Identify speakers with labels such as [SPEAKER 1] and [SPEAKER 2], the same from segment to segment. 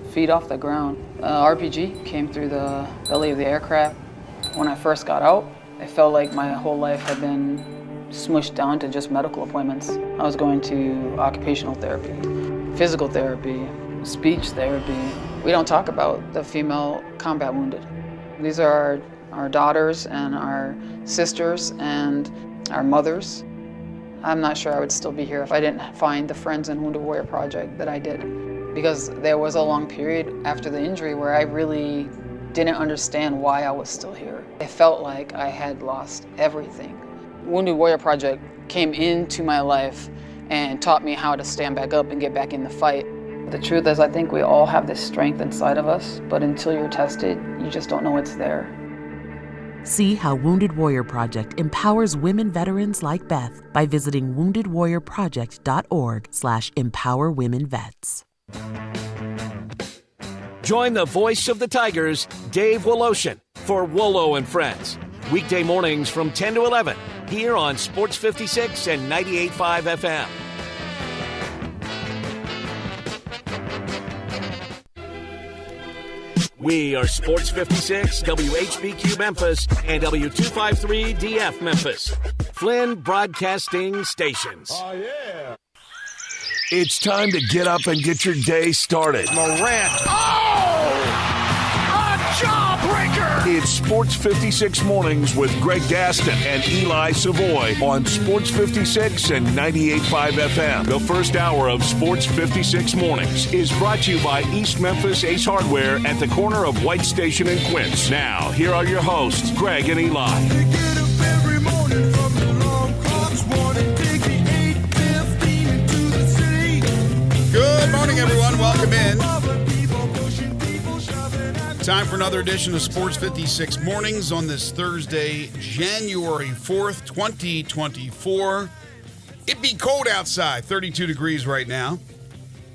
[SPEAKER 1] feet off the ground. RPG came through the belly of the aircraft. When I first got out, I felt like my whole life had been smushed down to just medical appointments. I was going to occupational therapy, physical therapy, speech therapy. We don't talk about the female combat wounded. These are our daughters and our sisters and our mothers. I'm not sure I would still be here if I didn't find the Friends and Wounded Warrior Project that I did. Because there was a long period after the injury where I really didn't understand why I was still here. I felt like I had lost everything. Wounded Warrior Project came into my life and taught me how to stand back up and get back in the fight. The truth is, I think we all have this strength inside of us, but until you're tested, you just don't know it's there.
[SPEAKER 2] See how Wounded Warrior Project empowers women veterans like Beth by visiting woundedwarriorproject.org/empowerwomenvets.
[SPEAKER 3] Join the voice of the Tigers, Dave Woloshin, for Wolo and Friends. Weekday mornings from 10 to 11, here on Sports 56 and 98.5 FM. We are Sports 56, WHBQ Memphis, and W253DF Memphis. Flynn Broadcasting Stations.
[SPEAKER 4] Oh, yeah.
[SPEAKER 5] It's time to get up and get your day started.
[SPEAKER 4] Morant. Oh! A jawbreaker!
[SPEAKER 5] It's Sports 56 Mornings with Greg Gaston and Eli Savoy on Sports 56 and 98.5 FM. The first hour of Sports 56 Mornings is brought to you by East Memphis Ace Hardware at the corner of White Station and Quince. Now, here are your hosts, Greg and Eli.
[SPEAKER 4] They get up every morning from the long clocks, warning, take the 8:15 into the city.
[SPEAKER 6] Good morning, everyone. Welcome in. Time for another edition of Sports 56 Mornings on this Thursday, January 4th, 2024. It be cold outside, 32 degrees right now.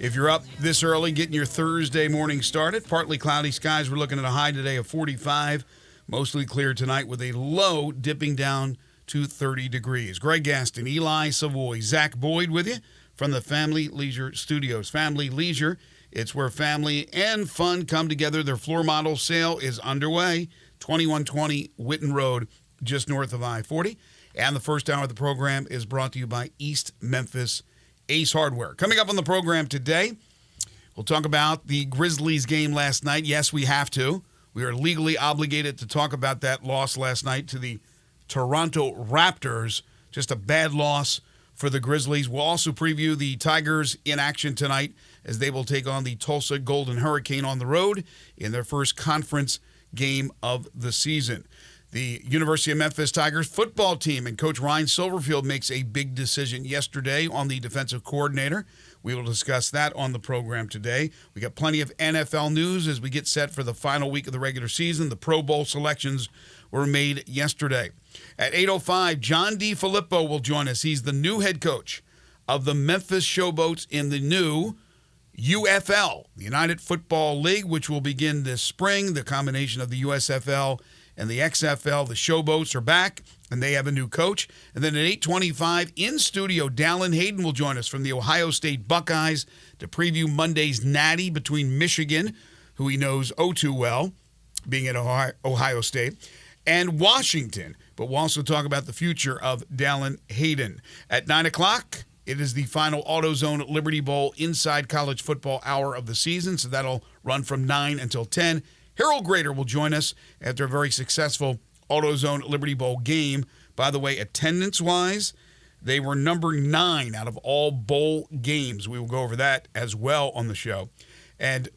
[SPEAKER 6] If you're up this early, getting your Thursday morning started, partly cloudy skies. We're looking at a high today of 45, mostly clear tonight with a low dipping down to 30 degrees. Greg Gaston, Eli Savoy, Zach Boyd with you from the Family Leisure Studios. Family Leisure, it's where family and fun come together. Their floor model sale is underway, 2120 Witten Road, just north of I-40. And the first hour of the program is brought to you by East Memphis Ace Hardware. Coming up on the program today, we'll talk about the Grizzlies game last night. Yes, we have to. We are legally obligated to talk about that loss last night to the Toronto Raptors. Just a bad loss for the Grizzlies. We'll also preview the Tigers in action tonight as they will take on the Tulsa Golden Hurricane on the road in their first conference game of the season. The University of Memphis Tigers football team and Coach Ryan Silverfield makes a big decision yesterday on the defensive coordinator. We will discuss that on the program today. We got plenty of NFL news as we get set for the final week of the regular season. The Pro Bowl selections were made yesterday. At 8:05, John DeFilippo will join us. He's the new head coach of the Memphis Showboats in the new UFL, the United Football League, which will begin this spring. The combination of the USFL and the XFL, the Showboats are back, and they have a new coach. And then at 8:25, in studio, Dallin Hayden will join us from the Ohio State Buckeyes to preview Monday's natty between Michigan, who he knows oh too well, being at Ohio State, and Washington. But we'll also talk about the future of Dallin Hayden. At 9 o'clock, it is the final AutoZone Liberty Bowl inside college football hour of the season, so that'll run from 9 until 10. Harold Grader will join us after a very successful AutoZone Liberty Bowl game. By the way, attendance-wise, they were number 9 out of all bowl games. We will go over that as well on the show. And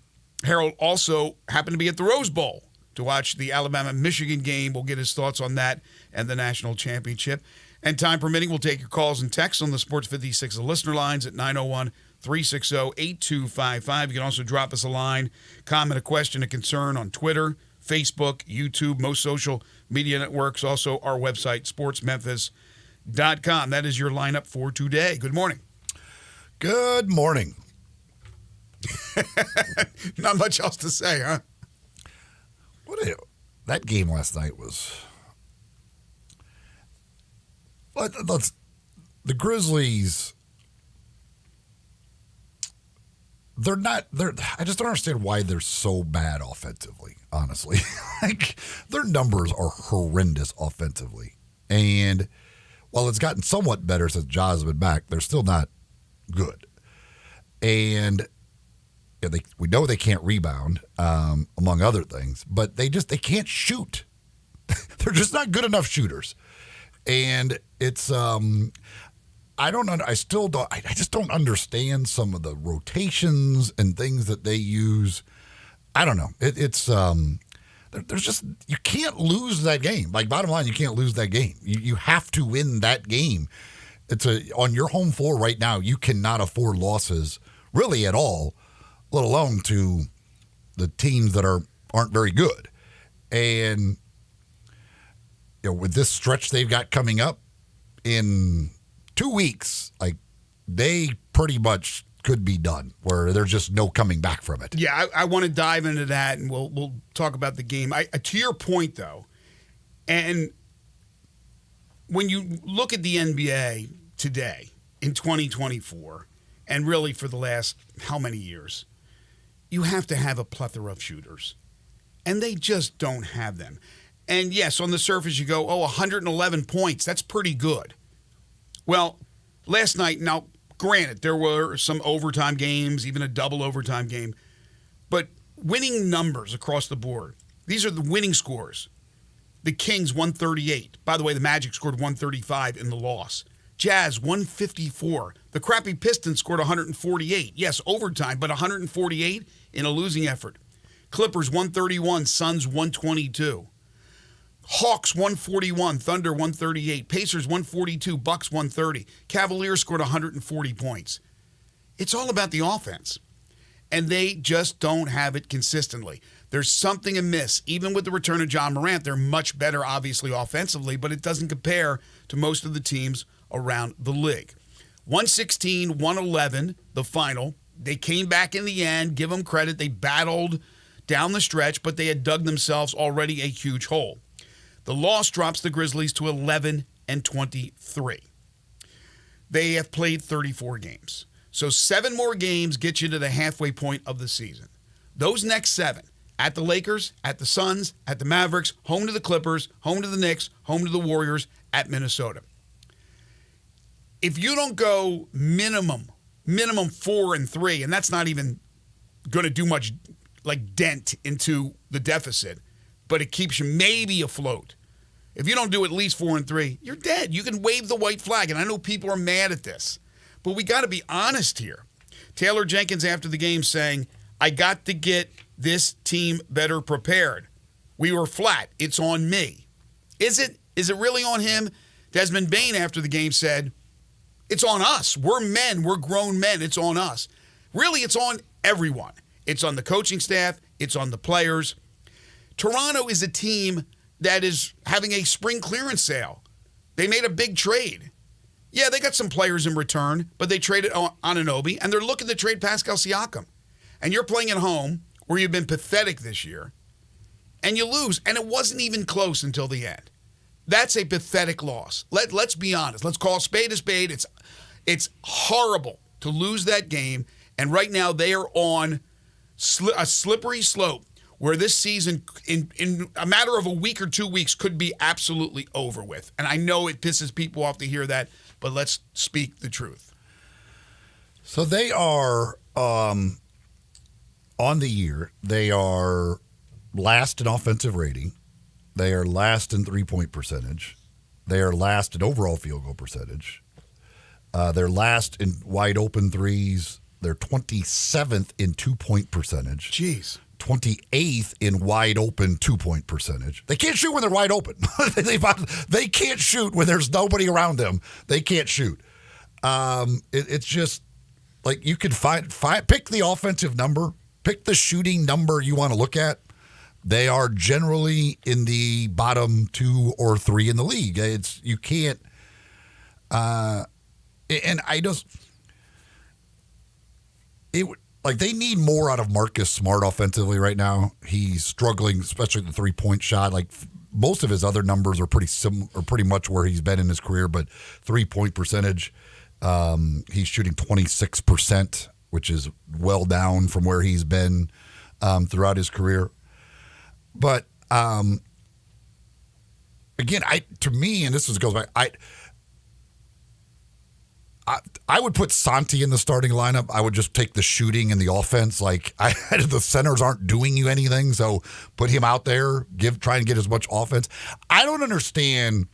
[SPEAKER 6] Harold also happened to be at the Rose Bowl to watch the Alabama-Michigan game. We'll get his thoughts on that and the national championship. And time permitting, we'll take your calls and texts on the Sports 56 listener lines at 901-360-8255. You can also drop us a line, comment, a question, a concern on Twitter, Facebook, YouTube, most social media networks. Also, our website, sportsmemphis.com. That is your lineup for today. Good morning.
[SPEAKER 7] Good morning.
[SPEAKER 6] Not much else to say, huh?
[SPEAKER 7] That game last night was... The Grizzlies, they're not. I just don't understand why they're so bad offensively. Honestly, like their numbers are horrendous offensively, and while it's gotten somewhat better since Ja's been back, they're still not good. And we know they can't rebound, among other things, but they can't shoot. They're just not good enough shooters, and it's I just don't understand some of the rotations and things that they use. I don't know. There's just, you can't lose that game. Like, bottom line, you can't lose that game. You have to win that game. On your home floor right now, you cannot afford losses really at all, let alone to the teams that aren't very good. And with this stretch they've got coming up in 2 weeks, like they pretty much could be done, where there's just no coming back from it.
[SPEAKER 6] Yeah, I want to dive into that, and we'll talk about the game. To your point, though, and when you look at the NBA today in 2024, and really for the last how many years, you have to have a plethora of shooters, and they just don't have them. And yes, on the surface you go, 111 points, that's pretty good. Well, last night, now, granted, there were some overtime games, even a double overtime game, but winning numbers across the board. These are the winning scores. The Kings, 138. By the way, the Magic scored 135 in the loss. Jazz, 154. The crappy Pistons scored 148. Yes, overtime, but 148 in a losing effort. Clippers, 131. Suns, 122. Hawks 141, Thunder 138, Pacers 142, Bucks 130. Cavaliers scored 140 points. It's all about the offense, and they just don't have it consistently. There's something amiss. Even with the return of John Morant, they're much better, obviously, offensively, but it doesn't compare to most of the teams around the league. 116-111, the final. They came back in the end. Give them credit. They battled down the stretch, but they had dug themselves already a huge hole. The loss drops the Grizzlies to 11-23. They have played 34 games. So 7 more games get you to the halfway point of the season. Those next 7, at the Lakers, at the Suns, at the Mavericks, home to the Clippers, home to the Knicks, home to the Warriors, at Minnesota. If you don't go minimum 4-3, and that's not even going to do much like dent into the deficit, but it keeps you maybe afloat. If you don't do at least 4-3, you're dead. You can wave the white flag, and I know people are mad at this, but we got to be honest here. Taylor Jenkins after the game saying, I got to get this team better prepared. We were flat. It's on me. Is it? Is it really on him? Desmond Bane after the game said, it's on us. We're men. We're grown men. It's on us. Really, it's on everyone. It's on the coaching staff. It's on the players. Toronto is a team that is having a spring clearance sale. They made a big trade. Yeah, they got some players in return, but they traded Anunoby, and they're looking to trade Pascal Siakam. And you're playing at home, where you've been pathetic this year, and you lose, and it wasn't even close until the end. That's a pathetic loss. Let's be honest. Let's call a spade a spade. It's horrible to lose that game, and right now they are on a slippery slope where this season, in a matter of a week or 2 weeks, could be absolutely over with. And I know it pisses people off to hear that, but let's speak the truth.
[SPEAKER 7] So they are, on the year, they are last in offensive rating. They are last in three-point percentage. They are last in overall field goal percentage. They're last in wide open threes. They're 27th in two-point percentage.
[SPEAKER 6] Jeez.
[SPEAKER 7] 28th in wide open two-point percentage. They can't shoot when they're wide open. They can't shoot when there's nobody around them. They can't shoot. It's just like you can pick the offensive number, pick the shooting number you want to look at. They are generally in the bottom 2 or 3 in the league. You can't. And I just they need more out of Marcus Smart offensively right now. He's struggling, especially the 3-point shot. Like most of his other numbers are pretty much where he's been in his career, but 3-point percentage, he's shooting 26%. which is well down from where he's been throughout his career. But again, to me, and this goes back, I would put Santi in the starting lineup. I would just take the shooting and the offense. Like the centers aren't doing you anything, so put him out there. Try and get as much offense. I don't understand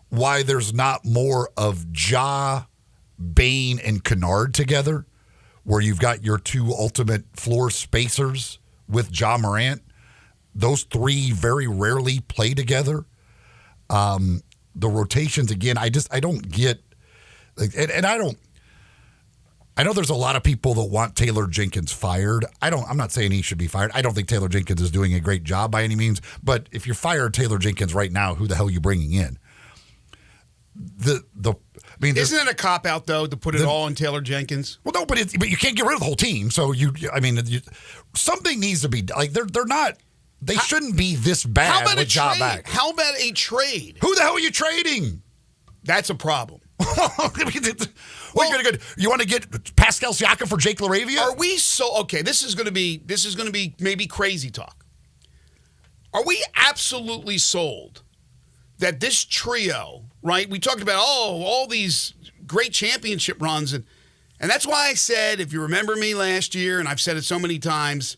[SPEAKER 7] why there's not more of Ja, Bain, and Kennard together, where you've got your two ultimate floor spacers with Ja Morant. Those three very rarely play together. The rotations again. I don't get. And I know there's a lot of people that want Taylor Jenkins fired. I'm not saying he should be fired. I don't think Taylor Jenkins is doing a great job by any means. But if you fire Taylor Jenkins right now, who the hell are you bringing in?
[SPEAKER 6] Isn't it a cop out though to put it all on Taylor Jenkins?
[SPEAKER 7] Well, no, but you can't get rid of the whole team. So something needs to be like they're not. They shouldn't be this bad.
[SPEAKER 6] How about
[SPEAKER 7] with Ja back?
[SPEAKER 6] How about a trade?
[SPEAKER 7] Who the hell are you trading?
[SPEAKER 6] That's a problem.
[SPEAKER 7] You want to get Pascal Siakam for Jake LaRavia?
[SPEAKER 6] Are we okay? This is going to be maybe crazy talk. Are we absolutely sold that this trio, right? We talked about all these great championship runs, and that's why I said, if you remember me last year, and I've said it so many times,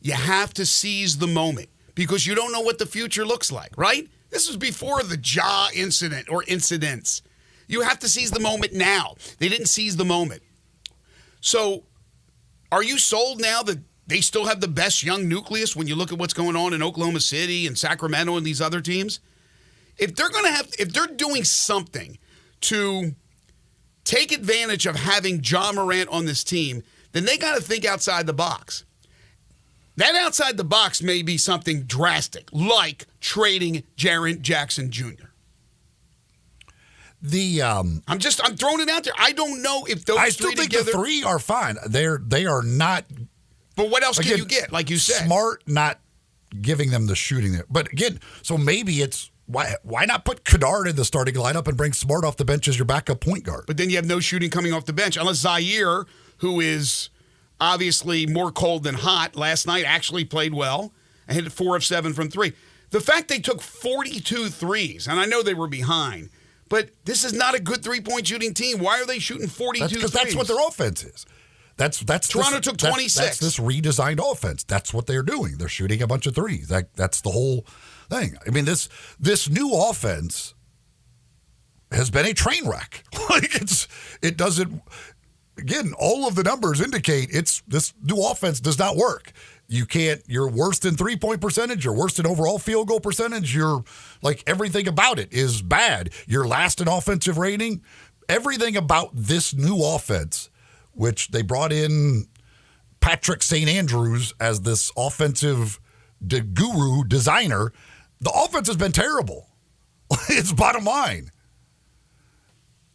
[SPEAKER 6] you have to seize the moment because you don't know what the future looks like, right? This was before the Ja incident or incidents. You have to seize the moment now. They didn't seize the moment. So are you sold now that they still have the best young nucleus when you look at what's going on in Oklahoma City and Sacramento and these other teams? If they're doing something to take advantage of having Ja Morant on this team, then they got to think outside the box. That outside the box may be something drastic, like trading Jaren Jackson Jr. I'm throwing it out there. I don't know if those
[SPEAKER 7] I still think
[SPEAKER 6] together,
[SPEAKER 7] the three are fine. They are not.
[SPEAKER 6] But what else can you get? Like you said,
[SPEAKER 7] Smart not giving them the shooting there. But again, so maybe it's why not put Kennard in the starting lineup and bring Smart off the bench as your backup point guard?
[SPEAKER 6] But then you have no shooting coming off the bench unless Zaire, who is obviously more cold than hot, last night actually played well and hit 4 of 7 from 3. The fact they took 42 threes, and I know they were behind, but this is not a good three-point shooting team. Why are they shooting 42 threes?
[SPEAKER 7] Because that's what their offense is. That's
[SPEAKER 6] Toronto took 26.
[SPEAKER 7] That's this redesigned offense. That's what they're doing. They're shooting a bunch of threes. That's the whole thing. I mean, this new offense has been a train wreck. It doesn't. Again, all of the numbers indicate this new offense does not work. You're worse than 3-point percentage. You're worse than overall field goal percentage. You're like everything about it is bad. You're last in offensive rating. Everything about this new offense, which they brought in Patrick St. Andrews as this offensive guru designer, the offense has been terrible. It's bottom line.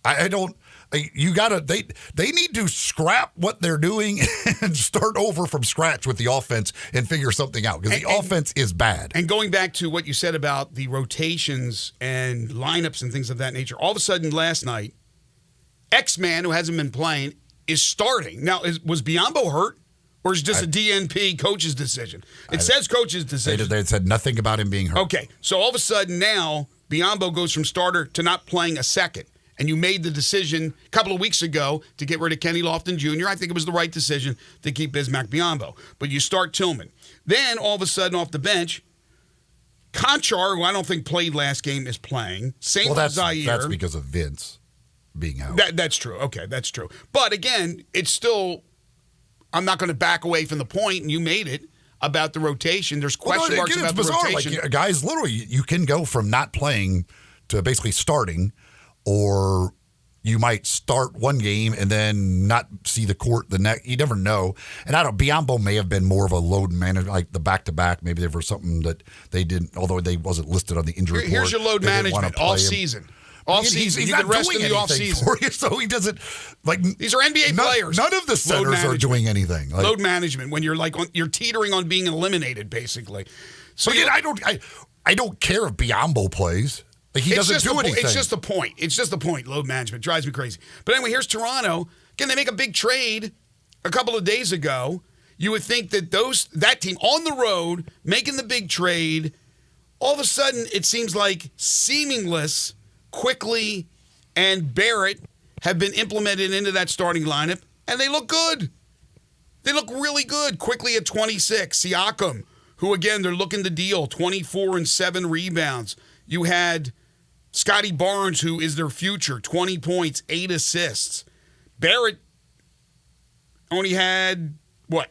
[SPEAKER 7] I don't. They need to scrap what they're doing and start over from scratch with the offense and figure something out because the offense is bad.
[SPEAKER 6] And going back to what you said about the rotations and lineups and things of that nature, all of a sudden last night, X-Man, who hasn't been playing, is starting. Now, was Biyombo hurt or is it just a DNP coach's decision? It says coach's decision.
[SPEAKER 7] They said nothing about him being hurt.
[SPEAKER 6] Okay, so all of a sudden now, Biyombo goes from starter to not playing a second. And you made the decision a couple of weeks ago to get rid of Kenny Lofton Jr. I think it was the right decision to keep Bismack Biyombo. But you start Tillman. Then, all of a sudden, off the bench, Conchar, who I don't think played last game, is playing. Same with Zaire.
[SPEAKER 7] That's because of Vince being out.
[SPEAKER 6] That's true. Okay, that's true. But, again, it's still – I'm not going to back away from the point, and you made it, about the rotation. There's question marks about the rotation.
[SPEAKER 7] Like, guys, literally, you can go from not playing to basically starting – or you might start one game and then not see the court the next. You never know. And Biyombo may have been more of a load management, like the back-to-back. Maybe there was something that they didn't, although they wasn't listed on the injury report.
[SPEAKER 6] Here's your load management all season. All season.
[SPEAKER 7] He's
[SPEAKER 6] you
[SPEAKER 7] not
[SPEAKER 6] can rest
[SPEAKER 7] doing
[SPEAKER 6] in the off
[SPEAKER 7] anything
[SPEAKER 6] season.
[SPEAKER 7] for you, so he doesn't like.
[SPEAKER 6] These are NBA players.
[SPEAKER 7] None of the centers are doing anything. Like,
[SPEAKER 6] load management when you're you're teetering on being eliminated, basically. So
[SPEAKER 7] again, I don't care if Biyombo plays. He doesn't do anything.
[SPEAKER 6] It's just the point. Load management drives me crazy. But anyway, here's Toronto. Again, they make a big trade. a couple of days ago, you would think that that team on the road, making the big trade, all of a sudden it seems like Seamingless, Quickly, and Barrett have been implemented into that starting lineup, and they look good. They look really good. Quickly at 26. Siakam, who, again, they're looking to deal, 24 and 7 rebounds. You had Scotty Barnes, who is their future, 20 points, 8 assists. Barrett only had,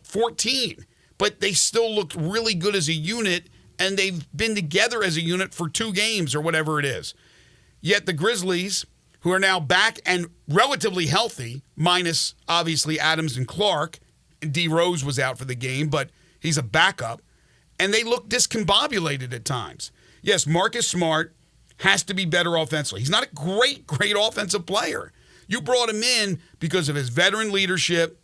[SPEAKER 6] 14? But they still looked really good as a unit, and they've been together as a unit for 2 games or whatever it is. Yet the Grizzlies, who are now back and relatively healthy, minus, obviously, Adams and Clark, and D. Rose was out for the game, but he's a backup, and they look discombobulated at times. Yes, Marcus Smart has to be better offensively. He's not a great offensive player. You brought him in because of his veteran leadership,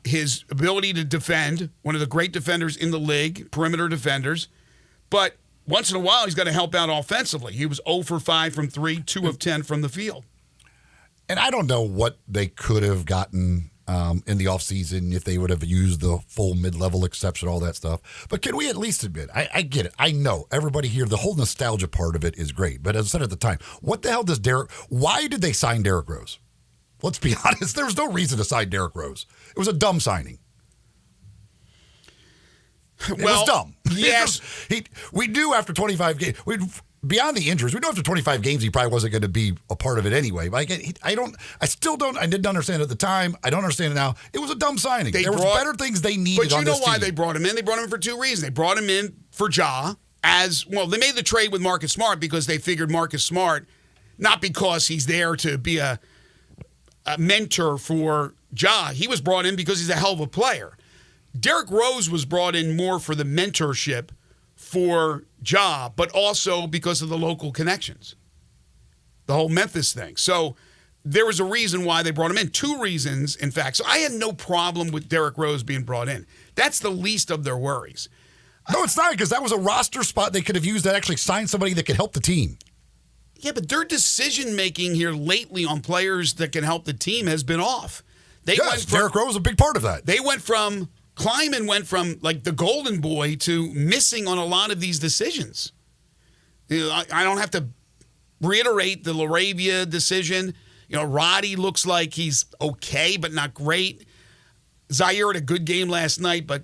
[SPEAKER 6] his ability to defend, one of the great defenders in the league, perimeter defenders. But once in a while, he's got to help out offensively. He was 0 for 5 from 3, 2 of 10 from the field.
[SPEAKER 7] And I don't know what they could have gotten in the offseason if they would have used the full mid-level exception, all that stuff. But can we at least admit, I get it. I know everybody here, the whole nostalgia part of it is great. But as I said at the time, what the hell does why did they sign Derrick Rose? Let's be honest. There was no reason to sign Derrick Rose. It was a dumb signing. It was dumb.
[SPEAKER 6] Yes.
[SPEAKER 7] We knew after 25 games, beyond the injuries, we knew after 25 games he probably wasn't going to be a part of it anyway. But I didn't understand it at the time. I don't understand it now. It was a dumb signing. There was better things they needed on this team.
[SPEAKER 6] But you know why they brought him in? They brought him in for 2 reasons. They brought him in for Ja as, well, they made the trade with Marcus Smart because they figured Marcus Smart, not because he's there to be a mentor for Ja. He was brought in because he's a hell of a player. Derrick Rose was brought in more for the mentorship for Ja, but also because of the local connections, the whole Memphis thing. So there was a reason why they brought him in. 2 reasons, in fact. So I had no problem with Derrick Rose being brought in. That's the least of their worries.
[SPEAKER 7] No, it's not, because that was a roster spot they could have used that actually signed somebody that could help the team.
[SPEAKER 6] Yeah, but their decision-making here lately on players that can help the team has been off.
[SPEAKER 7] Derrick Rose was a big part of that.
[SPEAKER 6] Kleiman went from like the golden boy to missing on a lot of these decisions. I don't have to reiterate the LaRavia decision. Roddy looks like he's okay, but not great. Zaire had a good game last night, but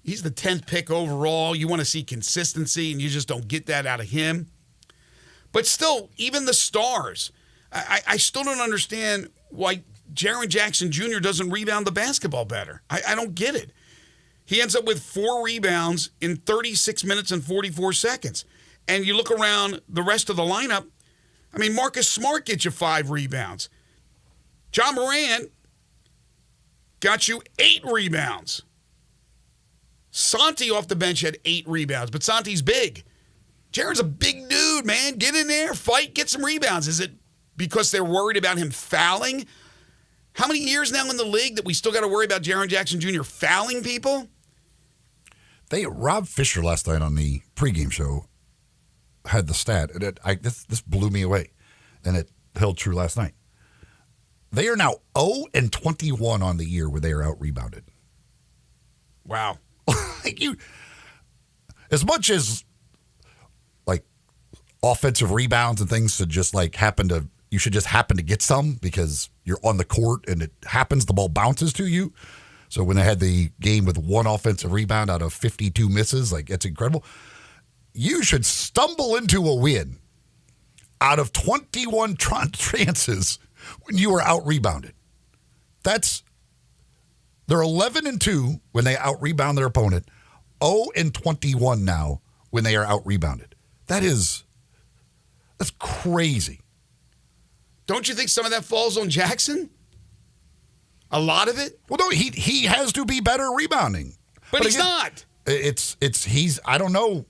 [SPEAKER 6] he's the 10th pick overall. You want to see consistency, and you just don't get that out of him. But still, even the stars, I still don't understand why Jaren Jackson Jr. doesn't rebound the basketball better. I don't get it. He ends up with 4 rebounds in 36 minutes and 44 seconds. And you look around the rest of the lineup, Marcus Smart gets you 5 rebounds. John Morant got you 8 rebounds. Santi off the bench had 8 rebounds, but Santi's big. Jaren's a big dude, man. Get in there, fight, get some rebounds. Is it because they're worried about him fouling? How many years now in the league that we still got to worry about Jaren Jackson Jr. fouling people?
[SPEAKER 7] Rob Fisher last night on the pregame show had the stat. This blew me away, and it held true last night. They are now 0-21 on the year where they are out-rebounded.
[SPEAKER 6] Wow.
[SPEAKER 7] As much as offensive rebounds and things should just you should just happen to get some because you're on the court and it happens, the ball bounces to you. So when they had the game with 1 offensive rebound out of 52 misses, it's incredible. You should stumble into a win out of 21 chances when you are out-rebounded. They're 11-2 when they out-rebound their opponent, 0-21 now when they are out-rebounded. That's crazy.
[SPEAKER 6] Don't you think some of that falls on Jackson? A lot of it?
[SPEAKER 7] Well, no, he has to be better rebounding.
[SPEAKER 6] But he's not.
[SPEAKER 7] I don't know.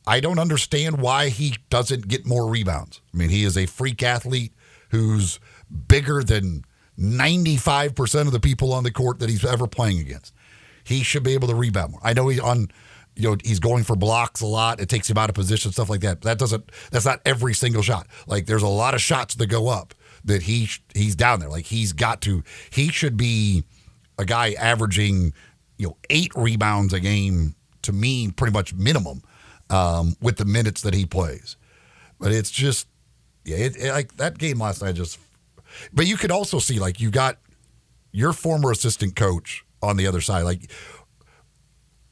[SPEAKER 7] I don't understand why he doesn't get more rebounds. He is a freak athlete who's bigger than 95% of the people on the court that he's ever playing against. He should be able to rebound more. I know he's going for blocks a lot. It takes him out of position, stuff like that. That's not every single shot. There's a lot of shots that go up that he's down there. He should be a guy averaging, 8 rebounds a game to me pretty much minimum with the minutes that he plays. But it's just, like that game last night but you could also see, like, you got your former assistant coach on the other side. Like,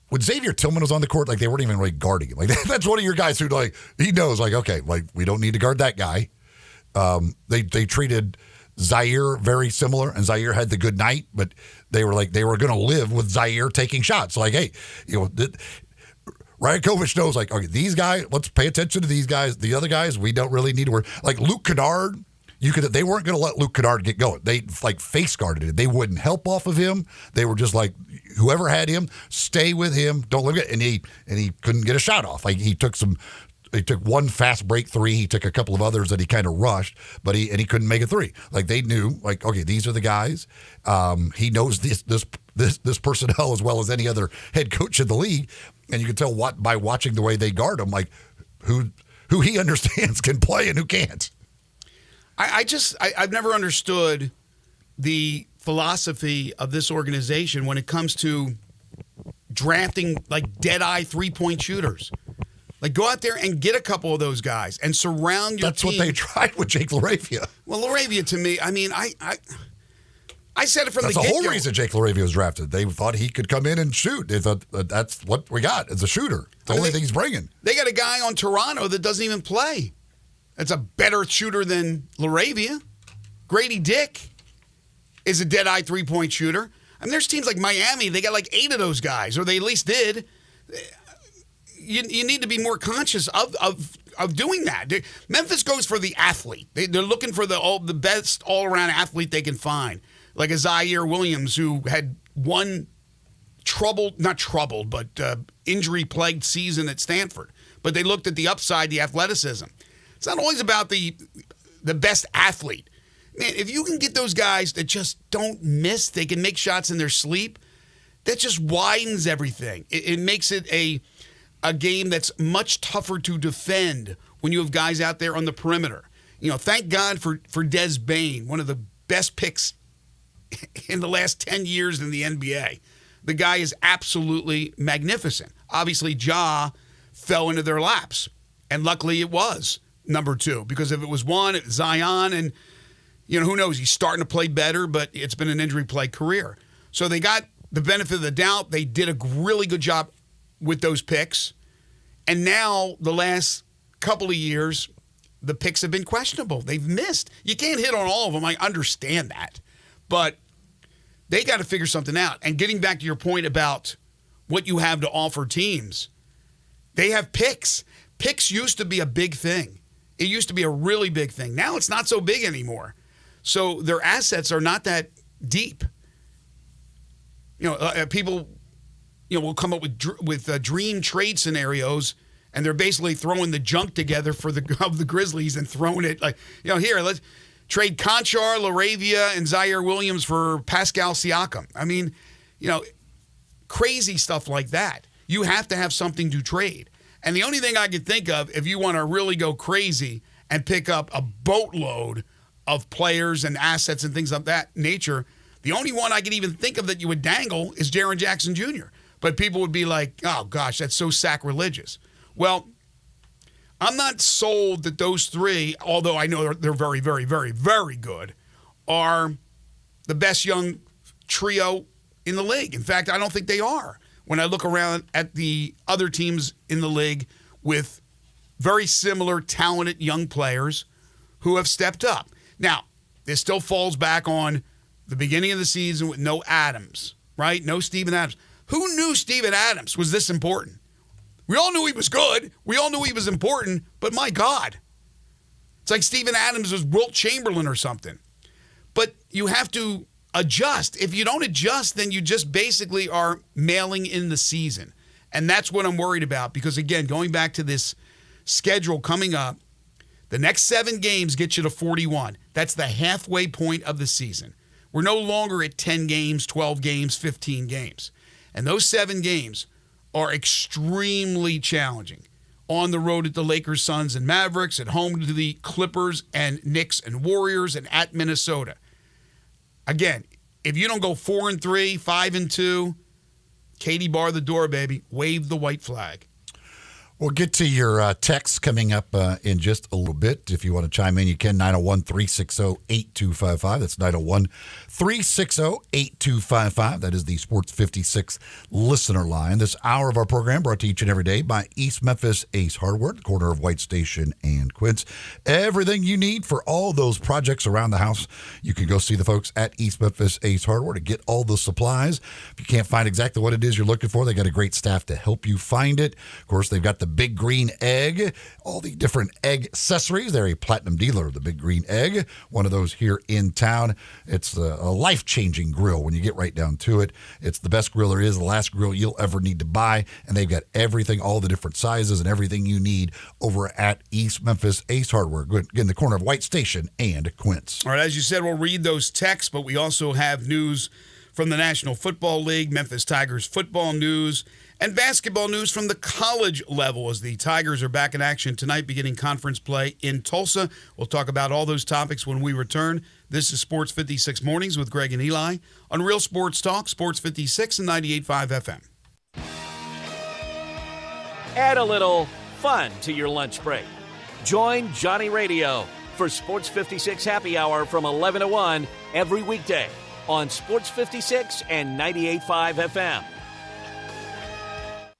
[SPEAKER 7] when Xavier Tillman was on the court, like, they weren't even really guarding him. Like, that's one of your guys who, like, he knows, like, okay, like, we don't need to guard that guy. They treated Zaire very similar, and Zaire had the good night, but they were going to live with Zaire taking shots. Like, hey, Rajakovic knows, like, okay, these guys, let's pay attention to these guys. The other guys, we don't really need to worry. Like, Luke Kennard, they weren't going to let Luke Kennard get going. They, like, face guarded it. They wouldn't help off of him. They were just like, whoever had him, stay with him. Don't let him get, and he couldn't get a shot off. Like, he took one fast break three. He took a couple of others that he kind of rushed, but he couldn't make a three. Like, they knew, like, okay, these are the guys. He knows this personnel as well as any other head coach in the league, and you can tell by watching the way they guard him, like, who he understands can play and who can't.
[SPEAKER 6] I've never understood the philosophy of this organization when it comes to drafting, like, dead-eye three-point shooters. Like, go out there and get a couple of those guys and surround your
[SPEAKER 7] That's
[SPEAKER 6] team.
[SPEAKER 7] what they tried with Jake LaRavia.
[SPEAKER 6] Well, LaRavia, to me, I mean, I said it from
[SPEAKER 7] That's
[SPEAKER 6] the get-go.
[SPEAKER 7] That's the whole reason Jake LaRavia was drafted. They thought he could come in and shoot. They thought that's what we got as a shooter. The only thing he's bringing.
[SPEAKER 6] They got a guy on Toronto that doesn't even play. That's a better shooter than LaRavia. Grady Dick is a dead-eye three-point shooter. I mean, there's teams like Miami. They got like 8 of those guys, or they at least did. You need to be more conscious of doing that. Memphis goes for the athlete. They're looking for the best all-around athlete they can find, like a Zaire Williams who had one injury-plagued season at Stanford. But they looked at the upside, the athleticism. It's not always about the best athlete. Man, if you can get those guys that just don't miss, they can make shots in their sleep, that just widens everything. It makes it a game that's much tougher to defend when you have guys out there on the perimeter. Thank God for Des Bane, one of the best picks in the last 10 years in the NBA. The guy is absolutely magnificent. Obviously, Ja fell into their laps, and luckily it was number 2, because if it was 1, it was Zion, and who knows, he's starting to play better, but it's been an injury-plagued career. So they got the benefit of the doubt. They did a really good job with those picks. And now, the last couple of years, the picks have been questionable. They've missed. You can't hit on all of them. I understand that. But they got to figure something out. And getting back to your point about what you have to offer teams, they have picks. Picks used to be a big thing. It used to be a really big thing. Now it's not so big anymore. So their assets are not that deep. People will come up with dream trade scenarios, and they're basically throwing the junk together of the Grizzlies and throwing it like, here, let's trade Conchar, LaRavia, and Zaire Williams for Pascal Siakam. I mean, crazy stuff like that. You have to have something to trade. And the only thing I could think of, if you want to really go crazy and pick up a boatload of players and assets and things of that nature, the only one I could even think of that you would dangle is Jaren Jackson Jr. But people would be like, oh, gosh, that's so sacrilegious. Well, I'm not sold that those 3, although I know they're very, very, very, very good, are the best young trio in the league. In fact, I don't think they are. When I look around at the other teams in the league with very similar talented young players who have stepped up. Now, this still falls back on the beginning of the season with no Adams, right? No Steven Adams. Who knew Steven Adams was this important? We all knew he was good. We all knew he was important, but my God. It's like Steven Adams was Wilt Chamberlain or something. But you have to adjust. If you don't adjust, then you just basically are mailing in the season. And that's what I'm worried about because, again, going back to this schedule coming up, the next 7 games get you to 41. That's the halfway point of the season. We're no longer at 10 games, 12 games, 15 games. And those 7 games are extremely challenging. On the road at the Lakers, Suns, and Mavericks, at home to the Clippers and Knicks and Warriors, and at Minnesota. Again, If you don't go 4-3, 5-2, Katie bar the door, baby. Wave the white flag.
[SPEAKER 7] We'll get to your texts coming up in just a little bit. If you want to chime in, you can. 901-360-8255. That's 901-360-8255. That is the Sports 56 listener line. This hour of our program brought to you each and every day by East Memphis Ace Hardware, the corner of White Station and Quince. Everything you need for all those projects around the house, you can go see the folks at East Memphis Ace Hardware to get all the supplies. If you can't find exactly what it is you're looking for, they got a great staff to help you find it. Of course, they've got the Big Green Egg, all the different egg accessories. They're a platinum dealer of the Big Green Egg, one of those here in town. It's a life-changing grill when you get right down to it. It's the best grill there is, the last grill you'll ever need to buy, and they've got everything, all the different sizes and everything you need over at East Memphis Ace Hardware, in the corner of White Station and Quince.
[SPEAKER 6] All right, as you said, we'll read those texts, but we also have news from the National Football League, Memphis Tigers football news, and basketball news from the college level as the Tigers are back in action tonight, beginning conference play in Tulsa. We'll talk about all those topics when we return. This is Sports 56 Mornings with Greg and Eli on Real Sports Talk, Sports 56 and 98.5 FM.
[SPEAKER 3] Add a little fun to your lunch break. Join Johnny Radio for Sports 56 Happy Hour from 11 to 1 every weekday on Sports 56 and 98.5 FM.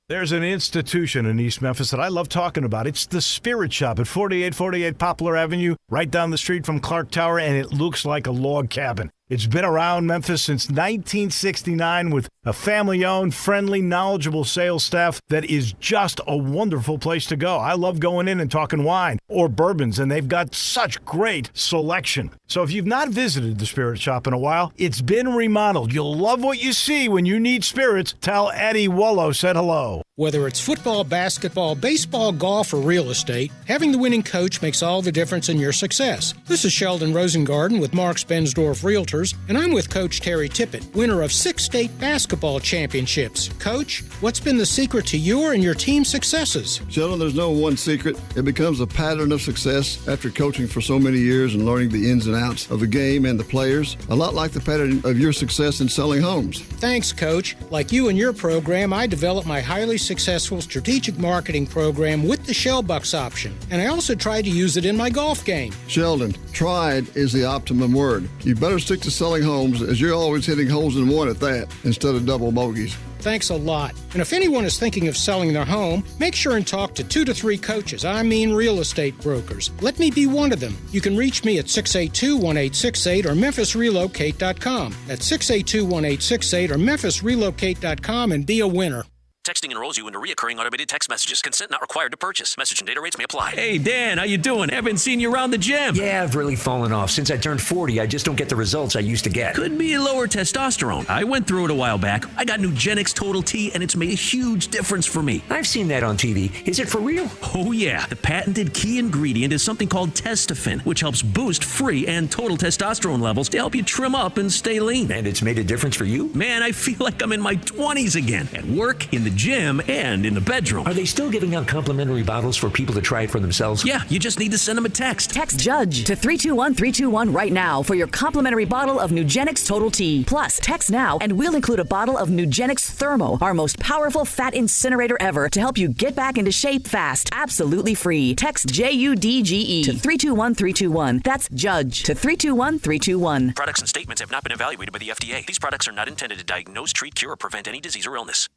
[SPEAKER 8] There's an institution in East Memphis that I love talking about. It's the Spirit Shop at 4848 Poplar Avenue, right down the street from Clark Tower, and it looks like a log cabin. It's been around Memphis since 1969 with a family-owned, friendly, knowledgeable sales staff that is just a wonderful place to go. I love going in and talking wine or bourbons, and they've got such great selection. So if you've not visited the Spirit Shop in a while, it's been remodeled. You'll love what you see when you need spirits. Tell Eddie Wollo said hello.
[SPEAKER 9] Whether it's football, basketball, baseball, golf, or real estate, having the winning coach makes all the difference in your success. This is Sheldon Rosengarten with Mark Spensdorf Realtors, and I'm with Coach Terry Tippett, winner of 6 state basketball championships. Coach, what's been the secret to your and your team's successes?
[SPEAKER 10] Sheldon, there's no one secret. It becomes a pattern of success after coaching for so many years and learning the ins and outs of the game and the players, a lot like the pattern of your success in selling homes.
[SPEAKER 9] Thanks, Coach. Like you and your program, I developed my highly successful strategic marketing program with the Shellbucks option, and I also tried to use it in my golf game.
[SPEAKER 10] Sheldon, tried is the optimum word. You better stick to selling homes, as you're always hitting holes in one at that, instead of double bogeys.
[SPEAKER 9] Thanks a lot. And if anyone is thinking of selling their home, make sure and talk to 2 to 3 coaches. I mean real estate brokers. Let me be one of them. You can reach me at 682-1868 or memphisrelocate.com. That's 682-1868 or memphisrelocate.com and be a winner.
[SPEAKER 11] Texting enrolls you into reoccurring automated text messages. Consent not required to purchase. Message and data rates may apply.
[SPEAKER 12] Hey, Dan, how you doing? Haven't seen you around the gym.
[SPEAKER 13] Yeah, I've really fallen off. Since I turned 40, I just don't get the results I used to get.
[SPEAKER 12] Could be lower testosterone. I went through it a while back. I got Nugenix Total T, and it's made a huge difference for me.
[SPEAKER 13] I've seen that on TV. Is it for real?
[SPEAKER 12] Oh, yeah. The patented key ingredient is something called Testofen, which helps boost free and total testosterone levels to help you trim up and stay lean.
[SPEAKER 13] And it's made a difference for you?
[SPEAKER 12] Man, I feel like I'm in my 20s again. At work, in the gym, and in the bedroom.
[SPEAKER 13] Are they still giving out complimentary bottles for people to try it for themselves?
[SPEAKER 12] Yeah, you just need to send them a text.
[SPEAKER 14] Text JUDGE to 321-321 right now for your complimentary bottle of Nugenix Total T. Plus, text now and we'll include a bottle of Nugenix Thermo, our most powerful fat incinerator ever, to help you get back into shape fast. Absolutely free. Text JUDGE to 321-321. That's JUDGE to 321-321.
[SPEAKER 11] Products and statements have not been evaluated by the FDA. These products are not intended to diagnose, treat, cure, or prevent any disease or illness.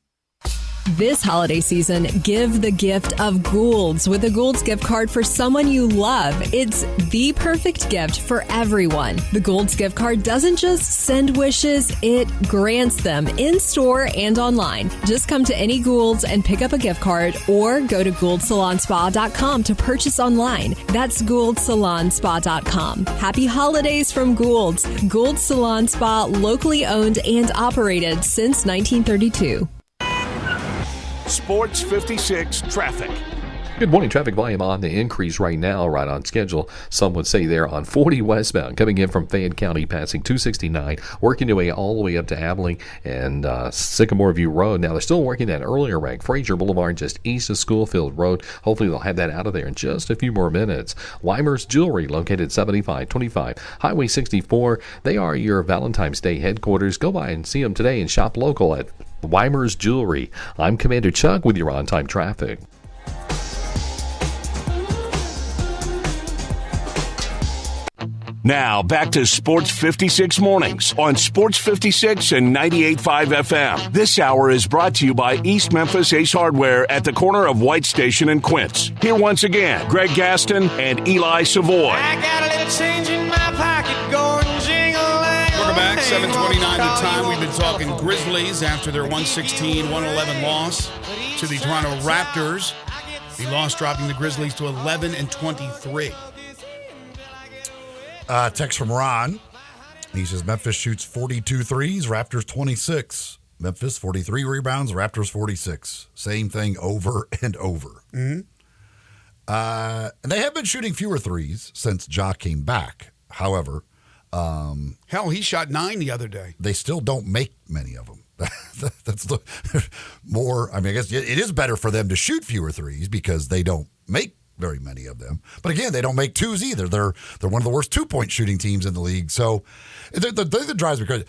[SPEAKER 15] This holiday season, give the gift of Gould's with a Gould's gift card for someone you love. It's the perfect gift for everyone. The Gould's gift card doesn't just send wishes, it grants them in store and online. Just come to any Gould's and pick up a gift card or go to GouldSalonSpa.com to purchase online. That's GouldSalonSpa.com. Happy holidays from Gould's. Gould's Salon Spa, locally owned and operated since 1932.
[SPEAKER 5] Sports 56 traffic.
[SPEAKER 16] Good morning. Traffic volume on the increase right now, right on schedule. Some would say there on 40 westbound, coming in from Fayette County, passing 269, working their way all the way up to Abilene and Sycamore View Road. Now, they're still working that earlier rank, Fraser Boulevard, just east of Schoolfield Road. Hopefully, they'll have that out of there in just a few more minutes. Weimer's Jewelry, located 7525 Highway 64. They are your Valentine's Day headquarters. Go by and see them today and shop local at Weimer's Jewelry. I'm Commander Chuck with your on-time traffic.
[SPEAKER 5] Now, back to Sports 56 Mornings on Sports 56 and 98.5 FM. This hour is brought to you by East Memphis Ace Hardware at the corner of White Station and Quince. Here once again, Greg Gaston and Eli Savoy.
[SPEAKER 4] I got a little change in my pocket going jingling.
[SPEAKER 6] Welcome back, 7:29 the time. We've been talking Grizzlies after their 116-111 loss to the Toronto Raptors. The loss dropping the Grizzlies to 11-23.
[SPEAKER 7] Text from Ron. He says Memphis shoots 42 threes, Raptors 26. Memphis 43 rebounds, Raptors 46. Same thing over and over.
[SPEAKER 6] Mm-hmm.
[SPEAKER 7] And they have been shooting fewer threes since Ja came back. However,
[SPEAKER 6] hell, he shot 9 the other day.
[SPEAKER 7] They still don't make many of them. That's the more. I mean, I guess it is better for them to shoot fewer threes because they don't make very many of them. But again, they don't make twos either. They're one of the worst 2-point shooting teams in the league. So that drives me crazy.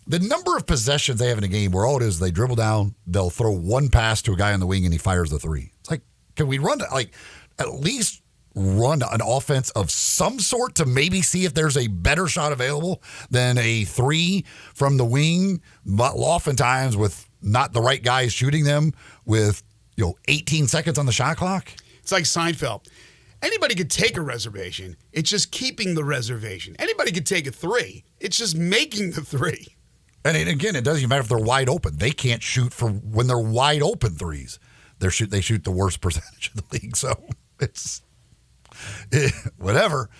[SPEAKER 7] The number of possessions they have in a game where all it is they dribble down, they'll throw one pass to a guy on the wing and he fires the three. It's like, can we run at least run an offense of some sort to maybe see if there's a better shot available than a three from the wing, but oftentimes with not the right guys shooting them with 18 seconds on the shot clock?
[SPEAKER 6] It's like Seinfeld. Anybody could take a reservation. It's just keeping the reservation. Anybody could take a three. It's just making the three.
[SPEAKER 7] And again, it doesn't even matter if they're wide open. They can't shoot for when they're wide open threes. They shoot the worst percentage of the league. So it's whatever.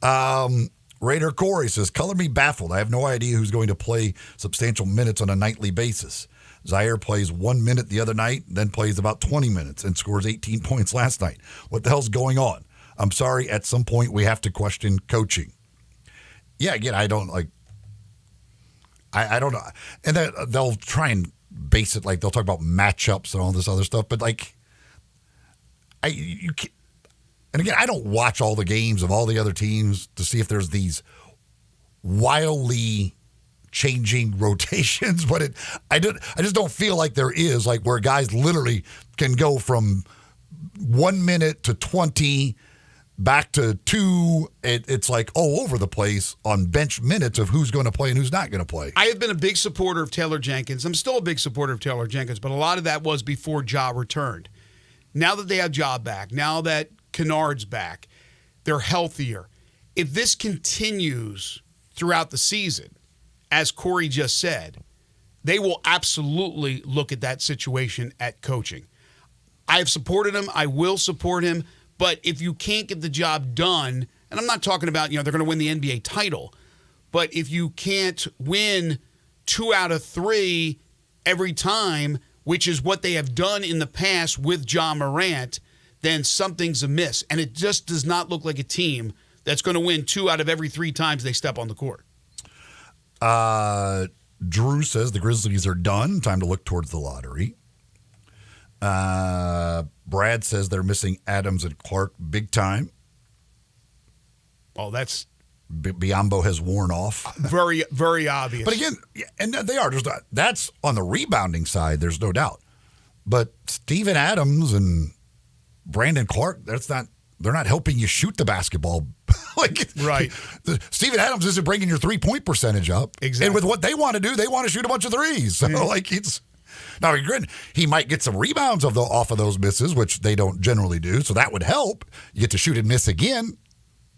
[SPEAKER 7] Raider Corey says, color me baffled. I have no idea who's going to play substantial minutes on a nightly basis. Zaire plays 1 minute the other night, then plays about 20 minutes and scores 18 points last night. What the hell's going on? I'm sorry, at some point we have to question coaching. Yeah, again, I don't I don't know. And they'll try and base it they'll talk about matchups and all this other stuff, but you can't. And again, I don't watch all the games of all the other teams to see if there's these wildly changing rotations, but I just don't feel like there is, where guys literally can go from 1 minute to 20 back to 2. It's all over the place on bench minutes of who's going to play and who's not going to play.
[SPEAKER 6] I have been a big supporter of Taylor Jenkins. I'm still a big supporter of Taylor Jenkins, but a lot of that was before Ja returned. Now that they have Ja back, now that Kennard's back, they're healthier. If this continues throughout the season, as Corey just said, they will absolutely look at that situation at coaching. I have supported him. I will support him. But if you can't get the job done, and I'm not talking about, they're going to win the NBA title, but if you can't win 2 out of 3 every time, which is what they have done in the past with Ja Morant, then something's amiss. And it just does not look like a team that's going to win 2 out of every 3 times they step on the court.
[SPEAKER 7] Drew says the Grizzlies are done. Time to look towards the lottery. Brad says they're missing Adams and Clark big time.
[SPEAKER 6] Oh, that's...
[SPEAKER 7] Biyombo has worn off.
[SPEAKER 6] Very, very obvious.
[SPEAKER 7] But again, and they are. That's on the rebounding side, there's no doubt. But Steven Adams and Brandon Clark, they're not helping you shoot the basketball.
[SPEAKER 6] Right.
[SPEAKER 7] Steven Adams isn't bringing your 3-point percentage up.
[SPEAKER 6] Exactly.
[SPEAKER 7] And with what they want to do, they want to shoot a bunch of threes. So, it's... Now, he might get some rebounds off of those misses, which they don't generally do, so that would help. You get to shoot and miss again.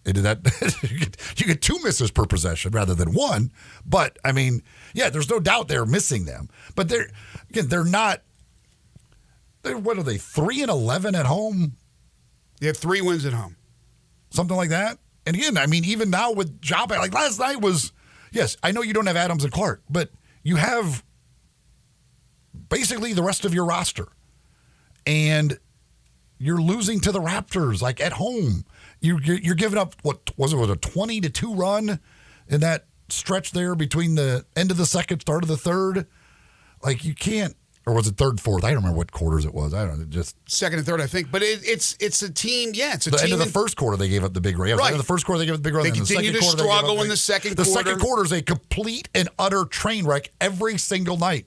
[SPEAKER 7] You get 2 misses per possession rather than 1. But, there's no doubt they're missing them. But they're not... What are they, 3-11 at home?
[SPEAKER 6] They have 3 wins at home.
[SPEAKER 7] Something like that. And again, even now with Ja, last night was, yes, I know you don't have Adams and Clark, but you have basically the rest of your roster. And you're losing to the Raptors, like at home. You're giving up, what was it, a 20-2 run in that stretch there between the end of the second, start of the third? Like, you can't, or was it third, fourth? I don't remember what quarters it was. I don't know, just
[SPEAKER 6] second and third, I think. But it's a team, it's a
[SPEAKER 7] the
[SPEAKER 6] team.
[SPEAKER 7] end of the first quarter, they gave up the big run. Yeah,
[SPEAKER 6] right.
[SPEAKER 7] The end of the first quarter, they gave up the big run.
[SPEAKER 6] They continue to struggle in the second quarter.
[SPEAKER 7] The second quarter is a complete and utter train wreck every single night.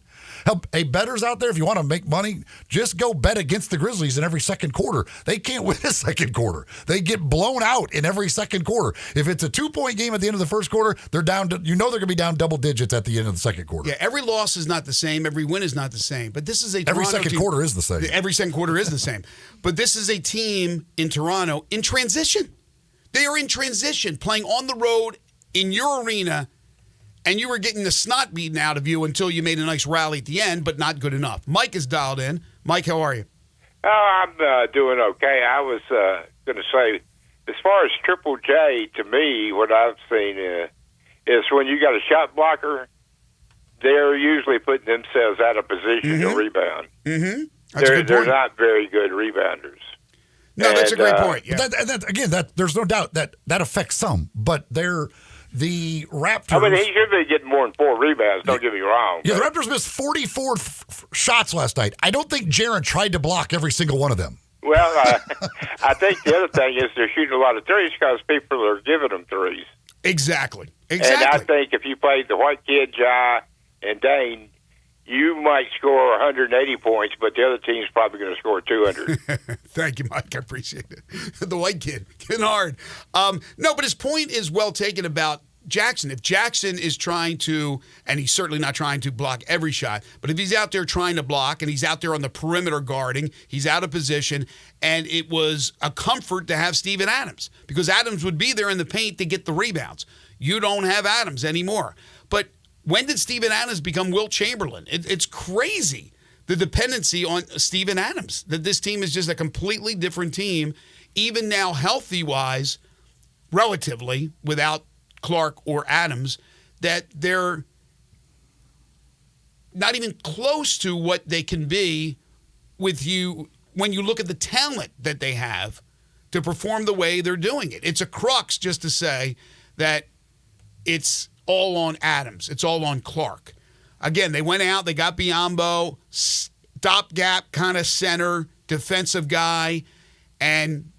[SPEAKER 7] Hey, bettors out there, if you want to make money, just go bet against the Grizzlies in every second quarter. They can't win a second quarter. They get blown out in every second quarter. If it's a 2-point game at the end of the first quarter, they're down. They're going to be down double digits at the end of the second quarter.
[SPEAKER 6] Yeah, every loss is not the same. Every win is not the same. But this is a
[SPEAKER 7] every
[SPEAKER 6] Toronto
[SPEAKER 7] second
[SPEAKER 6] team.
[SPEAKER 7] Quarter is the same.
[SPEAKER 6] Every second quarter is the same. But this is a team in Toronto in transition. They are in transition, playing on the road in your arena. And you were getting the snot beaten out of you until you made a nice rally at the end, but not good enough. Mike is dialed in. Mike, how are you?
[SPEAKER 17] Oh, I'm doing okay. I was going to say, as far as Triple J, to me, what I've seen is when you got a shot blocker, they're usually putting themselves out of position to rebound.
[SPEAKER 6] Mm-hmm.
[SPEAKER 17] They're not very good rebounders.
[SPEAKER 6] No, that's a great point. Yeah.
[SPEAKER 7] That there's no doubt that affects some, but the Raptors.
[SPEAKER 17] I mean, he should be getting more than 4 rebounds, don't get me wrong.
[SPEAKER 7] Yeah, the Raptors missed 44 shots last night. I don't think Jaren tried to block every single one of them.
[SPEAKER 17] Well, I think the other thing is they're shooting a lot of threes because people are giving them threes.
[SPEAKER 6] Exactly.
[SPEAKER 17] And I think if you played the white kid, Ja, and Dane, you might score 180 points, but the other team's probably going to score 200.
[SPEAKER 6] Thank you, Mike. I appreciate it. The white kid, getting hard. No, but his point is well taken about Jackson. If Jackson is trying to, and he's certainly not trying to block every shot, but if he's out there trying to block and he's out there on the perimeter guarding, he's out of position, and it was a comfort to have Steven Adams because Adams would be there in the paint to get the rebounds. You don't have Adams anymore. But when did Steven Adams become Wilt Chamberlain? It's crazy, the dependency on Steven Adams, that this team is just a completely different team, even now healthy-wise, relatively, without Clark or Adams, that they're not even close to what they can be with you when you look at the talent that they have to perform the way they're doing it. It's a crux just to say that it's all on Adams. It's all on Clark. Again, they went out, they got Biyombo, stopgap kind of center, defensive guy, and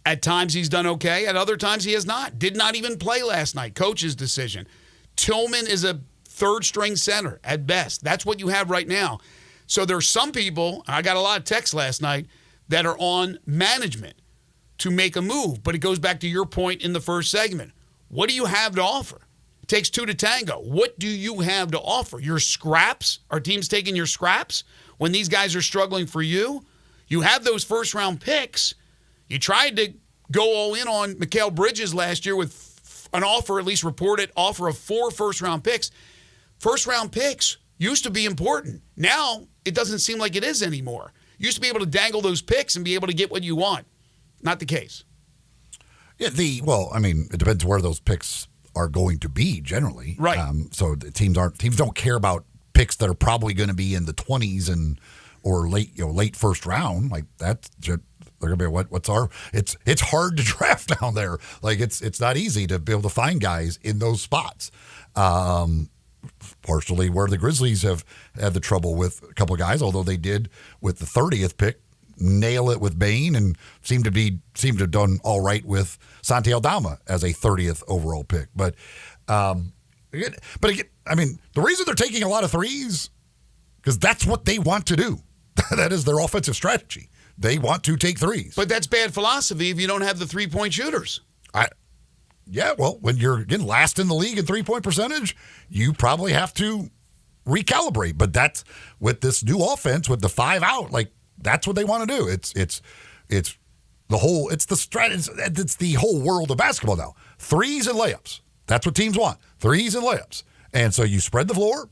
[SPEAKER 6] at times he's done okay. At other times he has not. Did not even play last night. Coach's decision. Tillman is a third-string center at best. That's what you have right now. So there's some people, I got a lot of texts last night, that are on management to make a move. But it goes back to your point in the first segment. What do you have to offer? It takes 2 to tango. What do you have to offer? Your scraps? Are teams taking your scraps when these guys are struggling for you? You have those first-round picks. You tried to go all in on Mikal Bridges last year with an offer, at least reported offer of 4 first-round picks. First-round picks used to be important. Now it doesn't seem like it is anymore. You used to be able to dangle those picks and be able to get what you want. Not the case.
[SPEAKER 7] Yeah, it depends where those picks are going to be generally.
[SPEAKER 6] Right.
[SPEAKER 7] So the teams don't care about picks that are probably going to be in the 20s or late first round. Like that's just, they're going to be it's hard to draft down there. Like it's not easy to be able to find guys in those spots. Partially where the Grizzlies have had the trouble with a couple of guys, although they did with the 30th pick nail it with Bain and seem to have done all right with Santi Aldama as a 30th overall pick. But again, the reason they're taking a lot of threes because that's what they want to do. That is their offensive strategy. They want to take threes.
[SPEAKER 6] But that's bad philosophy if you don't have the three-point shooters.
[SPEAKER 7] When you're getting last in the league in three-point percentage, you probably have to recalibrate. But that's with this new offense with the 5 out, like that's what they want to do. It's the whole world of basketball now. Threes and layups. That's what teams want. Threes and layups. And so you spread the floor.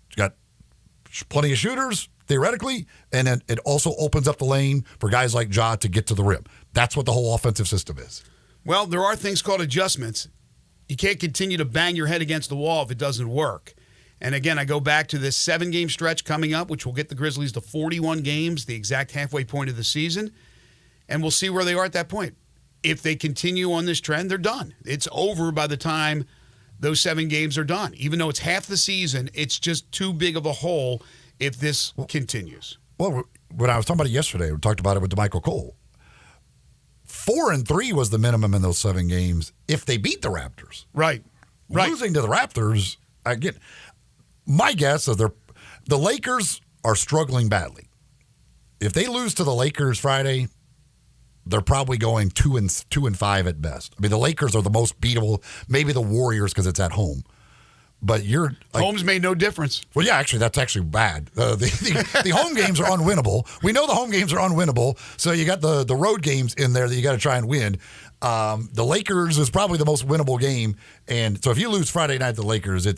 [SPEAKER 7] You got plenty of shooters, theoretically, and then it also opens up the lane for guys like Ja to get to the rim. That's what the whole offensive system is.
[SPEAKER 6] Well, there are things called adjustments. You can't continue to bang your head against the wall if it doesn't work. And again, I go back to this 7-game stretch coming up, which will get the Grizzlies to 41 games, the exact halfway point of the season. and we'll see where they are at that point. If they continue on this trend, they're done. It's over by the time those 7 games are done. Even though it's half the season, it's just too big of a hole if this continues.
[SPEAKER 7] Well, when I was talking about it yesterday, we talked about it with DeMichael Cole. 4-3 was the minimum in those 7 games if they beat the Raptors.
[SPEAKER 6] Right.
[SPEAKER 7] Losing to the Raptors, again, my guess is the Lakers are struggling badly. If they lose to the Lakers Friday, they're probably going 2-5 at best. I mean, the Lakers are the most beatable. Maybe the Warriors because it's at home. But home's
[SPEAKER 6] made no difference.
[SPEAKER 7] Well, yeah, actually, that's actually bad. The home games are unwinnable. We know the home games are unwinnable. So you got the road games in there that you got to try and win. The Lakers is probably the most winnable game, and so if you lose Friday night, the Lakers, I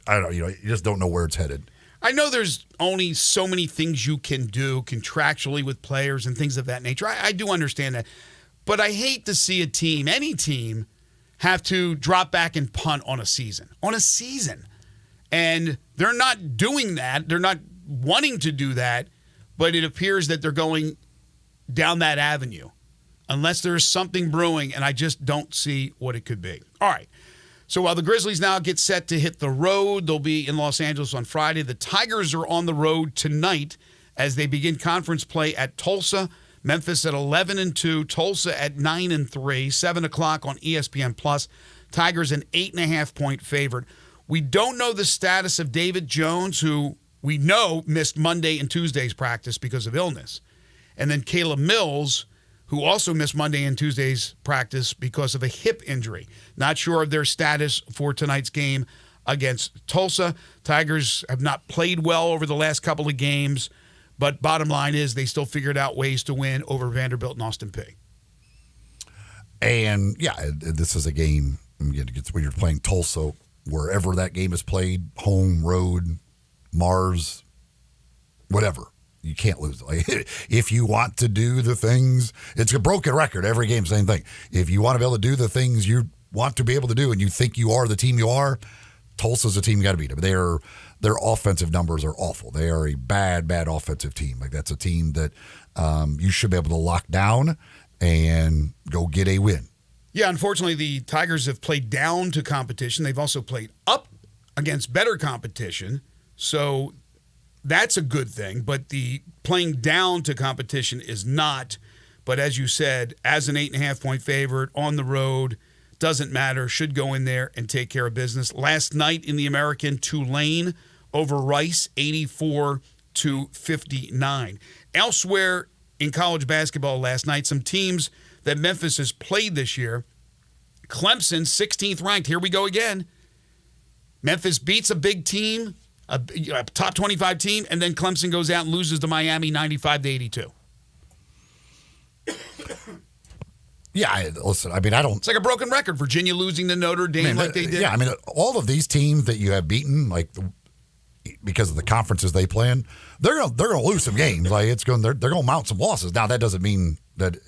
[SPEAKER 7] don't know, you just don't know where it's headed.
[SPEAKER 6] I know there's only so many things you can do contractually with players and things of that nature. I do understand that, but I hate to see any team, have to drop back and punt on a season. And they're not doing that. They're not wanting to do that, but it appears that they're going down that avenue unless there's something brewing, and I just don't see what it could be. All right. So while the Grizzlies now get set to hit the road, they'll be in Los Angeles on Friday. The Tigers are on the road tonight as they begin conference play at Tulsa. Memphis at 11-2, Tulsa at 9-3, 7 o'clock on ESPN+. Tigers an 8.5-point favorite. We don't know the status of David Jones, who we know missed Monday and Tuesday's practice because of illness. And then Caleb Mills, who also missed Monday and Tuesday's practice because of a hip injury. Not sure of their status for tonight's game against Tulsa. Tigers have not played well over the last couple of games. But bottom line is they still figured out ways to win over Vanderbilt and Austin Peay.
[SPEAKER 7] And, yeah, this is a game, when you're playing Tulsa, wherever that game is played, home, road, Mars, whatever. You can't lose. If you want to do the things, it's a broken record. Every game, same thing. If you want to be able to do the things you want to be able to do and you think you are the team you are, Tulsa's a team you got to beat. Their offensive numbers are awful. They are a bad offensive team. That's a team that you should be able to lock down and go get a win.
[SPEAKER 6] Yeah, unfortunately, the Tigers have played down to competition. They've also played up against better competition. So that's a good thing. But the playing down to competition is not. But as you said, as an 8.5-point favorite on the road, doesn't matter, should go in there and take care of business. Last night in the American, Tulane over Rice, 84-59. Elsewhere in college basketball last night, some teams that Memphis has played this year. Clemson, 16th ranked. Here we go again. Memphis beats a big team, a top 25 team, and then Clemson goes out and loses to Miami 95-82.
[SPEAKER 7] Yeah, listen, I mean, I don't...
[SPEAKER 6] It's like a broken record. Virginia losing to Notre Dame like they did.
[SPEAKER 7] Yeah, I mean, all of these teams that you have beaten, like, because of the conferences they play in, they're gonna lose some games. Like, they're gonna mount some losses. Now, that doesn't mean that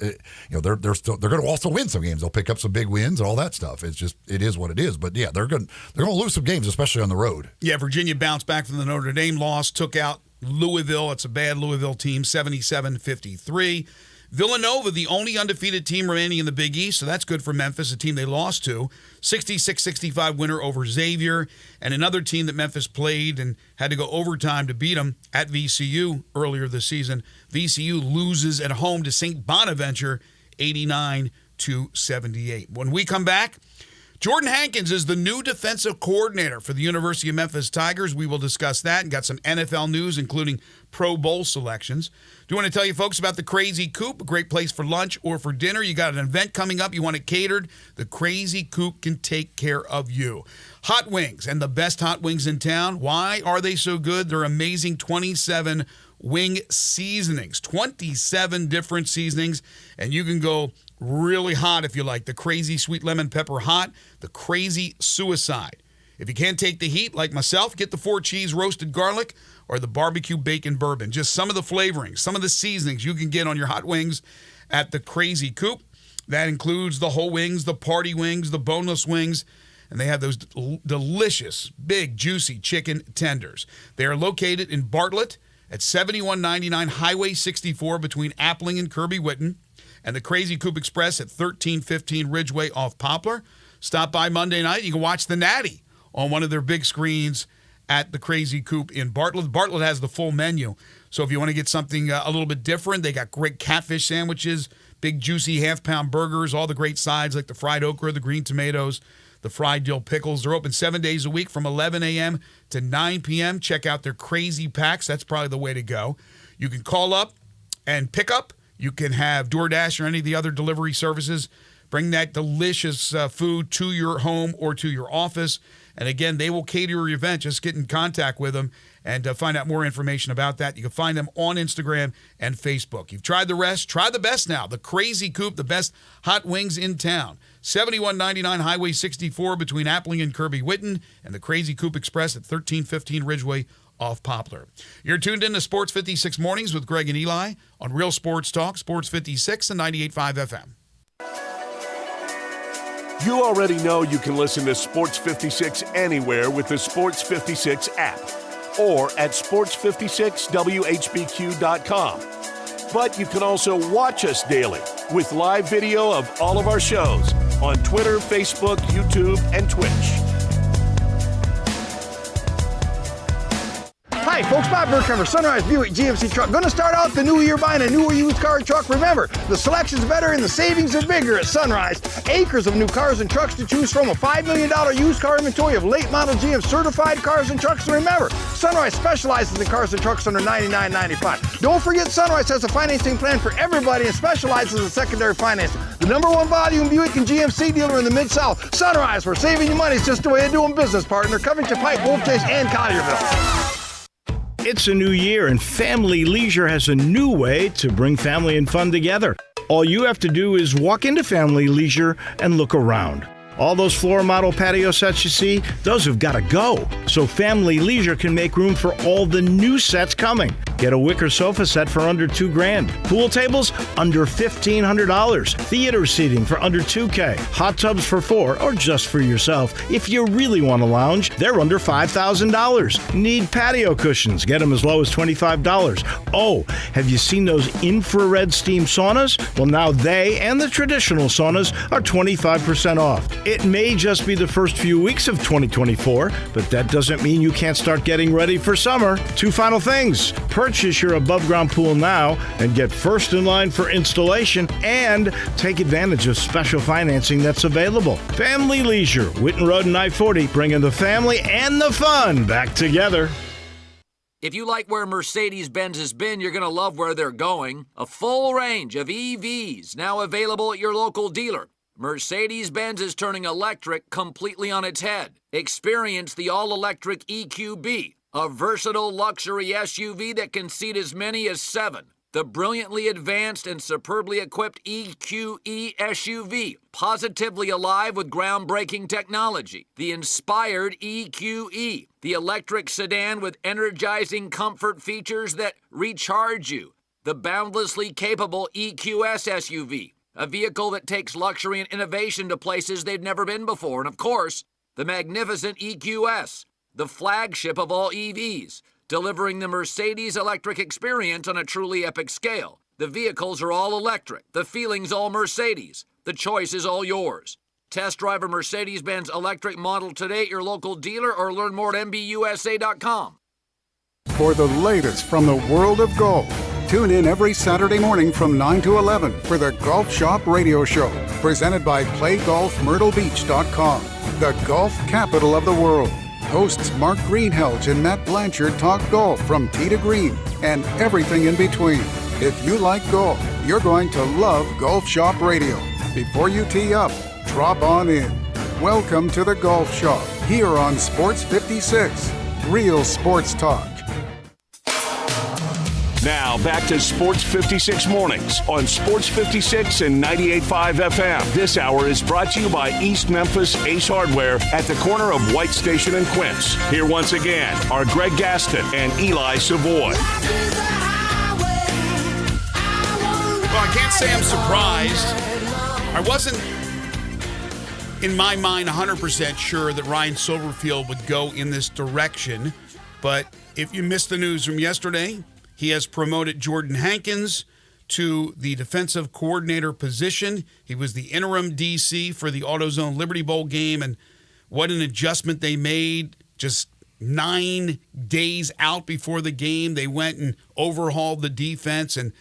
[SPEAKER 7] they're gonna also win some games. They'll pick up some big wins and all that stuff. It's just, it is what it is. But yeah, they're gonna lose some games, especially on the road.
[SPEAKER 6] Yeah, Virginia bounced back from the Notre Dame loss, took out Louisville. It's a bad Louisville team, 77-53. Villanova, the only undefeated team remaining in the Big East, so that's good for Memphis, a team they lost to. 66-65 winner over Xavier, and another team that Memphis played and had to go overtime to beat them at VCU earlier this season. VCU loses at home to St. Bonaventure, 89-78. When we come back, Jordan Hankins is the new defensive coordinator for the University of Memphis Tigers. We will discuss that and got some NFL news, including Pro Bowl selections. Do want to tell you folks about the Crazy Coop, a great place for lunch or for dinner. You got an event coming up, you want it catered, the Crazy Coop can take care of you. Hot wings, and the best hot wings in town. Why are they so good? They're amazing 27 wing seasonings, 27 different seasonings, and you can go really hot if you like. The Crazy Sweet Lemon Pepper Hot, the Crazy Suicide. If you can't take the heat, like myself, get the 4-cheese roasted garlic or the barbecue bacon bourbon. Just some of the flavorings, some of the seasonings you can get on your hot wings at the Crazy Coop. That includes the whole wings, the party wings, the boneless wings, and they have those delicious, big, juicy chicken tenders. They are located in Bartlett at 7199 Highway 64 between Appling and Kirby Whitten. and the Crazy Coop Express at 1315 Ridgeway off Poplar. Stop by Monday night. You can watch the Natty on one of their big screens at the Crazy Coop in Bartlett. Bartlett has the full menu. So if you want to get something a little bit different, they got great catfish sandwiches, big juicy half-pound burgers, all the great sides like the fried okra, the green tomatoes, the fried dill pickles. They're open 7 days a week from 11 a.m. to 9 p.m. Check out their crazy packs. That's probably the way to go. You can call up and pick up. You can have DoorDash or any of the other delivery services. Bring that delicious food to your home or to your office. And again, they will cater your event. Just get in contact with them and find out more information about that. You can find them on Instagram and Facebook. You've tried the rest. Try the best now. The Crazy Coop, the best hot wings in town. 7199 Highway 64 between Appling and Kirby Whitten, and the Crazy Coop Express at 1315 Ridgeway off Poplar. You're tuned in to Sports 56 Mornings with Greg and Eli on Real Sports Talk, Sports 56 and 98.5 FM.
[SPEAKER 5] You already know you can listen to Sports 56 anywhere with the Sports 56 app or at sports56whbq.com. But you can also watch us daily with live video of all of our shows on Twitter, Facebook, YouTube, and Twitch.
[SPEAKER 18] Hi, folks. Bob Burkhammer, Sunrise Buick GMC truck. Going to start out the new year buying a newer used car and truck. Remember, the selection's better and the savings are bigger at Sunrise. Acres of new cars and trucks to choose from. A $5 million used car inventory of late model GM certified cars and trucks. And remember, Sunrise specializes in cars and trucks under $99.95. Don't forget, Sunrise has a financing plan for everybody and specializes in secondary financing. The #1 volume Buick and GMC dealer in the Mid-South. Sunrise, where saving you money is just the way of doing business, partner. Covington Pike, Wolf Chase, and Collierville.
[SPEAKER 8] It's a new year, and Family Leisure has a new way to bring family and fun together. All you have to do is walk into Family Leisure and look around. All those floor model patio sets you see, those have got to go. So Family Leisure can make room for all the new sets coming. Get a wicker sofa set for under $2,000. Pool tables under $1,500. Theater seating for under $2,000. Hot tubs for $4,000 or just for yourself. If you really want to lounge, they're under $5,000. Need patio cushions? Get them as low as $25. Oh, have you seen those infrared steam saunas? Well, now they and the traditional saunas are 25% off. It may just be the first few weeks of 2024, but that doesn't mean you can't start getting ready for summer. Two final things. Purchase your above-ground pool now and get first in line for installation, and take advantage of special financing that's available. Family Leisure, Whitten Road and I-40, bringing the family and the fun back together.
[SPEAKER 19] If you like where Mercedes-Benz has been, you're going to love where they're going. A full range of EVs now available at your local dealer. Mercedes-Benz is turning electric completely on its head. Experience the all-electric EQB, a versatile luxury SUV that can seat as many as 7. The brilliantly advanced and superbly equipped EQE SUV, positively alive with groundbreaking technology. The inspired EQE, the electric sedan with energizing comfort features that recharge you. The boundlessly capable EQS SUV, a vehicle that takes luxury and innovation to places they've never been before. And of course, the magnificent EQS, the flagship of all EVs, delivering the Mercedes electric experience on a truly epic scale. The vehicles are all electric. The feeling's all Mercedes. The choice is all yours. Test drive a Mercedes-Benz electric model today at your local dealer or learn more at MBUSA.com.
[SPEAKER 20] For the latest from the world of golf, tune in every Saturday morning from 9 to 11 for the Golf Shop Radio Show, presented by PlayGolfMyrtleBeach.com, the golf capital of the world. Hosts Mark Greenhelge and Matt Blanchard talk golf from tee to green and everything in between. If you like golf, you're going to love Golf Shop Radio. Before you tee up, drop on in. Welcome to the Golf Shop here on Sports 56, Real Sports Talk.
[SPEAKER 5] Now back to Sports 56 Mornings on Sports 56 and 98.5 FM. This hour is brought to you by East Memphis Ace Hardware at the corner of White Station and Quince. Here once again are Greg Gaston and Eli Savoy.
[SPEAKER 6] Well, I can't say I'm surprised. I wasn't, in my mind, 100% sure that Ryan Silverfield would go in this direction. But if you missed the news from yesterday, he has promoted Jordan Hankins to the defensive coordinator position. He was the interim DC for the AutoZone Liberty Bowl game, and what an adjustment they made just 9 days out before the game. They went and overhauled the defense, and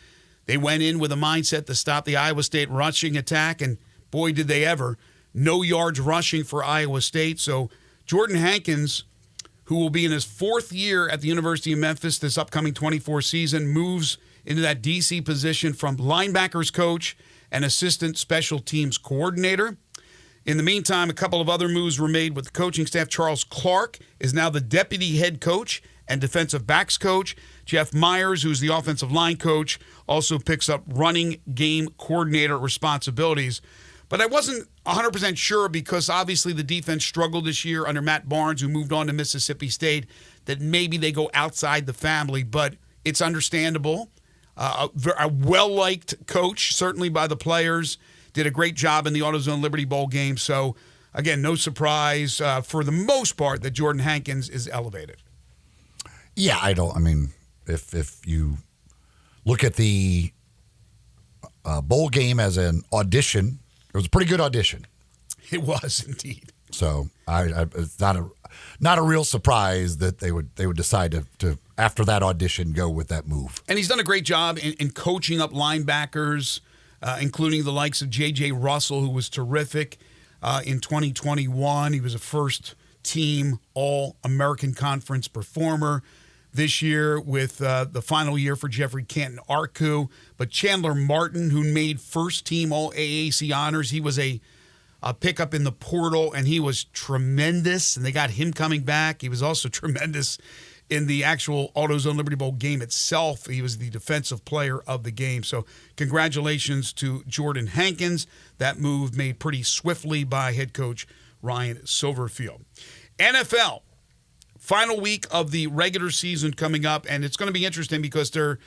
[SPEAKER 6] they went in with a mindset to stop the Iowa State rushing attack, and boy, did they ever. No yards rushing for Iowa State. So Jordan Hankins, who will be in his 4th year at the University of Memphis this upcoming 24 season, moves into that DC position from linebackers coach and assistant special teams coordinator. In the meantime, a couple of other moves were made with the coaching staff. Charles Clark is now the deputy head coach and defensive backs coach. Jeff Myers, who's the offensive line coach, also picks up running game coordinator responsibilities. But I wasn't 100% sure because obviously the defense struggled this year under Matt Barnes, who moved on to Mississippi State, that maybe they go outside the family. But it's understandable. A well-liked coach, certainly by the players. Did a great job in the AutoZone Liberty Bowl game. So, again, no surprise for the most part that Jordan Hankins is elevated.
[SPEAKER 7] Yeah, if you look at the bowl game as an audition, it was a pretty good audition.
[SPEAKER 6] It was indeed.
[SPEAKER 7] So it's not a real surprise that they would decide to after that audition go with that move.
[SPEAKER 6] And he's done a great job in coaching up linebackers, including the likes of J.J. Russell, who was terrific in 2021. He was a first-team All-American Conference performer this year with the final year for Jeffrey Canton-Arku. But Chandler Martin, who made first-team All-AAC honors, he was a pickup in the portal, and he was tremendous, and they got him coming back. He was also tremendous in the actual AutoZone Liberty Bowl game itself. He was the defensive player of the game. So congratulations to Jordan Hankins. That move made pretty swiftly by head coach Ryan Silverfield. NFL, final week of the regular season coming up, and it's going to be interesting because there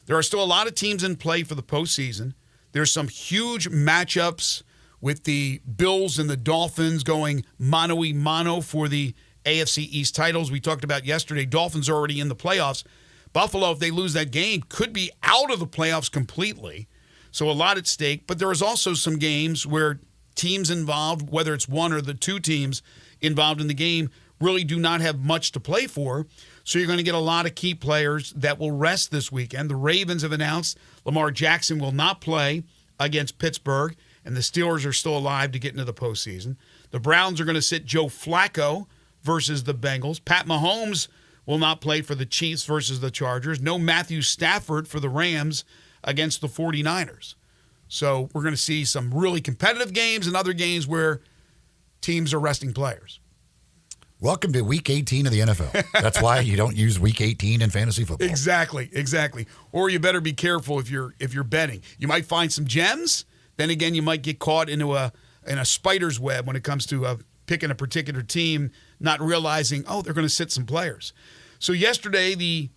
[SPEAKER 6] are still a lot of teams in play for the postseason. There's some huge matchups with the Bills and the Dolphins going mano-a-mano for the AFC East titles. We talked about yesterday, Dolphins are already in the playoffs. Buffalo, if they lose that game, could be out of the playoffs completely. So a lot at stake. But there is also some games where teams involved, whether it's one or the two teams involved in the game, really do not have much to play for. So you're going to get a lot of key players that will rest this weekend. The Ravens have announced Lamar Jackson will not play against Pittsburgh, and the Steelers are still alive to get into the postseason. The Browns are going to sit Joe Flacco versus the Bengals. Pat Mahomes will not play for the Chiefs versus the Chargers. No Matthew Stafford for the Rams against the 49ers. So we're going to see some really competitive games and other games where teams are resting players.
[SPEAKER 7] Welcome to Week 18 of the NFL. That's why you don't use Week 18 in fantasy football.
[SPEAKER 6] Exactly. Or you better be careful if you're betting. You might find some gems. Then again, you might get caught in a spider's web when it comes to picking a particular team, not realizing, they're going to sit some players. So yesterday, the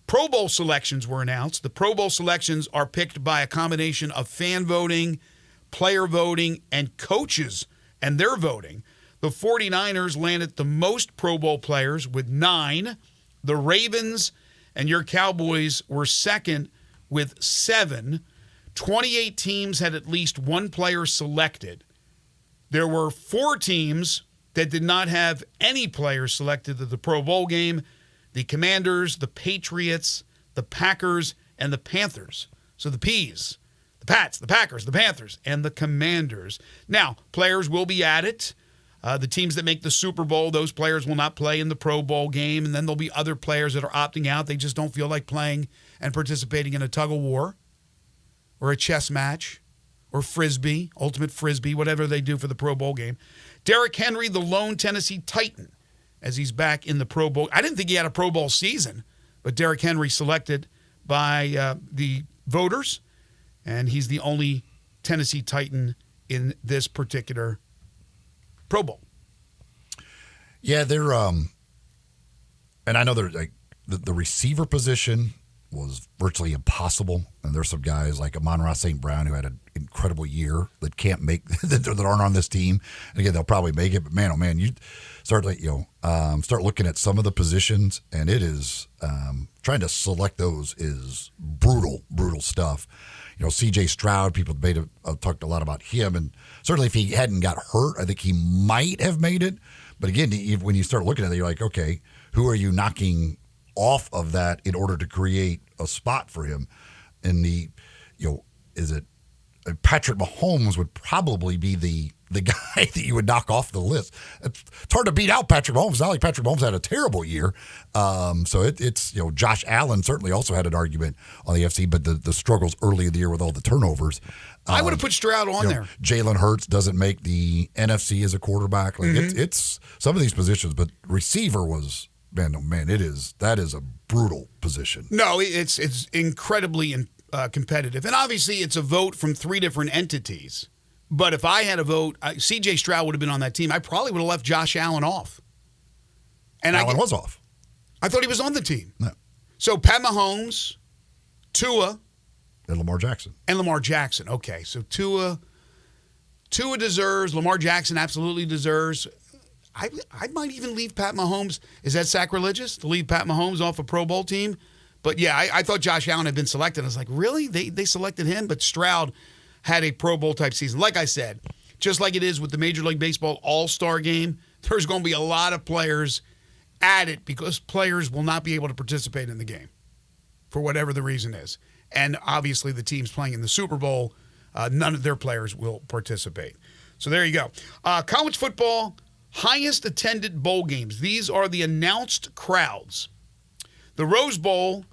[SPEAKER 6] Pro Bowl selections were announced. The Pro Bowl selections are picked by a combination of fan voting, player voting, and coaches and their voting. The 49ers landed the most Pro Bowl players with 9. The Ravens and your Cowboys were second with 7. 28 teams had at least one player selected. There were 4 teams that did not have any players selected to the Pro Bowl game: the Commanders, the Patriots, the Packers, and the Panthers. So the P's, the Pats, the Packers, the Panthers, and the Commanders. Now, players will be added. The teams that make the Super Bowl, those players will not play in the Pro Bowl game, and then there'll be other players that are opting out. They just don't feel like playing and participating in a tug-of-war or a chess match or Frisbee, ultimate Frisbee, whatever they do for the Pro Bowl game. Derrick Henry, the lone Tennessee Titan, as he's back in the Pro Bowl. I didn't think he had a Pro Bowl season, but Derrick Henry selected by the voters, and he's the only Tennessee Titan in this particular Pro Bowl.
[SPEAKER 7] Yeah, they're and I know they're like the receiver position was virtually impossible, and there's some guys like Amon-Ra St. Brown who had an incredible year that can't make that aren't on this team. And again, they'll probably make it, but man, oh man, you start start looking at some of the positions, and it is trying to select those is brutal stuff. C.J. Stroud, people talked a lot about him, and certainly if he hadn't got hurt, I think he might have made it. But again, when you start looking at it, you're like, okay, who are you knocking off of that in order to create a spot for him? And is it Patrick Mahomes would probably be the guy that you would knock off the list. It's hard to beat out Patrick Mahomes. It's not like Patrick Mahomes had a terrible year. So it's Josh Allen certainly also had an argument on the FC, but the struggles early in the year with all the turnovers.
[SPEAKER 6] I would have put Stroud on there.
[SPEAKER 7] Jalen Hurts doesn't make the NFC as a quarterback. Like it's some of these positions, but receiver was that is a brutal position.
[SPEAKER 6] No, it's incredibly competitive, and obviously it's a vote from three different entities. But if I had a vote, C.J. Stroud would have been on that team. I probably would have left Josh Allen off. And
[SPEAKER 7] Allen was off.
[SPEAKER 6] I thought he was on the team.
[SPEAKER 7] No.
[SPEAKER 6] So Pat Mahomes, Tua,
[SPEAKER 7] and Lamar Jackson.
[SPEAKER 6] Okay, so Tua deserves. Lamar Jackson absolutely deserves. I might even leave Pat Mahomes. Is that sacrilegious to leave Pat Mahomes off a Pro Bowl team? But yeah, I thought Josh Allen had been selected. I was like, really? They selected him? But Stroud had a Pro Bowl type season. Like I said, just like it is with the Major League Baseball All-Star Game, there's going to be a lot of players at it because players will not be able to participate in the game for whatever the reason is. And obviously the teams playing in the Super Bowl, none of their players will participate. So there you go. College football, highest attended bowl games. These are the announced crowds. The Rose Bowl,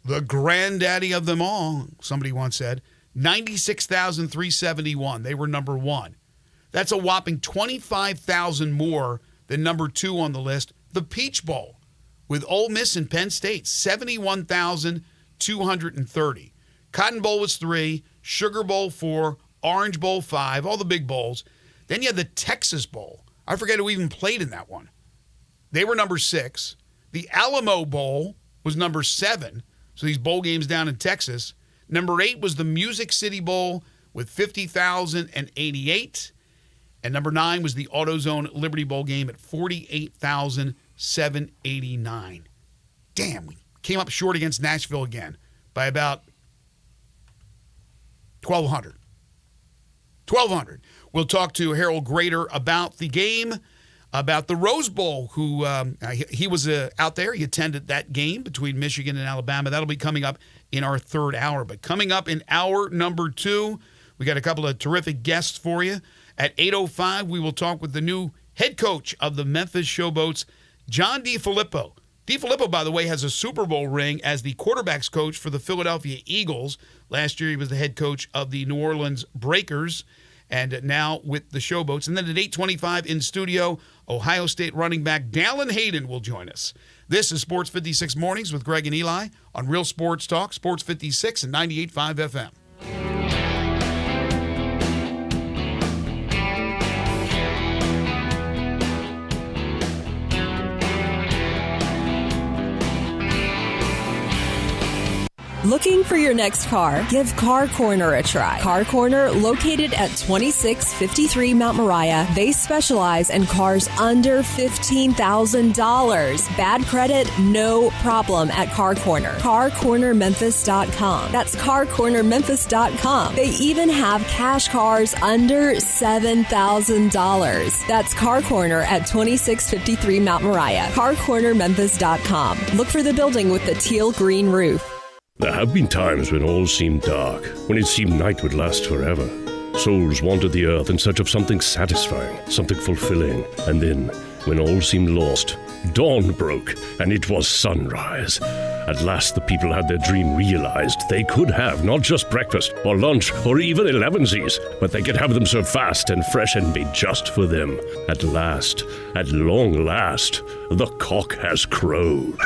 [SPEAKER 6] the granddaddy of them all, somebody once said, 96,371. They were number one. That's a whopping 25,000 more than number two on the list. The Peach Bowl with Ole Miss and Penn State, 71,230. Cotton Bowl was 3, Sugar Bowl 4, Orange Bowl 5, all the big bowls. Then you had the Texas Bowl. I forget who even played in that one. They were number 6. The Alamo Bowl was number 7. So these bowl games down in Texas. Number 8 was the Music City Bowl with 50,088. And number 9 was the AutoZone Liberty Bowl game at 48,789. Damn, we came up short against Nashville again by about 1,200. 1,200. We'll talk to Harold Grader about the game, about the Rose Bowl, who he was out there. He attended that game between Michigan and Alabama. That'll be coming up in our third hour. But coming up in hour number 2, we got a couple of terrific guests for you. At 8:05, we will talk with the new head coach of the Memphis Showboats, John DeFilippo. DeFilippo, by the way, has a Super Bowl ring as the quarterbacks coach for the Philadelphia Eagles. Last year, he was the head coach of the New Orleans Breakers, and now with the Showboats. And then at 8:25 in studio, Ohio State running back Dallin Hayden will join us. This is Sports 56 Mornings with Greg and Eli on Real Sports Talk, Sports 56 and 98.5 FM.
[SPEAKER 15] Looking for your next car? Give Car Corner a try. Car Corner, located at 2653 Mount Moriah. They specialize in cars under $15,000. Bad credit? No problem at Car Corner. CarCornerMemphis.com. That's CarCornerMemphis.com. They even have cash cars under $7,000. That's Car Corner at 2653 Mount Moriah. CarCornerMemphis.com. Look for the building with the teal green roof.
[SPEAKER 21] There have been times when all seemed dark, when it seemed night would last forever. Souls wandered the earth in search of something satisfying, something fulfilling. And then, when all seemed lost, dawn broke, and it was sunrise. At last the people had their dream realized. They could have not just breakfast, or lunch, or even 11sies, but they could have them served fast and fresh and made just for them. At last, at long last, the cock has crowed.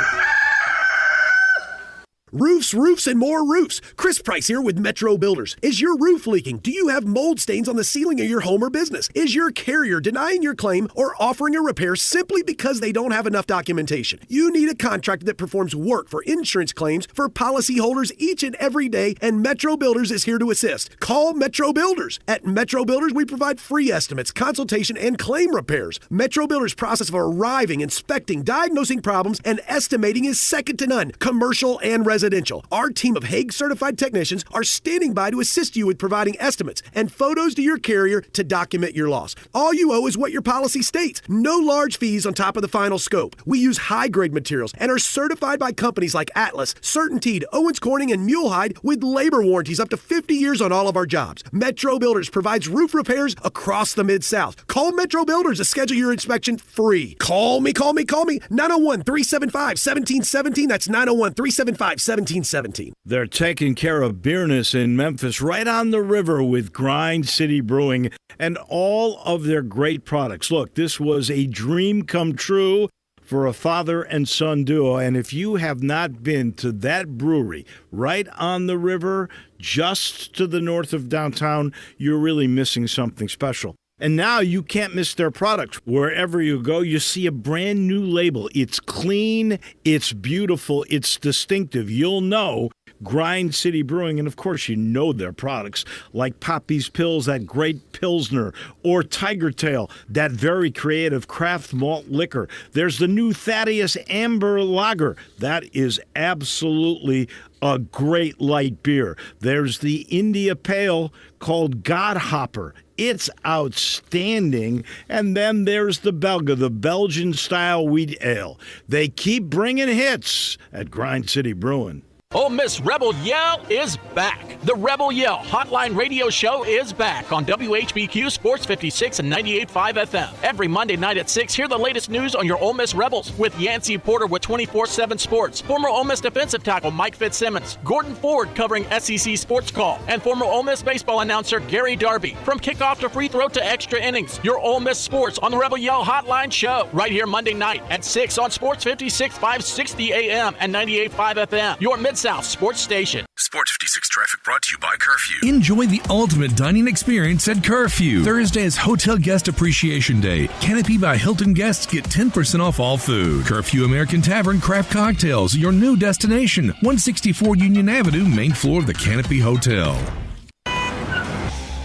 [SPEAKER 1] Roofs, roofs, and more roofs. Chris Price here with Metro Builders. Is your roof leaking? Do you have mold stains on the ceiling of your home or business? Is your carrier denying your claim or offering a repair simply because they don't have enough documentation? You need a contractor that performs work for insurance claims for policyholders each and every day, and Metro Builders is here to assist. Call Metro Builders. At Metro Builders, we provide free estimates, consultation, and claim repairs. Metro Builders' process of arriving, inspecting, diagnosing problems, and estimating is second to none, commercial and residential. Our team of Hague-certified technicians are standing by to assist you with providing estimates and photos to your carrier to document your loss. All you owe is what your policy states. No large fees on top of the final scope. We use high-grade materials and are certified by companies like Atlas, CertainTeed, Owens Corning, and Mulehide with labor warranties up to 50 years on all of our jobs. Metro Builders provides roof repairs across the Mid-South. Call Metro Builders to schedule your inspection free. Call me. 901-375-1717. That's 901-375-1717.
[SPEAKER 8] They're taking care of beerness in Memphis, right on the river with Grind City Brewing and all of their great products. Look, this was a dream come true for a father and son duo. And if you have not been to that brewery right on the river, just to the north of downtown, you're really missing something special. And now you can't miss their products. Wherever you go, you see a brand new label. It's clean, it's beautiful, it's distinctive. You'll know Grind City Brewing, and of course you know their products like Poppy's Pills, that great Pilsner, or Tiger Tail, that very creative craft malt liquor. There's the new Thaddeus Amber Lager. That is absolutely a great light beer. There's the India Pale called Godhopper. It's outstanding. And then there's the Belga, the Belgian-style wheat ale. They keep bringing hits at Grind City Brewing.
[SPEAKER 11] Ole Miss Rebel Yell is back. The Rebel Yell Hotline Radio Show is back on WHBQ Sports 56 and 98.5 FM. Every Monday night at 6, hear the latest news on your Ole Miss Rebels with Yancey Porter with 24/7 Sports, former Ole Miss defensive tackle Mike Fitzsimmons, Gordon Ford covering SEC Sports Call, and former Ole Miss baseball announcer Gary Darby. From kickoff to free throw to extra innings, your Ole Miss Sports on the Rebel Yell Hotline Show right here Monday night at 6 on Sports 56, 560 AM and 98.5 FM. Your Mid-South Sports Station.
[SPEAKER 22] Sports 56 traffic brought to you by Curfew.
[SPEAKER 23] Enjoy the ultimate dining experience at Curfew. Thursday is Hotel Guest Appreciation Day. Canopy by Hilton guests get 10% off all food. Curfew American Tavern Craft Cocktails, your new destination. 164 Union Avenue, main floor of the Canopy Hotel.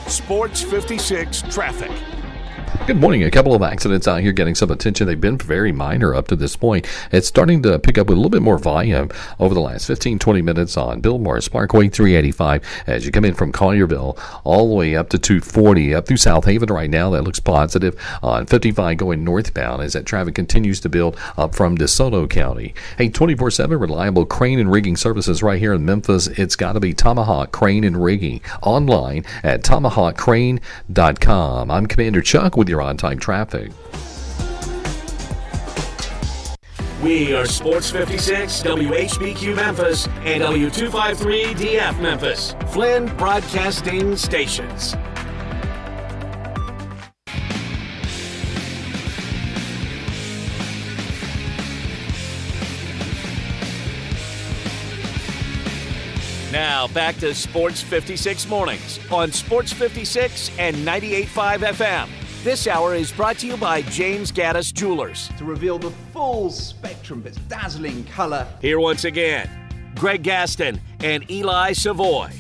[SPEAKER 5] Sports 56 traffic.
[SPEAKER 16] Good morning. A couple of accidents out here getting some attention. They've been very minor up to this point. It's starting to pick up with a little bit more volume over the last 15-20 minutes on Bill Morris Parkway 385 as you come in from Collierville all the way up to 240 up through South Haven right now. That looks positive on 55 going northbound as that traffic continues to build up from DeSoto County. Hey, 24/7 reliable crane and rigging services right here in Memphis. It's got to be Tomahawk Crane and Rigging online at tomahawkcrane.com. I'm Commander Chuck with your on-time traffic.
[SPEAKER 3] We are Sports 56, WHBQ Memphis, and W253 DF Memphis, Flynn Broadcasting Stations. Now back to Sports 56 mornings on Sports 56 and 98.5 FM. This hour is brought to you by James Gaddis Jewelers.
[SPEAKER 24] To reveal the full spectrum of its dazzling color.
[SPEAKER 3] Here once again, Greg Gaston and Eli Savoy.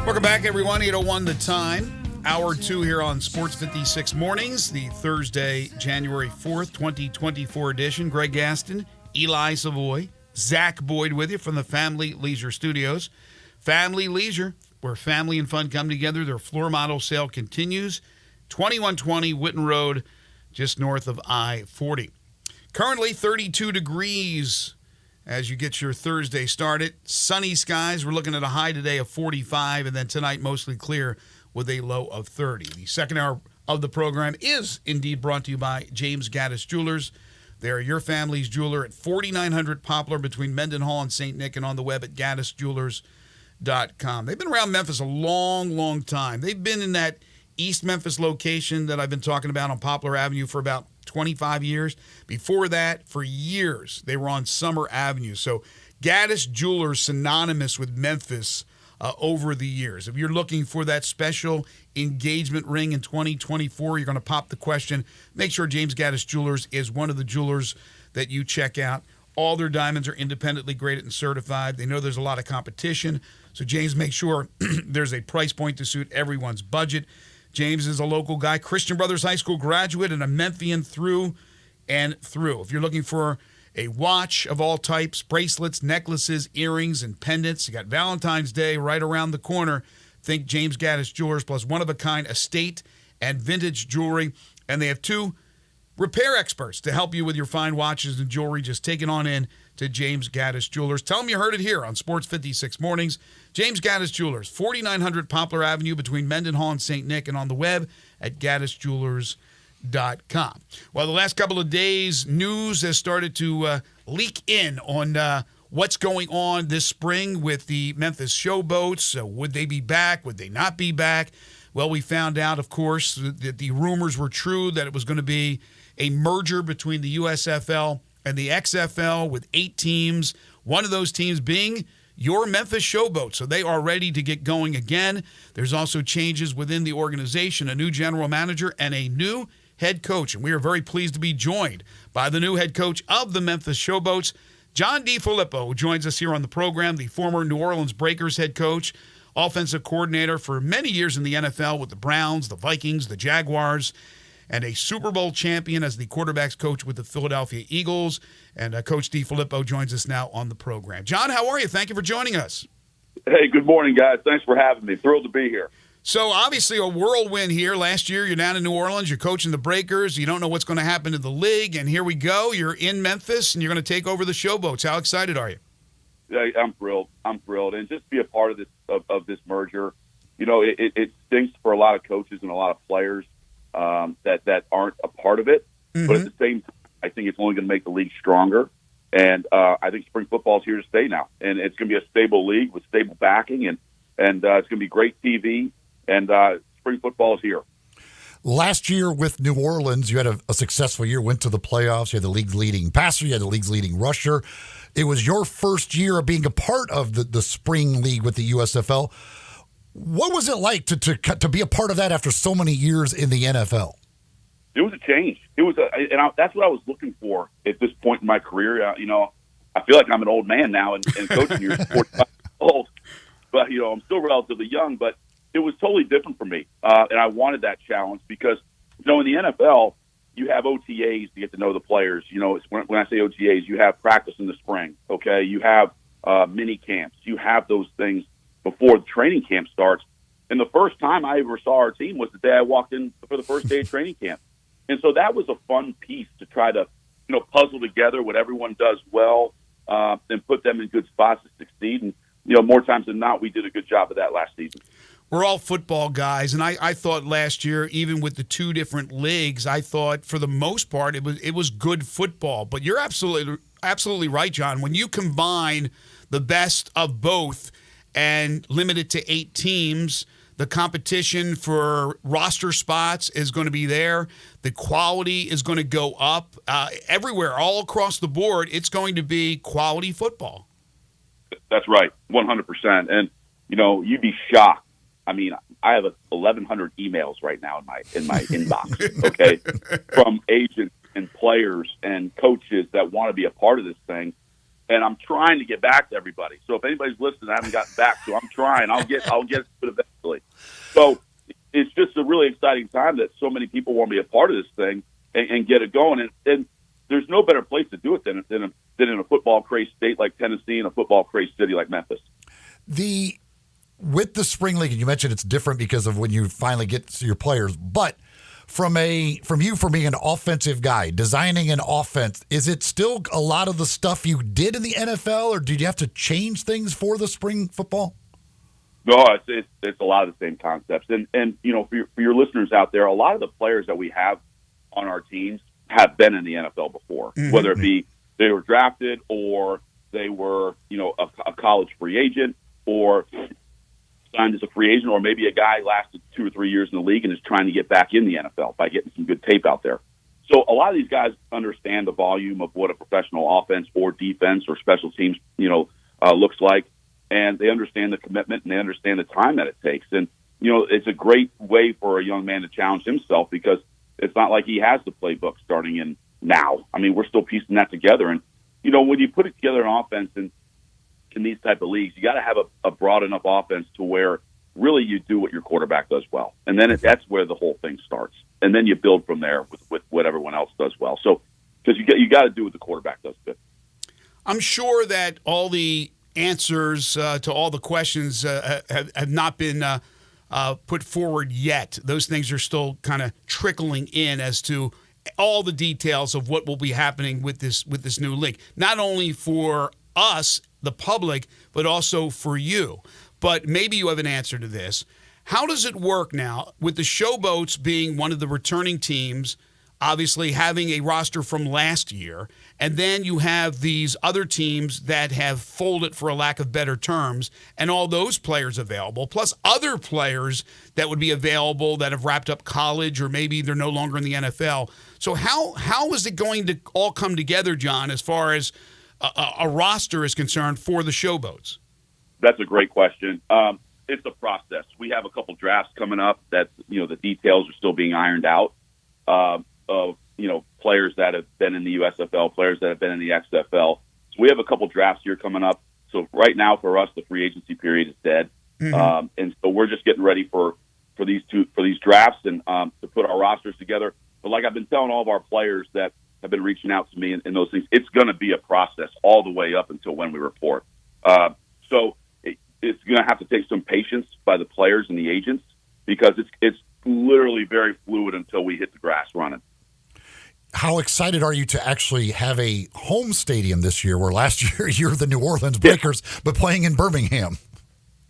[SPEAKER 6] Welcome back, everyone. 8:01 the time. Hour 2 here on Sports 56 Mornings, the Thursday, January 4th, 2024 edition. Greg Gaston, Eli Savoy, Zach Boyd with you from the Family Leisure Studios. Family Leisure, where family and fun come together. Their floor model sale continues. 2120 Whitten Road, just north of I-40. Currently 32 degrees as you get your Thursday started. Sunny skies. We're looking at a high today of 45, and then tonight mostly clear with a low of 30. The second hour of the program is indeed brought to you by James Gaddis Jewelers. They are your family's jeweler at 4900 Poplar between Mendenhall and St. Nick, and on the web at GaddisJewelers.com. They've been around Memphis a long, long time. They've been in that East Memphis location that I've been talking about on Poplar Avenue for about 25 years. Before that, for years, they were on Summer Avenue. So Gaddis Jewelers synonymous with Memphis over the years. If you're looking for that special engagement ring in 2024, you're going to pop the question. Make sure James Gaddis Jewelers is one of the jewelers that you check out. All their diamonds are independently graded and certified. They know there's a lot of competition, so James makes sure there's a price point to suit everyone's budget. James is a local guy, Christian Brothers High School graduate, and a Memphian through and through. If you're looking for a watch of all types, bracelets, necklaces, earrings, and pendants, you got Valentine's Day right around the corner. Think James Gaddis Jewelers, plus one-of-a-kind estate and vintage jewelry. And they have 2 repair experts to help you with your fine watches and jewelry. Just take it on in to James Gaddis Jewelers. Tell them you heard it here on Sports 56 Mornings. James Gaddis Jewelers, 4900 Poplar Avenue between Mendenhall and St. Nick, and on the web at gaddisjewelers.com. Well, the last couple of days, news has started to leak in on what's going on this spring with the Memphis Showboats. Would they be back? Would they not be back? Well, we found out, of course, that the rumors were true, that it was going to be a merger between the USFL and the XFL with 8 teams, one of those teams being your Memphis Showboats. So they are ready to get going again. There's also changes within the organization, a new general manager and a new head coach. And we are very pleased to be joined by the new head coach of the Memphis Showboats, John DeFilippo, who joins us here on the program, the former New Orleans Breakers head coach, offensive coordinator for many years in the NFL with the Browns, the Vikings, the Jaguars, and a Super Bowl champion as the quarterbacks coach with the Philadelphia Eagles. And Coach DeFilippo joins us now on the program. John, how are you? Thank you for joining us.
[SPEAKER 2] Hey, good morning, guys. Thanks for having me. Thrilled to be here.
[SPEAKER 6] So, obviously, a whirlwind here. Last year, you're down in New Orleans. You're coaching the Breakers. You don't know what's going to happen to the league. And here we go. You're in Memphis, and you're going to take over the Showboats. How excited are you?
[SPEAKER 2] Yeah, I'm thrilled. And just be a part of this this merger. You know, it stinks for a lot of coaches and a lot of players that aren't a part of it. Mm-hmm. But at the same time, I think it's only going to make the league stronger. And I think spring football is here to stay now. And it's going to be a stable league with stable backing, and it's going to be great TV. And spring football is here.
[SPEAKER 7] Last year with New Orleans, you had a successful year, went to the playoffs. You had the league's leading passer. You had the league's leading rusher. It was your first year of being a part of the spring league with the USFL. What was it like to be a part of that after so many years in the NFL?
[SPEAKER 2] It was a change. That's what I was looking for at this point in my career. I feel like I'm an old man now, and coaching years 45 years old. But I'm still relatively young. But it was totally different for me, and I wanted that challenge because in the NFL you have OTAs to get to know the players. When I say OTAs, you have practice in the spring. Okay, you have mini camps. You have those things before the training camp starts. And the first time I ever saw our team was the day I walked in for the first day of training camp. And so that was a fun piece to try to, puzzle together what everyone does well and put them in good spots to succeed. And, more times than not, we did a good job of that last season.
[SPEAKER 6] We're all football guys, and I thought last year, even with the 2 different leagues, I thought for the most part it was good football. But you're absolutely right, John. When you combine the best of both and limit it to 8 teams, the competition for roster spots is going to be there. The quality is going to go up everywhere, all across the board. It's going to be quality football.
[SPEAKER 2] That's right, 100%. And you'd be shocked. I mean, I have 1,100 emails right now in my inbox. Okay, from agents and players and coaches that want to be a part of this thing. And I'm trying to get back to everybody. So if anybody's listening, I haven't gotten back to. I'm trying. I'll get to it eventually. So it's just a really exciting time that so many people want to be a part of this thing and get it going. And there's no better place to do it than in a football crazed state like Tennessee and a football crazed city like Memphis.
[SPEAKER 7] With the spring league, and you mentioned it's different because of when you finally get to your players, but for being an offensive guy, designing an offense, is it still a lot of the stuff you did in the NFL, or did you have to change things for the spring football?
[SPEAKER 2] No, it's a lot of the same concepts. And for your listeners out there, a lot of the players that we have on our teams have been in the NFL before, mm-hmm. whether it be they were drafted or they were, a college free agent or signed as a free agent, or maybe a guy lasted 2 or 3 years in the league and is trying to get back in the NFL by getting some good tape out there. So a lot of these guys understand the volume of what a professional offense or defense or special teams, looks like, and they understand the commitment and they understand the time that it takes. And, it's a great way for a young man to challenge himself because it's not like he has the playbook starting in now. I mean, we're still piecing that together. And, when you put it together an offense in these type of leagues, you got to have a broad enough offense to where really you do what your quarterback does well. And then that's where the whole thing starts. And then you build from there with what everyone else does well. So, because you got to do what the quarterback does good.
[SPEAKER 6] I'm sure that all the answers to all the questions have not been put forward yet. Those things are still kind of trickling in as to all the details of what will be happening with this new league. Not only for us, the public, but also for you. But maybe you have an answer to this. How does it work now with the Showboats being one of the returning teams, obviously having a roster from last year, and then you have these other teams that have folded, for a lack of better terms, and all those players available, plus other players that would be available that have wrapped up college or maybe they're no longer in the NFL. So how is it going to all come together, John, as far as a roster is concerned for the Showboats?
[SPEAKER 2] That's a great question. It's a process. We have a couple drafts coming up that, the details are still being ironed out of, players that have been in the USFL, players that have been in the XFL. So we have a couple drafts here coming up. So right now for us, the free agency period is dead. Mm-hmm. And so we're just getting ready for these drafts and to put our rosters together. But like I've been telling all of our players that have been reaching out to me in those things, it's going to be a process all the way up until when we report. So it's going to have to take some patience by the players and the agents because it's literally very fluid until we hit the grass running.
[SPEAKER 7] How excited are you to actually have a home stadium this year, where last year you're the New Orleans Breakers, but playing in Birmingham?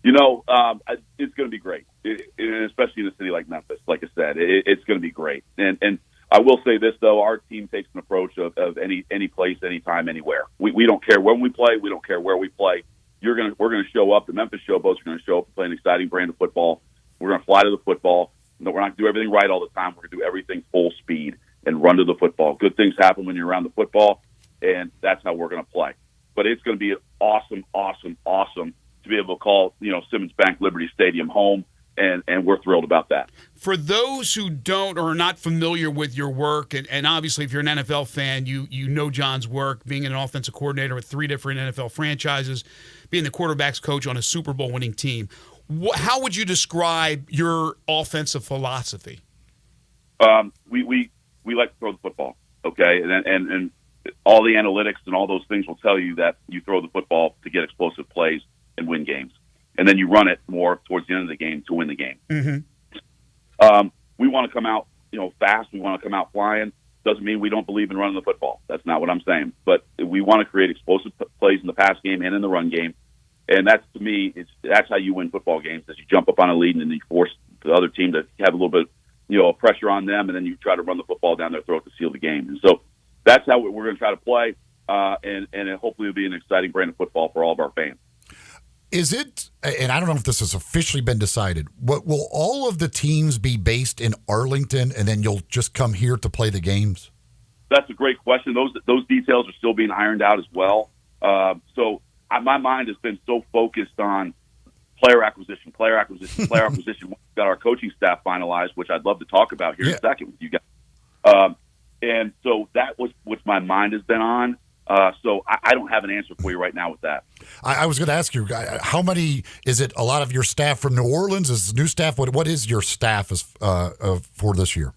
[SPEAKER 2] It's going to be great, especially in a city like Memphis. Like I said, it's going to be great. And I will say this, though, our team takes an approach of any place, anytime, anywhere. We don't care when we play. We don't care where we play. We're going to show up. The Memphis Showboats are going to show up and play an exciting brand of football. We're going to fly to the football. We're not going to do everything right all the time. We're going to do everything full speed and run to the football. Good things happen when you're around the football, and that's how we're going to play. But it's going to be awesome to be able to call, Simmons Bank Liberty Stadium home, and we're thrilled about that.
[SPEAKER 6] For those who don't or are not familiar with your work, and obviously if you're an NFL fan, you know John's work, being an offensive coordinator with 3 different NFL franchises, being the quarterback's coach on a Super Bowl winning team. How would you describe your offensive philosophy?
[SPEAKER 2] We like to throw the football, okay? And all the analytics and all those things will tell you that you throw the football to get explosive plays and win games. And then you run it more towards the end of the game to win the game.
[SPEAKER 6] Mm-hmm.
[SPEAKER 2] We want to come out, fast. We want to come out flying. Doesn't mean we don't believe in running the football. That's not what I'm saying. But we want to create explosive plays in the pass game and in the run game. And that's, to me, that's how you win football games, is you jump up on a lead and then you force the other team to have a little bit, pressure on them, and then you try to run the football down their throat to seal the game. And so that's how we're going to try to play, and hopefully it'll be an exciting brand of football for all of our fans.
[SPEAKER 7] Is it, and I don't know if this has officially been decided, will all of the teams be based in Arlington, and then you'll just come here to play the games?
[SPEAKER 2] That's a great question. Those details are still being ironed out as well. So my mind has been so focused on player acquisition. We've got our coaching staff finalized, which I'd love to talk about here in a second with you guys. And so that was what my mind has been on. So I don't have an answer for you right now with that.
[SPEAKER 7] I was going to ask you, how many, is it a lot of your staff from New Orleans? Is it new staff? What is your staff for this year?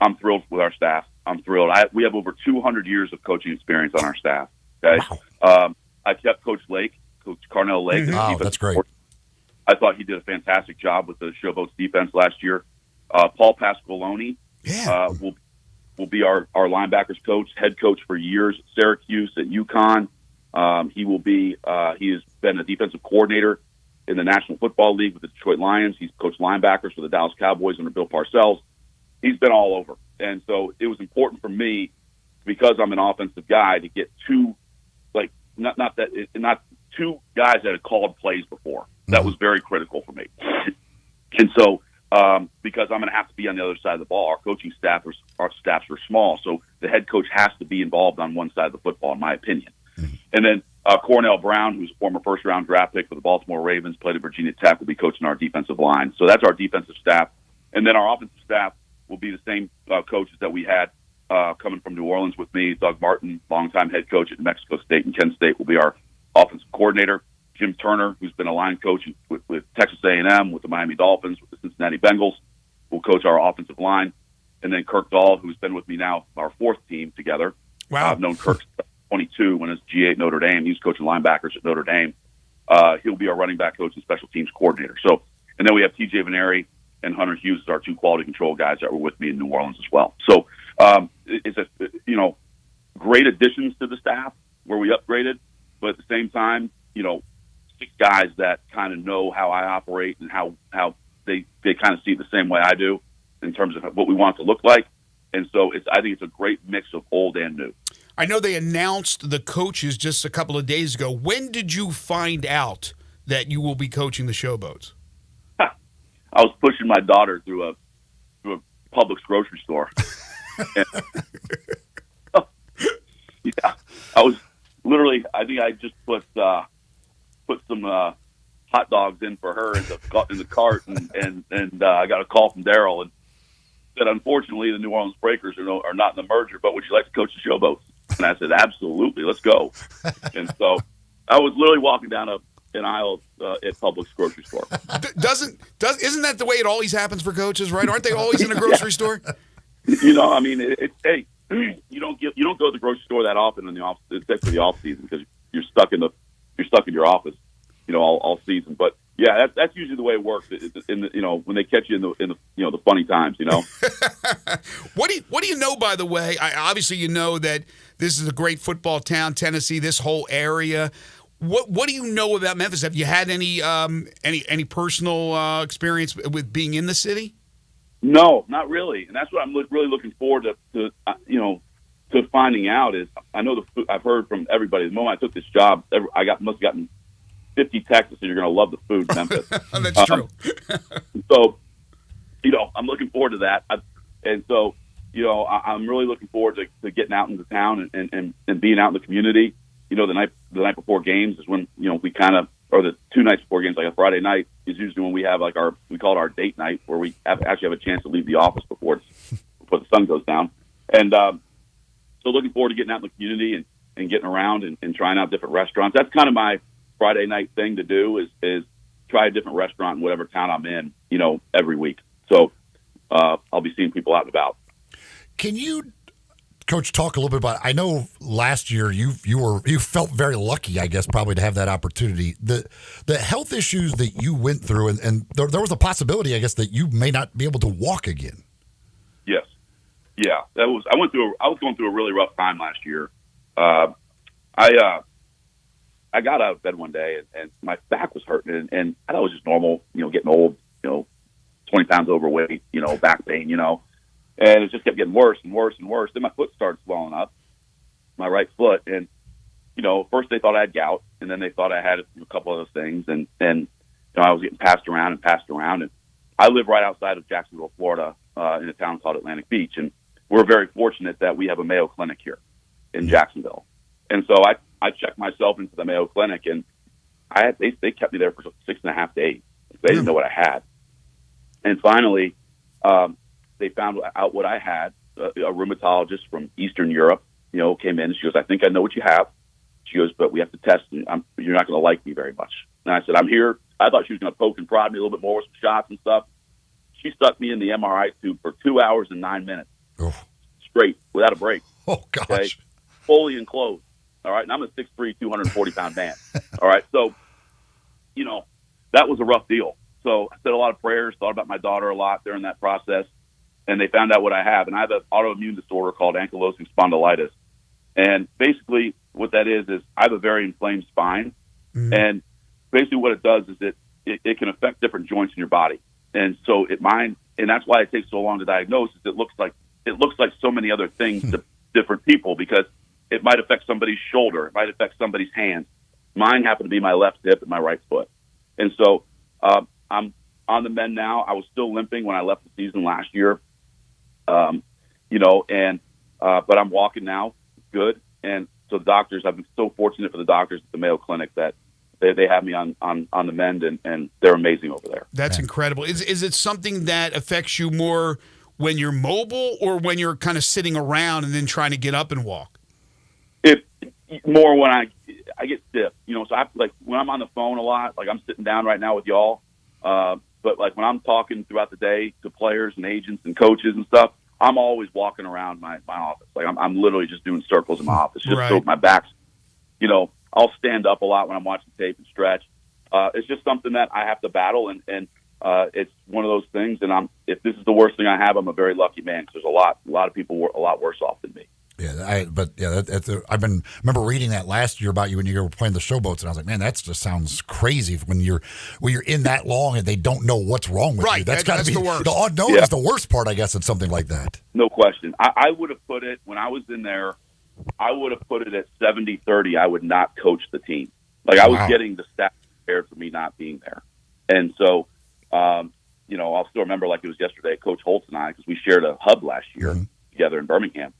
[SPEAKER 2] I'm thrilled with our staff. I'm thrilled. We have over 200 years of coaching experience on our staff. Okay. Wow. I kept Coach Carnell Lake.
[SPEAKER 7] Mm-hmm. Wow, that's great.
[SPEAKER 2] I thought he did a fantastic job with the Showboats defense last year. Paul Pasqualoni will be our linebackers coach, head coach for years at Syracuse, at UConn. He has been a defensive coordinator in the National Football League with the Detroit Lions. He's coached linebackers for the Dallas Cowboys under Bill Parcells. He's been all over. And so it was important for me, because I'm an offensive guy, to get two guys that had called plays before. That was very critical for me. And so, because I'm going to have to be on the other side of the ball, our coaching staff our staffs are small, so the head coach has to be involved on one side of the football, in my opinion. And then Cornell Brown, who's a former first-round draft pick for the Baltimore Ravens, played at Virginia Tech, will be coaching our defensive line. So that's our defensive staff. And then our offensive staff will be the same coaches that we had coming from New Orleans with me. Doug Martin, longtime head coach at New Mexico State and Kent State, will be our offensive coordinator. Jim Turner, who's been a line coach with Texas A&M, with the Miami Dolphins, with the Cincinnati Bengals, will coach our offensive line. And then Kirk Dahl, who's been with me now, our fourth team together.
[SPEAKER 6] Wow.
[SPEAKER 2] I've known Kirk 22 when his GA at Notre Dame. He was coaching linebackers at Notre Dame. He'll be our running back coach and special teams coordinator. So, and then we have TJ Veneri and Hunter Hughes as our two quality control guys that were with me in New Orleans as well. So it's a great additions to the staff where we upgraded, but at the same time, 6 guys that kind of know how I operate and how they kind of see it the same way I do in terms of what we want it to look like. And so I think it's a great mix of old and new.
[SPEAKER 6] I know they announced the coaches just a couple of days ago. When did you find out that you will be coaching the Showboats?
[SPEAKER 2] I was pushing my daughter through a Publix grocery store. Yeah, I was literally. I think I just put some hot dogs in for her in the cart, and I got a call from Daryl and said, unfortunately, the New Orleans Breakers are not in the merger, but would you like to coach the Showboats? And I said, absolutely, let's go. And so I was literally walking down an aisle at Publix grocery store.
[SPEAKER 6] Isn't that the way it always happens for coaches, right? Aren't they always in a grocery store?
[SPEAKER 2] I mean, hey, you don't go to the grocery store that often in the off, except for the off season, because you're stuck in your office, all season. But yeah, that's usually the way it works. When they catch you in the funny times,
[SPEAKER 6] What do you know? By the way, obviously you know that this is a great football town, Tennessee. This whole area. What do you know about Memphis? Have you had any personal experience with being in the city?
[SPEAKER 2] No, not really, and that's what I'm really looking forward to finding out. Is I know I've heard from everybody. The moment I took this job, must have gotten 50 texts that you're going to love the food in Memphis.
[SPEAKER 6] That's true.
[SPEAKER 2] So, I'm looking forward to that, and so I'm really looking forward to getting out into town and being out in the community. The night before games is when we kind of, or the 2 nights before games, like a Friday night is usually when we have we call it our date night, where we actually have a chance to leave the office before the sun goes down. And so looking forward to getting out in the community and getting around and trying out different restaurants. That's kind of my Friday night thing to do is try a different restaurant in whatever town I'm in, every week. So I'll be seeing people out and about.
[SPEAKER 7] Can you, Coach, talk a little bit about, I know last year you felt very lucky, I guess, probably to have that opportunity. The health issues that you went through, and there was a possibility, I guess, that you may not be able to walk again.
[SPEAKER 2] Yes. Yeah. I was going through a really rough time last year. I got out of bed one day and my back was hurting, and I thought it was just normal, getting old, 20 pounds overweight, back pain, and it just kept getting worse and worse and worse. Then my foot started swelling up, my right foot. And, first they thought I had gout, and then they thought I had a couple of those things. And I was getting passed around. And I live right outside of Jacksonville, Florida, in a town called Atlantic Beach. And we're very fortunate that we have a Mayo Clinic here in Jacksonville. And so I checked myself into the Mayo Clinic, and they kept me there for 6.5 days. They didn't know what I had. And finally, they found out what I had. A rheumatologist from Eastern Europe, came in. She goes, I think I know what you have. She goes, but we have to test, and you're not going to like me very much. And I said, I'm here. I thought she was going to poke and prod me a little bit more with some shots and stuff. She stuck me in the MRI tube for 2 hours and 9 minutes. Straight, without a break.
[SPEAKER 7] Oh, gosh.
[SPEAKER 2] Okay? Fully enclosed. All right. And I'm a 6'3", 240-pound man. All right. So, that was a rough deal. So I said a lot of prayers, thought about my daughter a lot during that process. And they found out what I have. And I have an autoimmune disorder called ankylosing spondylitis. And basically what that is I have a very inflamed spine. Mm-hmm. And basically what it does is it can affect different joints in your body. And so and that's why it takes so long to diagnose, is it looks like so many other things to different people, because it might affect somebody's shoulder. It might affect somebody's hand. Mine happened to be my left hip and my right foot. And so I'm on the mend now. I was still limping when I left the season last year. and but I'm walking now, good. And so the doctors, I've been so fortunate for the doctors at the Mayo Clinic that they have me on the mend, and they're amazing over there.
[SPEAKER 6] That's incredible. Is it something that affects you more when you're mobile or when you're kind of sitting around and then trying to get up and walk?
[SPEAKER 2] If more when I get stiff, so I like when I'm on the phone a lot, like I'm sitting down right now with y'all. But like when I'm talking throughout the day to players and agents and coaches and stuff, I'm always walking around my office. Like I'm literally just doing circles in my office, just so my back's, I'll stand up a lot when I'm watching tape and stretch. It's just something that I have to battle, and it's one of those things. And if this is the worst thing I have, I'm a very lucky man, because there's a lot of people a lot worse off than me.
[SPEAKER 7] Yeah, remember reading that last year about you when you were playing the showboats, and I was like, man, that just sounds crazy when you're in that long and they don't know what's wrong with you. That's got to be
[SPEAKER 6] the worst.
[SPEAKER 7] The unknown is the worst part, I guess, in something like that.
[SPEAKER 2] No question. I would have put it when I was in there. I would have put it at 70-30. I would not coach the team. Like I was getting the staff prepared for me not being there, and so I'll still remember like it was yesterday. Coach Holtz and I, because we shared a hub last year together in Birmingham.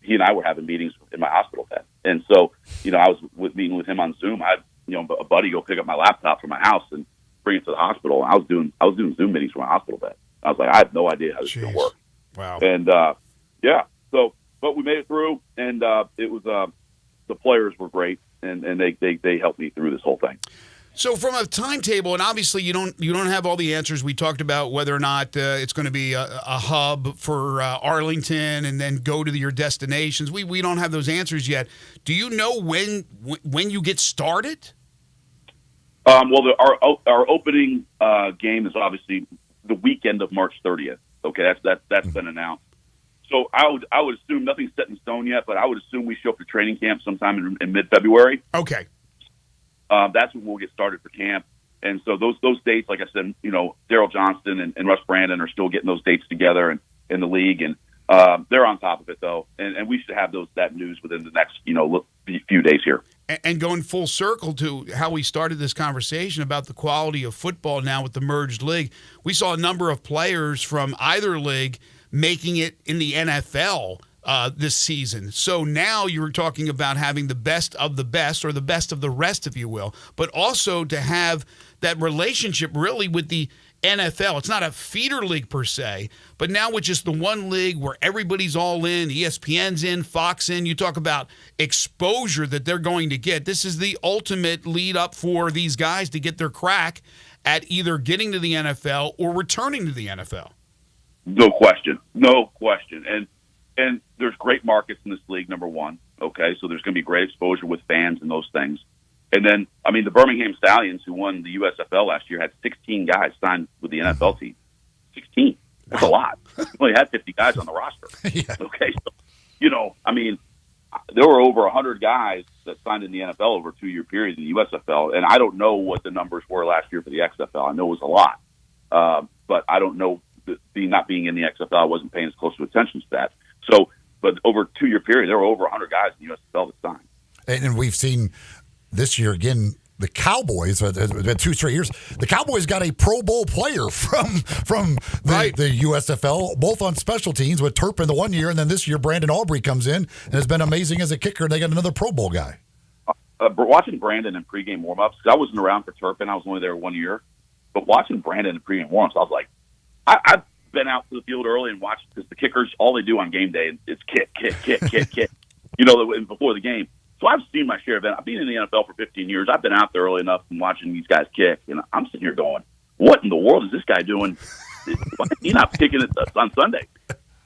[SPEAKER 2] He and I were having meetings in my hospital bed. And so, I was meeting with him on Zoom. I had, a buddy go pick up my laptop from my house and bring it to the hospital. And I was doing Zoom meetings from my hospital bed. I was like, I have no idea how this is going to work.
[SPEAKER 6] Wow.
[SPEAKER 2] And, but we made it through, and it was, the players were great, and they helped me through this whole thing.
[SPEAKER 6] So from a timetable, and obviously you don't have all the answers. We talked about whether or not it's going to be a hub for Arlington and then go to your destinations. We don't have those answers yet. Do you know when you get started?
[SPEAKER 2] Well, our opening game is obviously the weekend of March 30th. Okay, that's been announced. So I would assume nothing's set in stone yet, but I would assume we show up to training camp sometime in mid-February.
[SPEAKER 6] Okay.
[SPEAKER 2] That's when we'll get started for camp. And so those dates, like I said, Daryl Johnston and Russ Brandon are still getting those dates together and in the league, and they're on top of it though. And we should have that news within the next few days here.
[SPEAKER 6] And going full circle to how we started this conversation about the quality of football now with the merged league, we saw a number of players from either league making it in the NFL this season. So now you're talking about having the best of the best, or the best of the rest, if you will, but also to have that relationship really with the NFL. It's not a feeder league per se, but now with just the one league where everybody's all in, ESPN's in, Fox in, you talk about exposure that they're going to get. This is the ultimate lead up for these guys to get their crack at either getting to the NFL or returning to the NFL.
[SPEAKER 2] No question. And there's great markets in this league, number one. Okay, so there's going to be great exposure with fans and those things. And then, the Birmingham Stallions, who won the USFL last year, had 16 guys signed with the NFL team. 16. That's a lot. We only had 50 guys on the roster. Okay, so, there were over 100 guys that signed in the NFL over a 2-year period in the USFL, and I don't know what the numbers were last year for the XFL. I know it was a lot, but I don't know. Not being in the XFL, I wasn't paying as close attention to that. So, but over a 2-year period, there were over 100 guys in the USFL that signed.
[SPEAKER 7] And we've seen this year again, the Cowboys, it's been 2 straight years, the Cowboys got a Pro Bowl player from the USFL, both on special teams with Turpin the one year, and then this year Brandon Aubrey comes in and has been amazing as a kicker, and they got another Pro Bowl guy.
[SPEAKER 2] Watching Brandon in pregame warm-ups, because I wasn't around for Turpin, I was only there 1 year, but watching Brandon in pregame warm-ups, I was like, I've been out to the field early and watched, because the kickers, all they do on game day is kick, before the game. So I've seen my share of it. I've been in the NFL for 15 years. I've been out there early enough and watching these guys kick, and I'm sitting here going, what in the world is this guy doing? He's not kicking it on Sunday.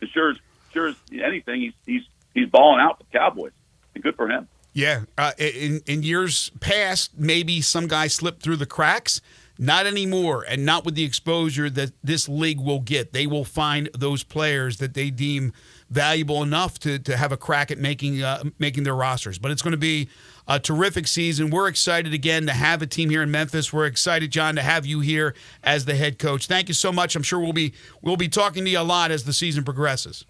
[SPEAKER 2] As sure as anything, he's balling out for the Cowboys. And good for him.
[SPEAKER 6] Yeah. In years past, maybe some guy slipped through the cracks. Not anymore, and not with the exposure that this league will get. They will find those players that they deem valuable enough to have a crack at making their rosters. But it's going to be a terrific season. We're excited again to have a team here in Memphis. We're excited, John, to have you here as the head coach. Thank you so much. I'm sure we'll be talking to you a lot as the season progresses.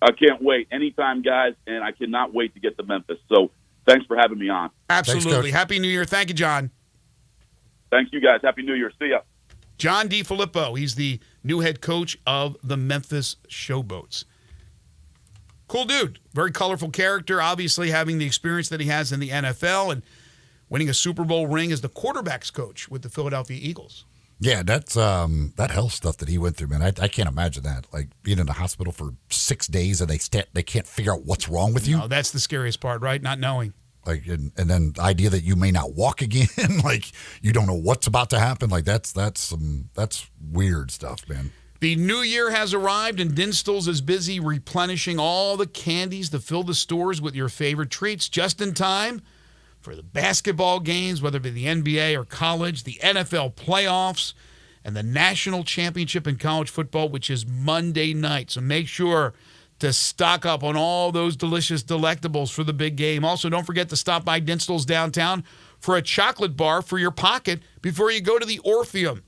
[SPEAKER 2] I can't wait. Anytime, guys, and I cannot wait to get to Memphis. So thanks for having me on.
[SPEAKER 6] Absolutely.
[SPEAKER 7] Thanks,
[SPEAKER 6] Happy New Year. Thank you, John.
[SPEAKER 2] Thank you, guys. Happy New Year. See ya.
[SPEAKER 6] John DeFilippo. He's the new head coach of the Memphis Showboats. Cool dude. Very colorful character, obviously having the experience that he has in the NFL and winning a Super Bowl ring as the quarterback's coach with the Philadelphia Eagles.
[SPEAKER 7] Yeah, that's that health stuff that he went through, man. I can't imagine that. Like being in the hospital for 6 days and they can't figure out what's wrong with you.
[SPEAKER 6] No, that's the scariest part, right? Not knowing.
[SPEAKER 7] Like and then the idea that you may not walk again, like you don't know what's about to happen. Like that's weird stuff, man.
[SPEAKER 6] The new year has arrived, and Dinstall's is busy replenishing all the candies to fill the stores with your favorite treats just in time for the basketball games, whether it be the NBA or college, the NFL playoffs, and the national championship in college football, which is Monday night. So make sure to stock up on all those delicious delectables for the big game. Also, don't forget to stop by Dinstall's downtown for a chocolate bar for your pocket before you go to the Orpheum,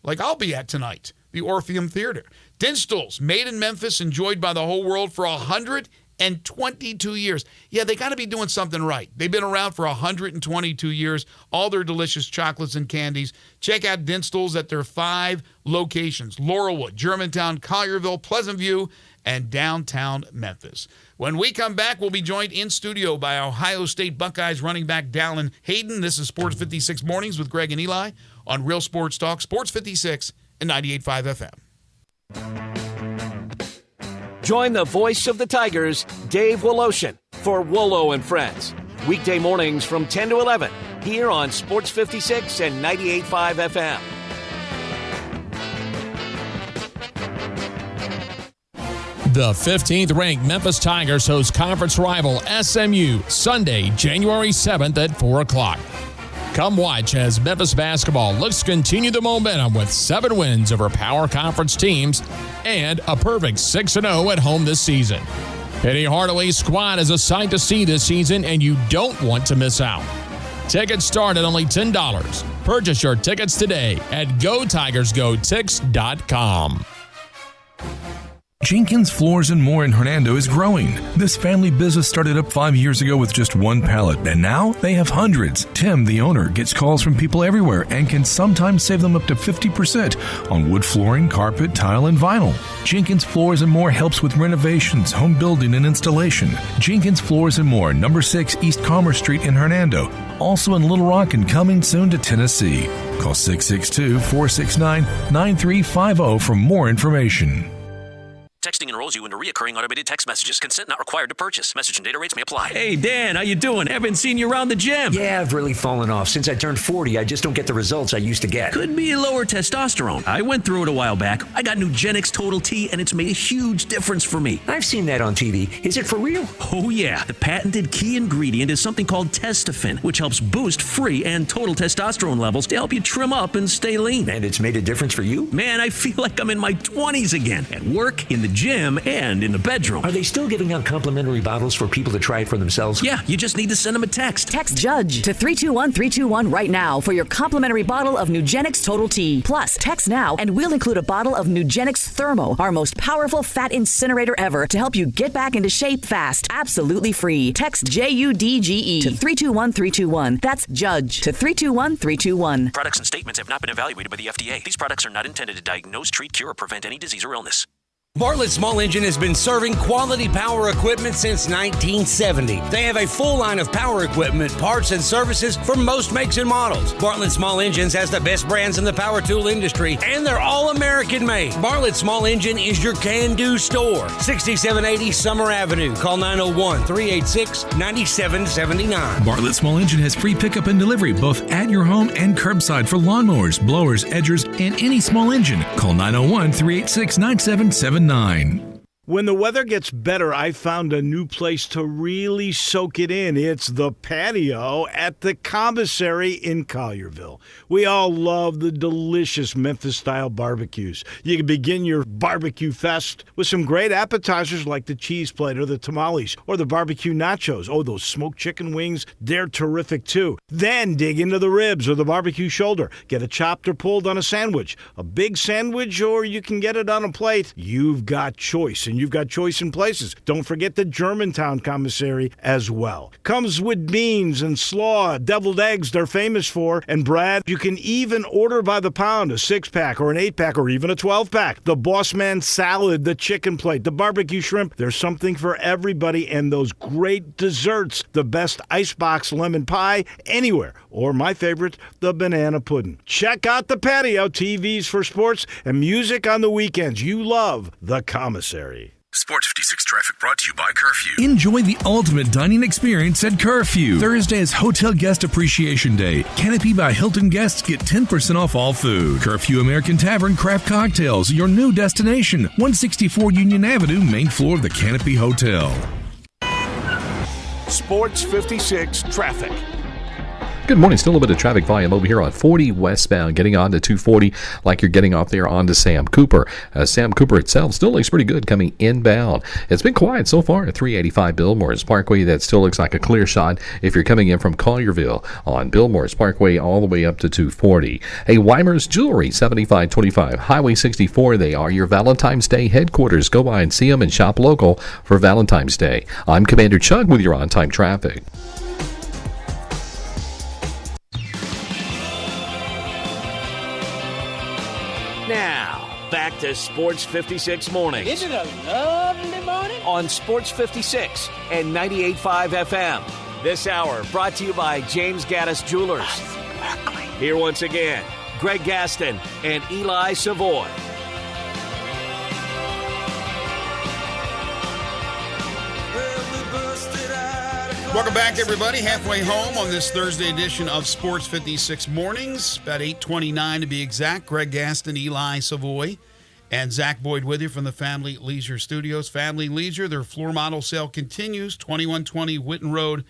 [SPEAKER 6] like I'll be at tonight, the Orpheum Theater. Dinstall's, made in Memphis, enjoyed by the whole world for 122 years. Yeah, they got to be doing something right. They've been around for 122 years, all their delicious chocolates and candies. Check out Dinstall's at their 5 locations: Laurelwood, Germantown, Collierville, Pleasant View, and downtown Memphis. When we come back, we'll be joined in studio by Ohio State Buckeyes running back Dallin Hayden. This is Sports 56 Mornings with Greg and Eli on Real Sports Talk, Sports 56 and 98.5 FM.
[SPEAKER 3] Join the voice of the Tigers, Dave Woloshin, for Wolo and Friends. Weekday mornings from 10 to 11 here on Sports 56 and 98.5 FM.
[SPEAKER 9] The 15th-ranked Memphis Tigers host conference rival SMU Sunday, January 7th at 4 o'clock. Come watch as Memphis basketball looks to continue the momentum with 7 wins over power conference teams and a perfect 6-0 at home this season. Penny Hardaway's squad is a sight to see this season, and you don't want to miss out. Tickets start at only $10. Purchase your tickets today at GoTigersGoTix.com.
[SPEAKER 23] Jenkins Floors and More in Hernando is growing. This family business started up 5 years ago with just one pallet, and now they have hundreds. Tim, the owner, gets calls from people everywhere and can sometimes save them up to 50% on wood flooring, carpet, tile, and vinyl. Jenkins Floors and More helps with renovations, home building, and installation. Jenkins Floors and More, number 6 East Commerce Street in Hernando. Also in Little Rock and coming soon to Tennessee. Call 662-469-9350 for more information.
[SPEAKER 10] Texting enrolls you into recurring automated text messages. Consent not required to purchase. Message and data rates may apply.
[SPEAKER 12] Hey, Dan, how you doing? Haven't seen you around the gym.
[SPEAKER 13] Yeah, I've really fallen off. Since I turned 40, I just don't get the results I used to get.
[SPEAKER 12] Could be lower testosterone. I went through it a while back. I got Nugenix Total T, and it's made a huge difference for me.
[SPEAKER 13] I've seen that on TV. Is it for real?
[SPEAKER 12] Oh, yeah. The patented key ingredient is something called Testofen, which helps boost free and total testosterone levels to help you trim up and stay lean.
[SPEAKER 13] And it's made a difference for you?
[SPEAKER 12] Man, I feel like I'm in my 20s again. At work, in the gym, and in the bedroom.
[SPEAKER 13] Are they still giving out complimentary bottles for people to try it for themselves?
[SPEAKER 12] Yeah, you just need to send them a text.
[SPEAKER 14] Text JUDGE to 321-321 right now for your complimentary bottle of Nugenix Total T. Plus, text now and we'll include a bottle of Nugenix Thermo, our most powerful fat incinerator ever, to help you get back into shape fast. Absolutely free. Text JUDGE to 321-321. That's JUDGE to 321-321.
[SPEAKER 10] Products and statements have not been evaluated by the FDA. These products are not intended to diagnose, treat, cure, or prevent any disease or illness.
[SPEAKER 25] Bartlett Small Engine has been serving quality power equipment since 1970. They have a full line of power equipment, parts, and services for most makes and models. Bartlett Small Engines has the best brands in the power tool industry, and they're all American made. Bartlett Small Engine is your can-do store. 6780 Summer Avenue. Call 901-386-9779.
[SPEAKER 23] Bartlett Small Engine has free pickup and delivery both at your home and curbside for lawnmowers, blowers, edgers, and any small engine. Call 901-386-9779.
[SPEAKER 8] When the weather gets better, I found a new place to really soak it in. It's the patio at the Commissary in Collierville. We all love the delicious Memphis-style barbecues. You can begin your barbecue fest with some great appetizers like the cheese plate or the tamales or the barbecue nachos. Oh, those smoked chicken wings, they're terrific too. Then dig into the ribs or the barbecue shoulder. Get it chopped or pulled on a sandwich. A big sandwich, or you can get it on a plate. You've got choice, and and you've got choice in places. Don't forget the Germantown commissary as well. Comes with beans and slaw, deviled eggs they're famous for. And Brad, you can even order by the pound, a 6-pack or an 8-pack or even a 12-pack. The Boss Man salad, the chicken plate, the barbecue shrimp. There's something for everybody, and those great desserts. The best icebox lemon pie anywhere. Or my favorite, the banana pudding. Check out the patio, TVs for sports, and music on the weekends. You love the commissary.
[SPEAKER 22] Sports 56 traffic brought to you by Curfew.
[SPEAKER 23] Enjoy the ultimate dining experience at Curfew. Thursday is Hotel Guest Appreciation Day. Canopy by Hilton guests get 10% off all food. Curfew American Tavern Craft Cocktails, your new destination. 164 Union Avenue, main floor of the Canopy Hotel.
[SPEAKER 5] Sports 56 traffic.
[SPEAKER 16] Good morning. Still a bit of traffic volume over here on 40 westbound, getting on to 240 like you're getting off there onto Sam Cooper. Sam Cooper itself still looks pretty good coming inbound. It's been quiet so far at 385 Billmores Parkway. That still looks like a clear shot if you're coming in from Collierville on Billmores Parkway all the way up to 240. Hey, Weimer's Jewelry, 7525 Highway 64. They are your Valentine's Day headquarters. Go by and see them and shop local for Valentine's Day. I'm Commander Chuck with your on-time traffic.
[SPEAKER 3] Now, back to Sports 56 Mornings.
[SPEAKER 4] Isn't it a lovely morning?
[SPEAKER 3] On Sports 56 and 98.5 FM. This hour brought to you by James Gaddis Jewelers. Here once again, Greg Gaston and Eli Savoy.
[SPEAKER 6] Welcome back, everybody. Halfway home on this Thursday edition of Sports 56 Mornings. About 8:29 to be exact. Greg Gaston, Eli Savoy, and Zach Boyd with you from the Family Leisure Studios. Family Leisure, their floor model sale continues. 2120 Whitten Road,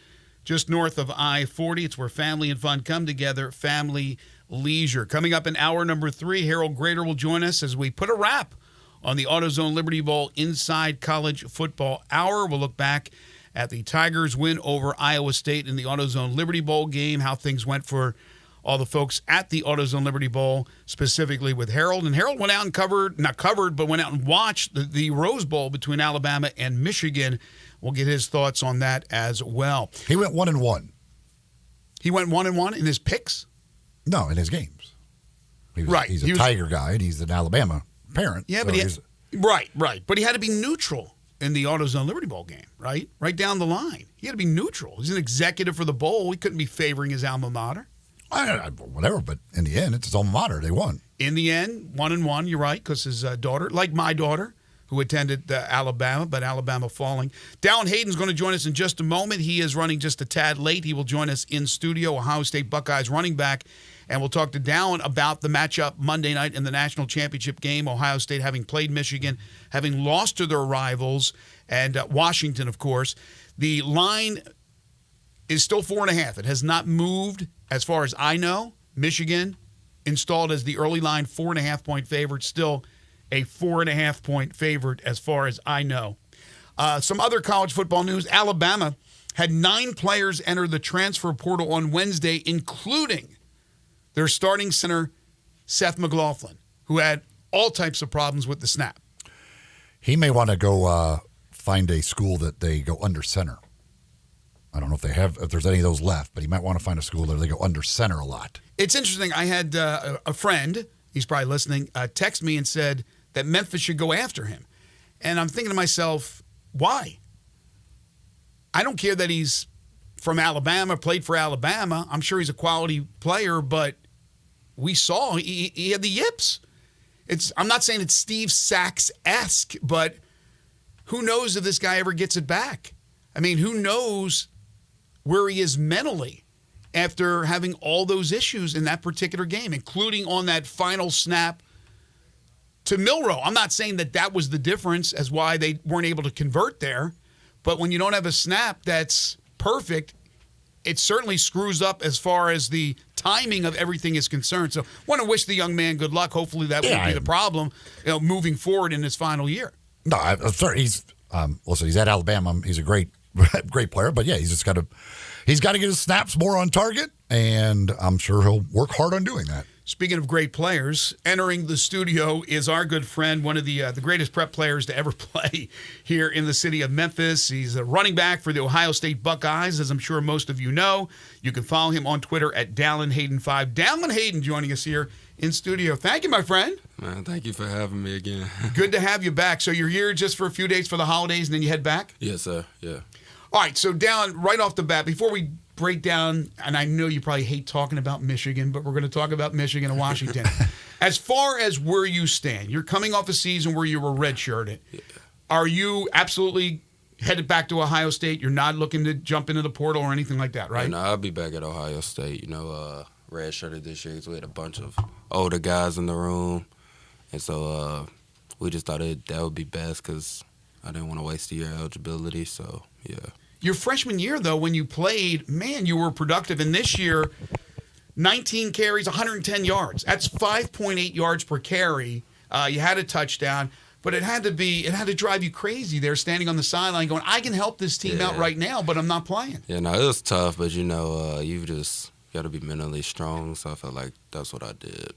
[SPEAKER 6] just north of I-40. It's where family and fun come together. Family Leisure. Coming up in hour number 3, Harold Grader will join us as we put a wrap on the AutoZone Liberty Bowl Inside College Football Hour. We'll look back at the Tigers' win over Iowa State in the AutoZone Liberty Bowl game, how things went for all the folks at the AutoZone Liberty Bowl, specifically with Harold. And Harold went out and went out and watched the Rose Bowl between Alabama and Michigan. We'll get his thoughts on that as well.
[SPEAKER 7] He went 1-1.
[SPEAKER 6] He went 1-1 in his picks?
[SPEAKER 7] No, in his games.
[SPEAKER 6] Right.
[SPEAKER 7] He's a Tiger guy, and he's an Alabama parent.
[SPEAKER 6] Yeah,
[SPEAKER 7] so
[SPEAKER 6] but right. But he had to be neutral in the AutoZone Liberty Bowl game, right? Right down the line. He had to be neutral. He's an executive for the bowl. He couldn't be favoring his alma mater.
[SPEAKER 7] Whatever, but in the end, it's his alma mater. They won.
[SPEAKER 6] In the end, 1-1, you're right, because his daughter, like my daughter, who attended Alabama, but Alabama falling. Dallin Hayden's going to join us in just a moment. He is running just a tad late. He will join us in studio, Ohio State Buckeyes running back, and we'll talk to Dallin about the matchup Monday night in the national championship game, Ohio State having played Michigan, having lost to their rivals, and Washington, of course. The line is still 4.5. It has not moved as far as I know. Michigan installed as the early line 4.5-point favorite, still a 4.5-point favorite as far as I know. Some other college football news. Alabama had 9 players enter the transfer portal on Wednesday, including their starting center, Seth McLaughlin, who had all types of problems with the snap.
[SPEAKER 7] He may want to go find a school that they go under center. I don't know if there's any of those left, but he might want to find a school where they go under center a lot.
[SPEAKER 6] It's interesting. I had a friend, he's probably listening, text me and said that Memphis should go after him. And I'm thinking to myself, why? I don't care that he's from Alabama, played for Alabama. I'm sure he's a quality player, but we saw he had the yips. I'm not saying it's Steve Sachs-esque, but who knows if this guy ever gets it back? I mean, who knows where he is mentally after having all those issues in that particular game, including on that final snap to Milroe. I'm not saying that was the difference as why they weren't able to convert there, but when you don't have a snap that's perfect, it certainly screws up as far as the timing of everything is concerned. So I want to wish the young man good luck. Hopefully that won't be the problem, moving forward in his final year.
[SPEAKER 7] No, I'm sorry. He's at Alabama. He's a great player, but yeah, he's got to get his snaps more on target, and I'm sure he'll work hard on doing that.
[SPEAKER 6] Speaking of great players, entering the studio is our good friend, one of the greatest prep players to ever play here in the city of Memphis. He's a running back for the Ohio State Buckeyes, as I'm sure most of you know. You can follow him on Twitter at DallinHayden5. Dallin Hayden joining us here in studio. Thank you, my friend.
[SPEAKER 15] Man, thank you for having me again.
[SPEAKER 6] Good to have you back. So you're here just for a few days for the holidays, and then you head back?
[SPEAKER 15] Yes, sir. Yeah.
[SPEAKER 6] All right, so Dallin, right off the bat, before we break down, and I know you probably hate talking about Michigan, but we're going to talk about Michigan and Washington. As far as where you stand, you're coming off a season where you were redshirted. Yeah. Are you absolutely headed back to Ohio State? You're not looking to jump into the portal or anything like that, right?
[SPEAKER 15] No, I'll be back at Ohio State. Redshirted this year because we had a bunch of older guys in the room. And so we just thought that would be best because I didn't want to waste a year eligibility. So, yeah.
[SPEAKER 6] Your freshman year, though, when you played, man, you were productive. And this year, 19 carries, 110 yards. That's 5.8 yards per carry. You had a touchdown, but it had to drive you crazy there, standing on the sideline going, I can help this team out right now, but I'm not playing.
[SPEAKER 15] Yeah, no, it was tough, but, you've just got to be mentally strong. So I felt like that's what I did.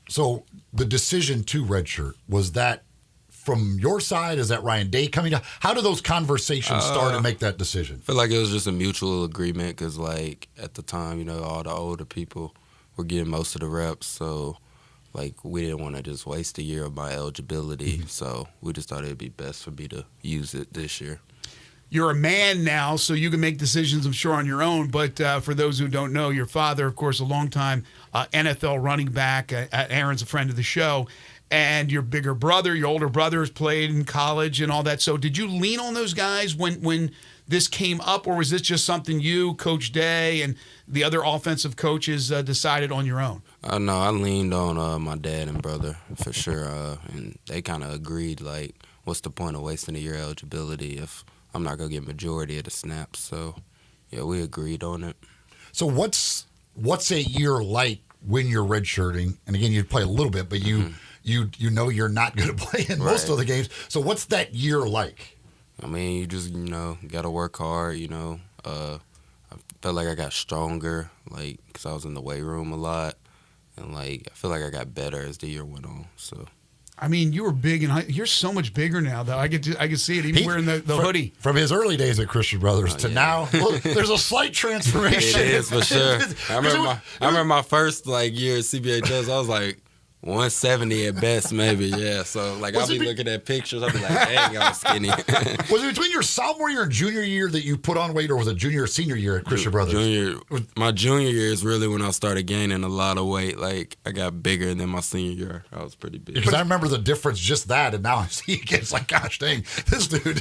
[SPEAKER 7] So the decision to redshirt, was that from your side? Is that Ryan Day coming down? How do those conversations start and make that decision?
[SPEAKER 15] I feel like it was just a mutual agreement because, at the time, all the older people were getting most of the reps. So, we didn't want to just waste a year of my eligibility. Mm-hmm. So we just thought it would be best for me to use it this year.
[SPEAKER 6] You're a man now, so you can make decisions, I'm sure, on your own. But for those who don't know, your father, of course, a longtime NFL running back. Aaron's a friend of the show. And your bigger brother, your older brother has played in college and all that. So did you lean on those guys when this came up, or was this just something you, Coach Day, and the other offensive coaches decided on your own?
[SPEAKER 15] No, I leaned on my dad and brother for sure. And they kind of agreed, what's the point of wasting a year eligibility if I'm not going to get majority of the snaps? So, yeah, we agreed on it.
[SPEAKER 7] So what's a year like when you're redshirting? And again, you play a little bit, but you you're not going to play in most of the games. So what's that year like?
[SPEAKER 15] I mean, you just, got to work hard, I felt like I got stronger, because I was in the weight room a lot. And, I feel like I got better as the year went on, so.
[SPEAKER 6] I mean, you were big, and you're so much bigger now, though. I can see it, even wearing the hoodie.
[SPEAKER 7] From his early days at Christian Brothers to now, look, there's a slight transformation.
[SPEAKER 15] It is, for sure. I remember my first, year at CBHS, I was 170 at best, maybe, yeah. So, I'll be looking at pictures. I'll be like, dang, I was skinny.
[SPEAKER 7] Was it between your sophomore year and junior year that you put on weight, or was it junior or senior year at Christian Brothers?
[SPEAKER 15] My junior year is really when I started gaining a lot of weight. I got bigger, and then my senior year, I was pretty big.
[SPEAKER 7] Because I remember the difference, just that, and now I see it, it's gosh dang, this dude.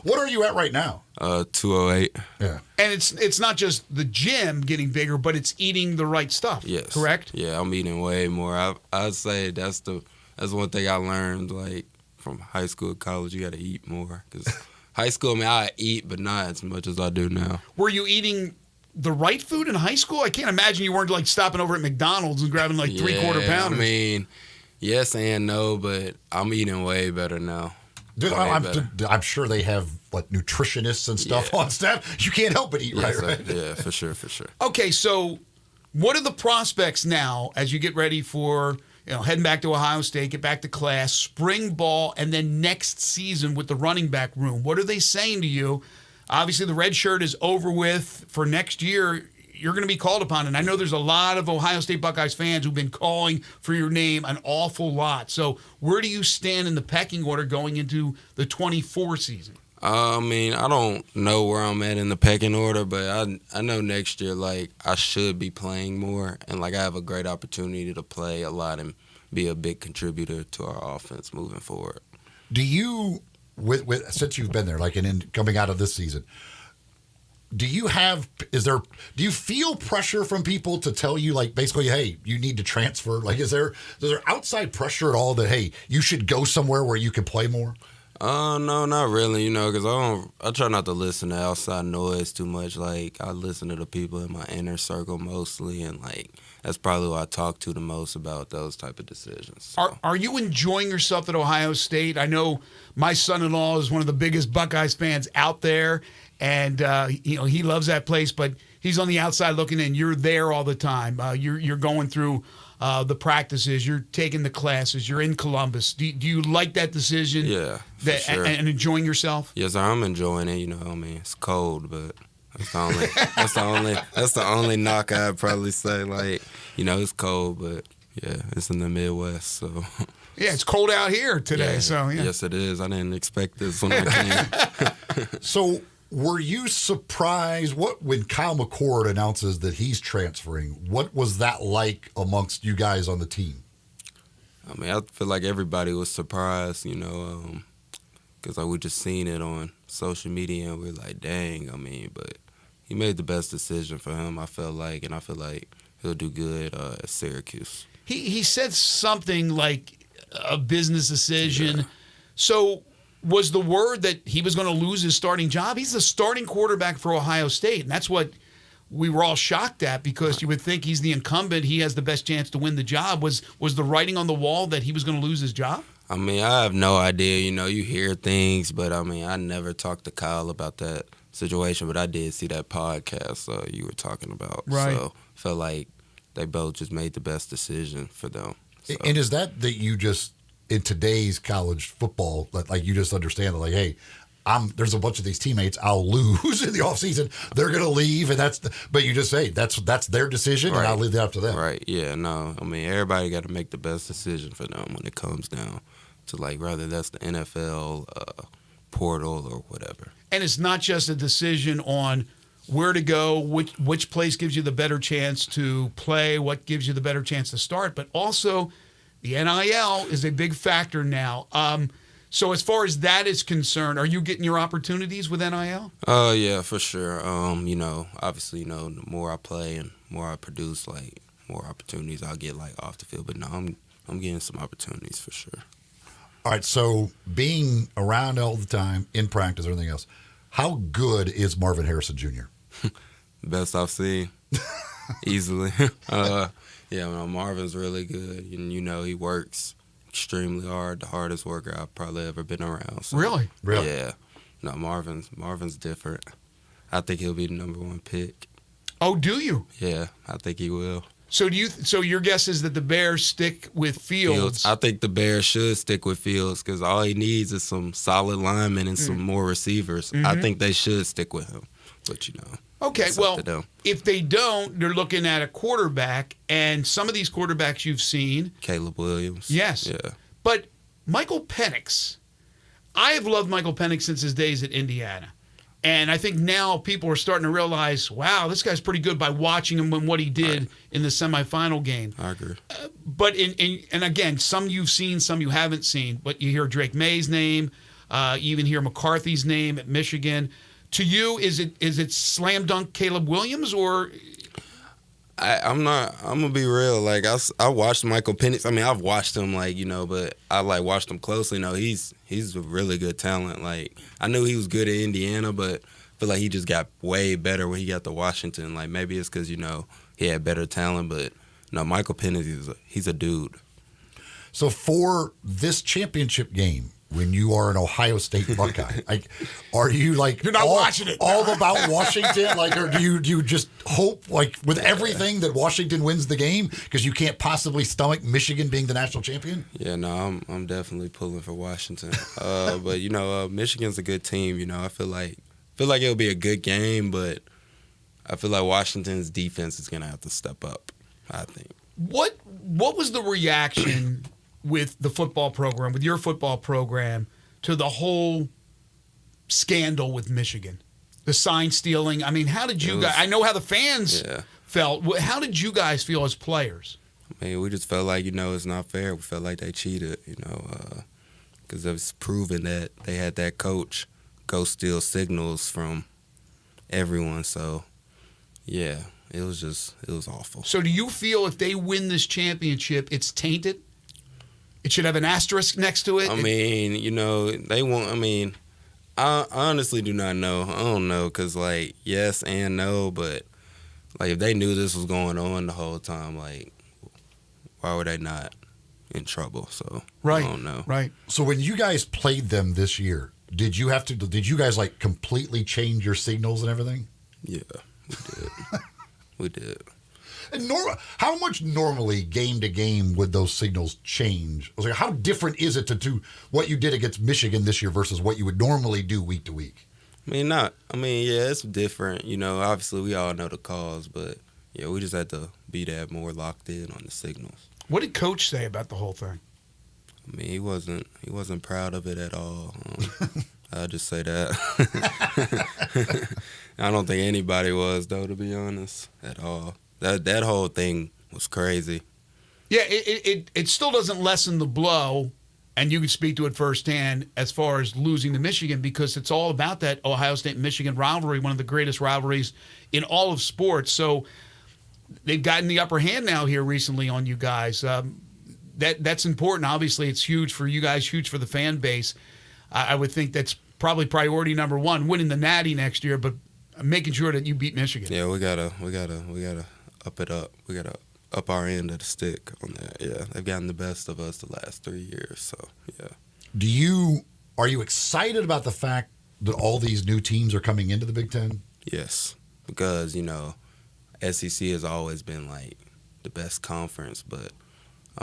[SPEAKER 7] What are you at right now?
[SPEAKER 15] 208.
[SPEAKER 7] Yeah.
[SPEAKER 6] And it's not just the gym getting bigger, but it's eating the right stuff.
[SPEAKER 15] Yes.
[SPEAKER 6] Correct?
[SPEAKER 15] Yeah, I'm eating way more. I'd say that's one thing I learned from high school, college. You got to eat more because high school, I eat, but not as much as I do now.
[SPEAKER 6] Were you eating the right food in high school? I can't imagine you weren't stopping over at McDonald's and grabbing 3/4 pounders.
[SPEAKER 15] I mean, yes and no, but I'm eating way better now.
[SPEAKER 7] Dude, I'm sure they have nutritionists and stuff on staff. You can't help but eat right?
[SPEAKER 15] Yeah, for sure.
[SPEAKER 6] Okay, so what are the prospects now as you get ready for heading back to Ohio State, get back to class, spring ball, and then next season with the running back room? What are they saying to you? Obviously, the red shirt is over with for next year. You're going to be called upon. And I know there's a lot of Ohio State Buckeyes fans who've been calling for your name an awful lot. So where do you stand in the pecking order going into the 24 season?
[SPEAKER 15] I don't know where I'm at in the pecking order, but I know next year, I should be playing more. And, I have a great opportunity to play a lot and be a big contributor to our offense moving forward.
[SPEAKER 7] Do you, since you've been there, and coming out of this season, do you feel pressure from people to tell you, basically, hey, you need to transfer? Is there outside pressure at all that, hey, you should go somewhere where you can play more?
[SPEAKER 15] No, not really, because I try not to listen to outside noise too much. I listen to the people in my inner circle mostly, and, that's probably who I talk to the most about those type of decisions. So.
[SPEAKER 6] Are you enjoying yourself at Ohio State? I know my son-in-law is one of the biggest Buckeyes fans out there, and he loves that place. But he's on the outside looking in. You're there all the time. You're going through the practices. You're taking the classes. You're in Columbus. Do you like that decision?
[SPEAKER 15] Yeah, for sure.
[SPEAKER 6] And enjoying yourself?
[SPEAKER 15] Yes, I'm enjoying it. I mean, it's cold, but that's the only knock I'd probably say. Like, it's cold, but yeah, it's in the Midwest, so.
[SPEAKER 6] Yeah, it's cold out here today. Yeah.
[SPEAKER 15] Yes, it is. I didn't expect this when I came.
[SPEAKER 7] So, were you surprised when Kyle McCord announces that he's transferring? What was that like amongst you guys on the team?
[SPEAKER 15] I mean, I feel like everybody was surprised, because we just seen it on social media and we're like, dang. I mean, but he made the best decision for him. I feel like he'll do good at Syracuse.
[SPEAKER 6] He said something like a business decision. Yeah. So was the word that he was going to lose his starting job? He's the starting quarterback for Ohio State, and that's what we were all shocked at, because you would think he's the incumbent. He has the best chance to win the job. Was the writing on the wall that he was going to lose his job?
[SPEAKER 15] I mean, I have no idea. You hear things, but I mean, I never talked to Kyle about that situation, but I did see that podcast you were talking about.
[SPEAKER 6] Right.
[SPEAKER 15] So I felt like they both just made the best decision for them. So.
[SPEAKER 7] And is that you just, in today's college football, like you just understand that, like, hey, there's a bunch of these teammates I'll lose in the offseason. They're going to leave, and but you just say that's their decision, right, and I'll leave that up to them.
[SPEAKER 15] Right, yeah, no. I mean, everybody got to make the best decision for them when it comes down to, like, whether that's the NFL portal or whatever.
[SPEAKER 6] And it's not just a decision on where to go, which place gives you the better chance to play, what gives you the better chance to start, but also the NIL is a big factor now. So as far as that is concerned, are you getting your opportunities with NIL?
[SPEAKER 15] Yeah, for sure. Obviously, the more I play and more I produce, like, more opportunities I'll get, like, off the field. But no, I'm getting some opportunities for sure.
[SPEAKER 7] All right, so being around all the time, in practice, everything else, how good is Marvin Harrison Jr.?
[SPEAKER 15] Best I've seen, easily. Marvin's really good, and he works extremely hard, the hardest worker I've probably ever been around. So,
[SPEAKER 6] Really?
[SPEAKER 15] Yeah. No, Marvin's different. I think he'll be the number one pick.
[SPEAKER 6] Oh, do you?
[SPEAKER 15] Yeah, I think he will.
[SPEAKER 6] So so your guess is that the Bears stick with Fields?
[SPEAKER 15] I think the Bears should stick with Fields because all he needs is some solid linemen and some more receivers. Mm-hmm. I think they should stick with him. But,
[SPEAKER 6] Okay, well, if they don't, they're looking at a quarterback, and some of these quarterbacks you've seen.
[SPEAKER 15] Caleb Williams.
[SPEAKER 6] Yes.
[SPEAKER 15] Yeah.
[SPEAKER 6] But Michael Penix, I have loved Michael Penix since his days at Indiana. And I think now people are starting to realize, wow, this guy's pretty good by watching him and what he did in the semifinal game.
[SPEAKER 15] I agree.
[SPEAKER 6] But, and again, some you've seen, some you haven't seen. But you hear Drake May's name, you even hear McCarthy's name at Michigan. To you, is it slam dunk Caleb Williams, or?
[SPEAKER 15] I'm gonna be real. Like, I watched Michael Penix. I mean, I've watched him, but I watched him closely. No, he's a really good talent. Like, I knew he was good at Indiana, but I feel like he just got way better when he got to Washington. Like, maybe it's because he had better talent, but no, Michael Penix he's a dude.
[SPEAKER 7] So for this championship game, when you are an Ohio State Buckeye, are you
[SPEAKER 6] you're not watching it
[SPEAKER 7] all about Washington? Or do you just hope with everything that Washington wins the game because you can't possibly stomach Michigan being the national champion?
[SPEAKER 15] Yeah, no, I'm definitely pulling for Washington. But Michigan's a good team. I feel like it'll be a good game, but I feel like Washington's defense is gonna have to step up, I think.
[SPEAKER 6] What was the reaction with the football program, with your football program, to the whole scandal with Michigan? The sign stealing. I mean, how did you guys – I know how the fans felt. How did you guys feel as players?
[SPEAKER 15] I mean, we just felt like, it's not fair. We felt like they cheated, because it was proven that they had that coach go steal signals from everyone. So, yeah, it was awful.
[SPEAKER 6] So do you feel if they win this championship, it's tainted? It should have an asterisk next to it?
[SPEAKER 15] I mean, they won't. I mean, I honestly do not know. I don't know because, yes and no, but, if they knew this was going on the whole time, why were they not in trouble? So,
[SPEAKER 6] right.
[SPEAKER 15] I don't know.
[SPEAKER 6] Right.
[SPEAKER 7] So when you guys played them this year, did you guys, completely change your signals and everything?
[SPEAKER 15] Yeah. We did.
[SPEAKER 7] And how much normally game to game would those signals change? I was like, how different is it to do what you did against Michigan this year versus what you would normally do week to week?
[SPEAKER 15] Yeah, it's different. Obviously we all know the calls, but yeah, we just had to be that more locked in on the signals.
[SPEAKER 6] What did Coach say about the whole thing?
[SPEAKER 15] He wasn't proud of it at all. I'll just say that. I don't think anybody was, though, to be honest, at all. That whole thing was crazy.
[SPEAKER 6] Yeah, it still doesn't lessen the blow, and you can speak to it firsthand as far as losing to Michigan, because it's all about that Ohio State-Michigan rivalry, one of the greatest rivalries in all of sports. So they've gotten the upper hand now here recently on you guys. That's important. Obviously, it's huge for you guys, huge for the fan base. I would think that's probably priority number one, winning the Natty next year, but making sure that you beat Michigan.
[SPEAKER 15] Yeah, we gotta up it up. We gotta up our end of the stick on that. Yeah, they've gotten the best of us the last 3 years. So yeah.
[SPEAKER 7] Are you excited about the fact that all these new teams are coming into the Big Ten?
[SPEAKER 15] Yes, because SEC has always been like the best conference, but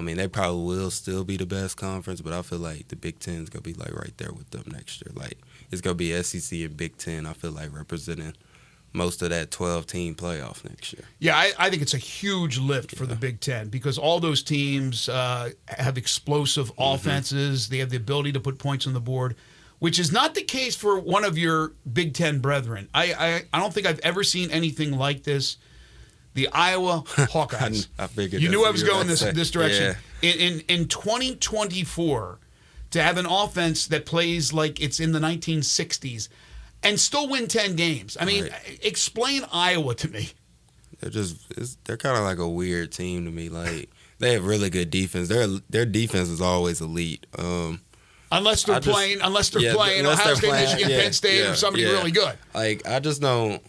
[SPEAKER 15] they probably will still be the best conference, but I feel like the Big Ten is going to be like right there with them next year. Like, it's going to be SEC and Big Ten, I feel like, representing most of that 12-team playoff next year.
[SPEAKER 6] Yeah, I think it's a huge lift for the Big Ten, because all those teams have explosive offenses. They have the ability to put points on the board, which is not the case for one of your Big Ten brethren. I don't think I've ever seen anything like this. The Iowa Hawkeyes.
[SPEAKER 15] I figured
[SPEAKER 6] you knew I was going this direction. Yeah. In 2024, to have an offense that plays like it's in the 1960s and still win 10 games. Explain Iowa to me.
[SPEAKER 15] They're kind of like a weird team to me. Like, they have really good defense. Their defense is always elite.
[SPEAKER 6] Unless they're playing Ohio State, Michigan, Penn State, or somebody really good.
[SPEAKER 15] Like, I just don't.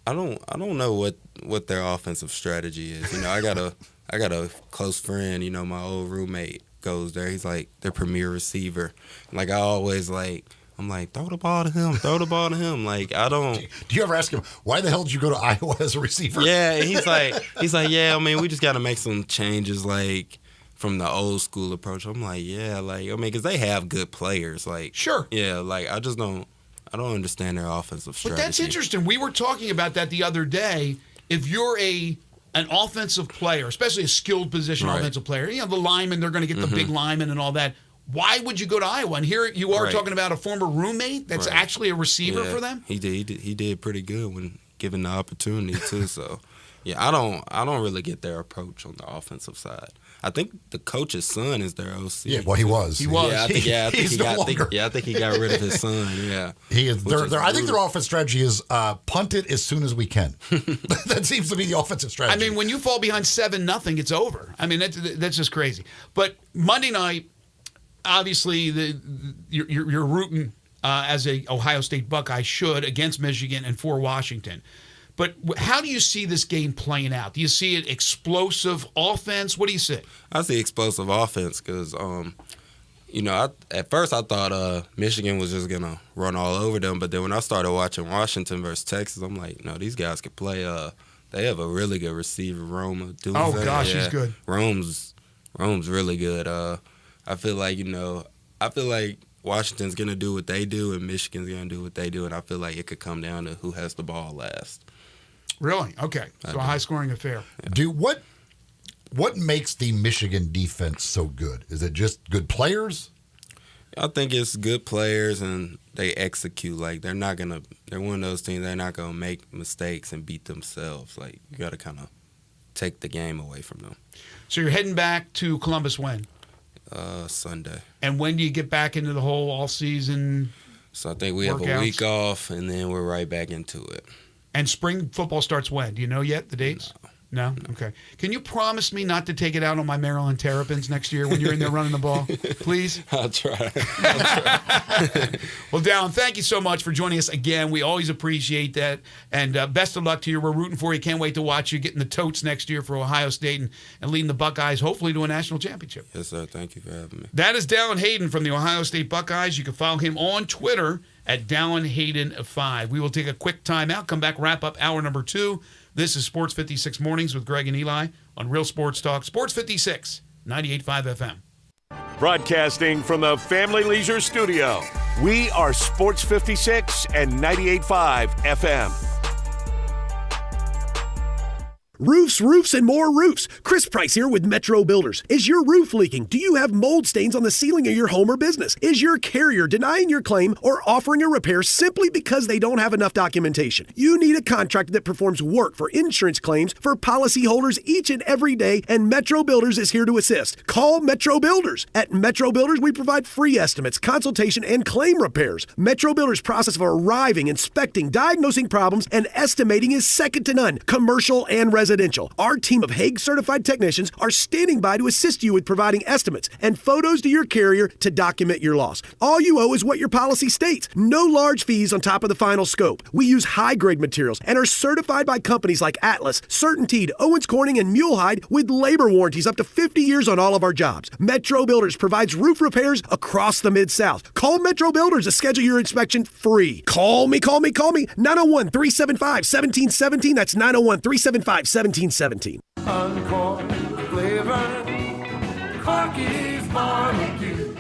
[SPEAKER 15] I don't know what their offensive strategy is. I got a close friend. My old roommate goes there. He's like their premier receiver. Like, I always I'm like, throw the ball to him. Throw the ball to him. Like, I don't.
[SPEAKER 7] Do you ever ask him, why the hell did you go to Iowa as a receiver?
[SPEAKER 15] Yeah, and he's like, yeah. We just got to make some changes, like, from the old school approach. I'm like, yeah, because they have good players. Like,
[SPEAKER 6] sure.
[SPEAKER 15] Yeah, like, I don't understand their offensive strategy.
[SPEAKER 6] But that's interesting. We were talking about that the other day. If you're an offensive player, especially a skilled position offensive player, the linemen, they're going to get the big linemen and all that. Why would you go to Iowa? And here you are talking about a former roommate that's actually a receiver for them?
[SPEAKER 15] He did pretty good when given the opportunity too. So, yeah, I don't really get their approach on the offensive side. I think the coach's son is their OC.
[SPEAKER 7] Yeah, well, he was.
[SPEAKER 6] He was.
[SPEAKER 15] Yeah, I think he got rid of his son. Yeah,
[SPEAKER 7] he is. I think their offense strategy is punt it as soon as we can. That seems to be the offensive strategy.
[SPEAKER 6] When you fall behind 7-0, it's over. That's just crazy. But Monday night, obviously, you're rooting as a Ohio State Buckeye should against Michigan and for Washington. But how do you see this game playing out? Do you see it explosive offense? What do you see?
[SPEAKER 15] I see explosive offense because, at first I thought Michigan was just going to run all over them. But then when I started watching Washington versus Texas, I'm like, no, these guys could play. They have a really good receiver, Roma.
[SPEAKER 6] Oh, gosh, he's good.
[SPEAKER 15] Rome's really good. I feel like Washington's going to do what they do and Michigan's going to do what they do. And I feel like it could come down to who has the ball last.
[SPEAKER 6] Really? Okay. So a high-scoring affair.
[SPEAKER 7] Yeah. What makes the Michigan defense so good? Is it just good players?
[SPEAKER 15] I think it's good players and they execute. Like, they're one of those teams, they're not going to make mistakes and beat themselves. Like, you got to kind of take the game away from them.
[SPEAKER 6] So you're heading back to Columbus when?
[SPEAKER 15] Sunday.
[SPEAKER 6] And when do you get back into the whole all-season
[SPEAKER 15] So I think we have a week off, and then we're right back into it.
[SPEAKER 6] And spring football starts when? Do you know yet the dates? No? Okay. Can you promise me not to take it out on my Maryland Terrapins next year when you're in there running the ball? Please?
[SPEAKER 15] I'll try.
[SPEAKER 6] Well, Dallin, thank you so much for joining us again. We always appreciate that. And best of luck to you. We're rooting for you. Can't wait to watch you getting the totes next year for Ohio State and leading the Buckeyes, hopefully, to a national championship.
[SPEAKER 15] Yes, sir. Thank you for having me.
[SPEAKER 6] That is Dallin Hayden from the Ohio State Buckeyes. You can follow him on Twitter at Dallin Hayden 5. We will take a quick timeout, come back, wrap up hour number 2. This is Sports 56 Mornings with Greg and Eli on Real Sports Talk. Sports 56, 98.5 FM.
[SPEAKER 5] Broadcasting from the Family Leisure Studio, we are Sports 56 and 98.5 FM.
[SPEAKER 1] Roofs, and more roofs. Chris Price here with Metro Builders. Is your roof leaking? Do you have mold stains on the ceiling of your home or business? Is your carrier denying your claim or offering a repair simply because they don't have enough documentation? You need a contractor that performs work for insurance claims for policyholders each and every day, and Metro Builders is here to assist. Call Metro Builders. At Metro Builders, we provide free estimates, consultation, and claim repairs. Metro Builders' process of arriving, inspecting, diagnosing problems, and estimating is second to none, commercial and residential. Our team of Hague-certified technicians are standing by to assist you with providing estimates and photos to your carrier to document your loss. All you owe is what your policy states. No large fees on top of the final scope. We use high-grade materials and are certified by companies like Atlas, CertainTeed, Owens Corning, and Mulehide with labor warranties up to 50 years on all of our jobs. Metro Builders provides roof repairs across the Mid-South. Call Metro Builders to schedule your inspection free. Call me. 901-375-1717. That's 901-375-1717.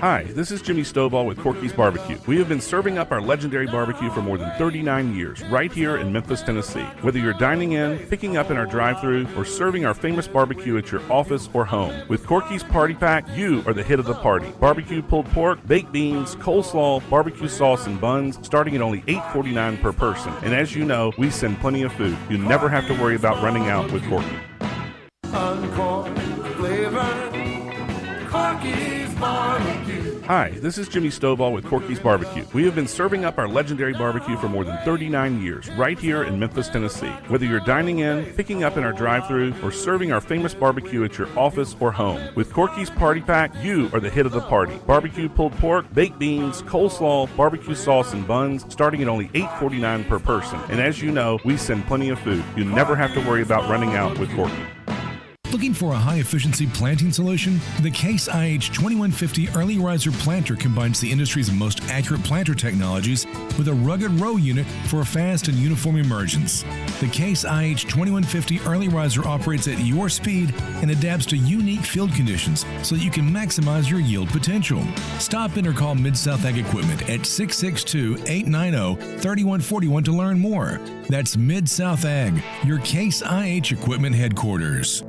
[SPEAKER 17] Hi, this is Jimmy Stovall with Corky's Barbecue. We have been serving up our legendary barbecue for more than 39 years, right here in Memphis, Tennessee. Whether you're dining in, picking up in our drive-thru, or serving our famous barbecue at your office or home, with Corky's Party Pack, you are the hit of the party. Barbecue pulled pork, baked beans, coleslaw, barbecue sauce, and buns, starting at only $8.49 per person. And as you know, we send plenty of food. You never have to worry about running out with Corky. Hi, this is Jimmy Stovall with Corky's Barbecue. We have been serving up our legendary barbecue for more than 39 years, right here in Memphis, Tennessee. Whether you're dining in, picking up in our drive-thru, or serving our famous barbecue at your office or home, with Corky's Party Pack, you are the hit of the party. Barbecue pulled pork, baked beans, coleslaw, barbecue sauce, and buns, starting at only $8.49 per person. And as you know, we send plenty of food. You never have to worry about running out with Corky.
[SPEAKER 23] Looking for a high-efficiency planting solution? The Case IH 2150 Early Riser Planter combines the industry's most accurate planter technologies with a rugged row unit for a fast and uniform emergence. The Case IH 2150 Early Riser operates at your speed and adapts to unique field conditions so that you can maximize your yield potential. Stop in or call Mid-South Ag Equipment at 662-890-3141 to learn more. That's Mid-South Ag, your Case IH Equipment headquarters.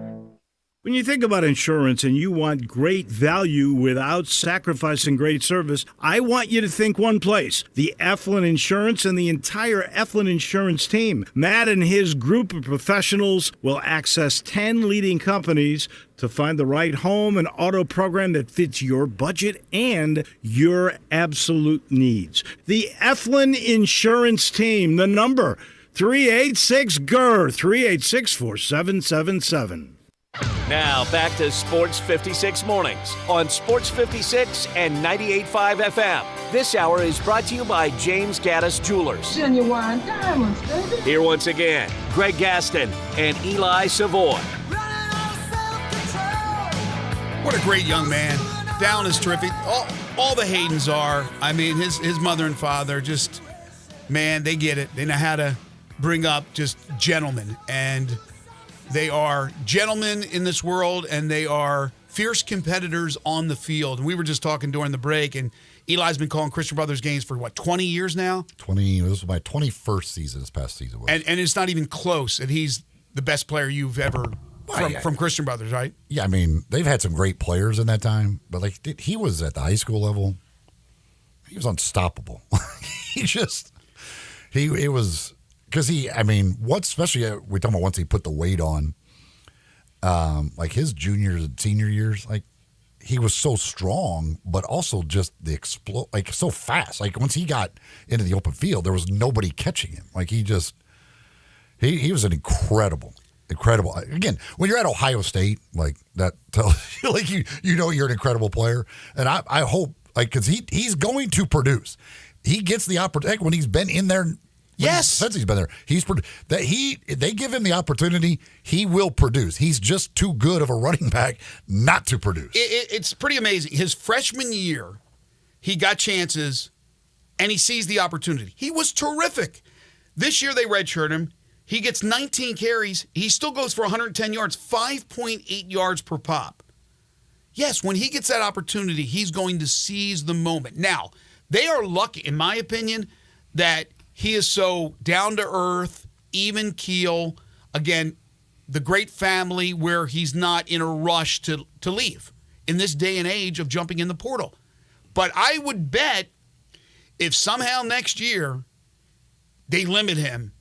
[SPEAKER 8] When you think about insurance and you want great value without sacrificing great service, I want you to think one place, the Eflin Insurance and the entire Eflin Insurance team. Matt and his group of professionals will access 10 leading companies to find the right home and auto program that fits your budget and your absolute needs. The Eflin Insurance team, the number 386-GER, 386-4777.
[SPEAKER 3] Now back to Sports 56 Mornings on Sports 56 and 98.5 FM. This hour is brought to you by James Gaddis Jewelers.
[SPEAKER 4] Genuine diamonds, baby.
[SPEAKER 3] Here once again, Greg Gaston and Eli Savoy.
[SPEAKER 6] What a great young man. Dallin is terrific. All the Haydens are. I mean, his mother and father just, man, they get it. They know how to bring up just gentlemen. And they are gentlemen in this world, and they are fierce competitors on the field. And we were just talking during the break, and Eli's been calling Christian Brothers games for, 20 years now?
[SPEAKER 7] This was my 21st season this past season.
[SPEAKER 6] And it's not even close, and he's the best player you've ever from Christian Brothers, right?
[SPEAKER 7] Yeah, I mean, they've had some great players in that time, but, he was at the high school level. He was unstoppable. It was... Because especially we're talking about once he put the weight on, his juniors and senior years, he was so strong, but also just so fast. Once he got into the open field, there was nobody catching him. He was an incredible. Again, when you're at Ohio State, that tells you, you're an incredible player. And I hope, because he's going to produce. He gets the opportunity when he's been in there. Yes, since he's been there, they give him the opportunity, he will produce. He's just too good of a running back not to produce.
[SPEAKER 6] It's pretty amazing. His freshman year, he got chances and he sees the opportunity. He was terrific. This year they redshirt him. He gets 19 carries. He still goes for 110 yards, 5.8 yards per pop. Yes, when he gets that opportunity, he's going to seize the moment. Now, they are lucky, in my opinion, that he is so down to earth, even keel. Again, the great family where he's not in a rush to leave in this day and age of jumping in the portal. But I would bet if somehow next year they limit him,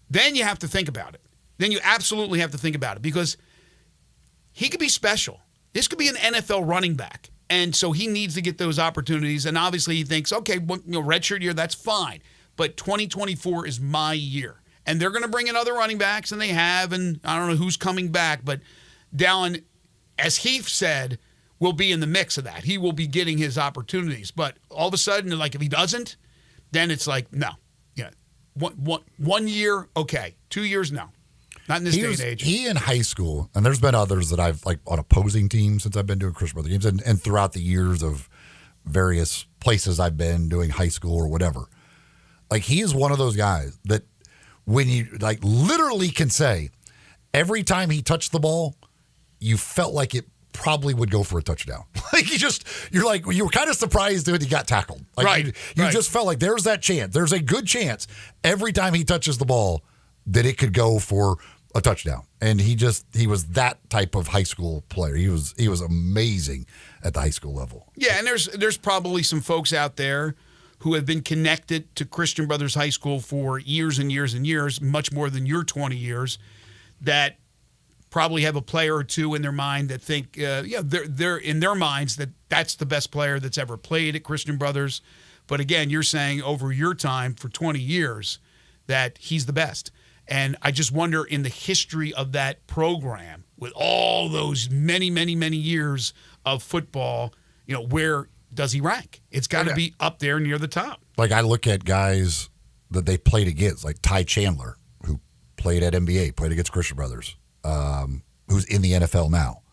[SPEAKER 6] then you have to think about it. Then you absolutely have to think about it because he could be special. This could be an NFL running back. And so he needs to get those opportunities. And obviously he thinks, okay, redshirt year, that's fine. But 2024 is my year. And they're going to bring in other running backs, and they have, and I don't know who's coming back. But Dallin, as Heath said, will be in the mix of that. He will be getting his opportunities. But all of a sudden, like if he doesn't, then it's like, no. Yeah, 1 year, okay. 2 years, no. Not in this day and age.
[SPEAKER 7] He in high school, and there's been others that I've like on opposing teams since I've been doing Christian Brother games, and throughout the years of various places I've been doing high school or whatever. Like he is one of those guys that when you like literally can say every time he touched the ball, you felt like it probably would go for a touchdown. Like you were kind of surprised when he got tackled. Like
[SPEAKER 6] right.
[SPEAKER 7] You just felt like there's that chance. There's a good chance every time he touches the ball that it could go for a touchdown. And he was that type of high school player. He was amazing at the high school level.
[SPEAKER 6] Yeah, and there's probably some folks out there who have been connected to Christian Brothers High School for years and years and years, much more than your 20 years, that probably have a player or two in their mind that think, they're in their minds that that's the best player that's ever played at Christian Brothers. But again, you're saying over your time for 20 years that he's the best. And I just wonder in the history of that program, with all those many, many, many years of football, where does he rank? It's got to be up there near the top.
[SPEAKER 7] Like I look at guys that they played against, like Ty Chandler, who played at NBA, played against Christian Brothers, who's in the NFL now.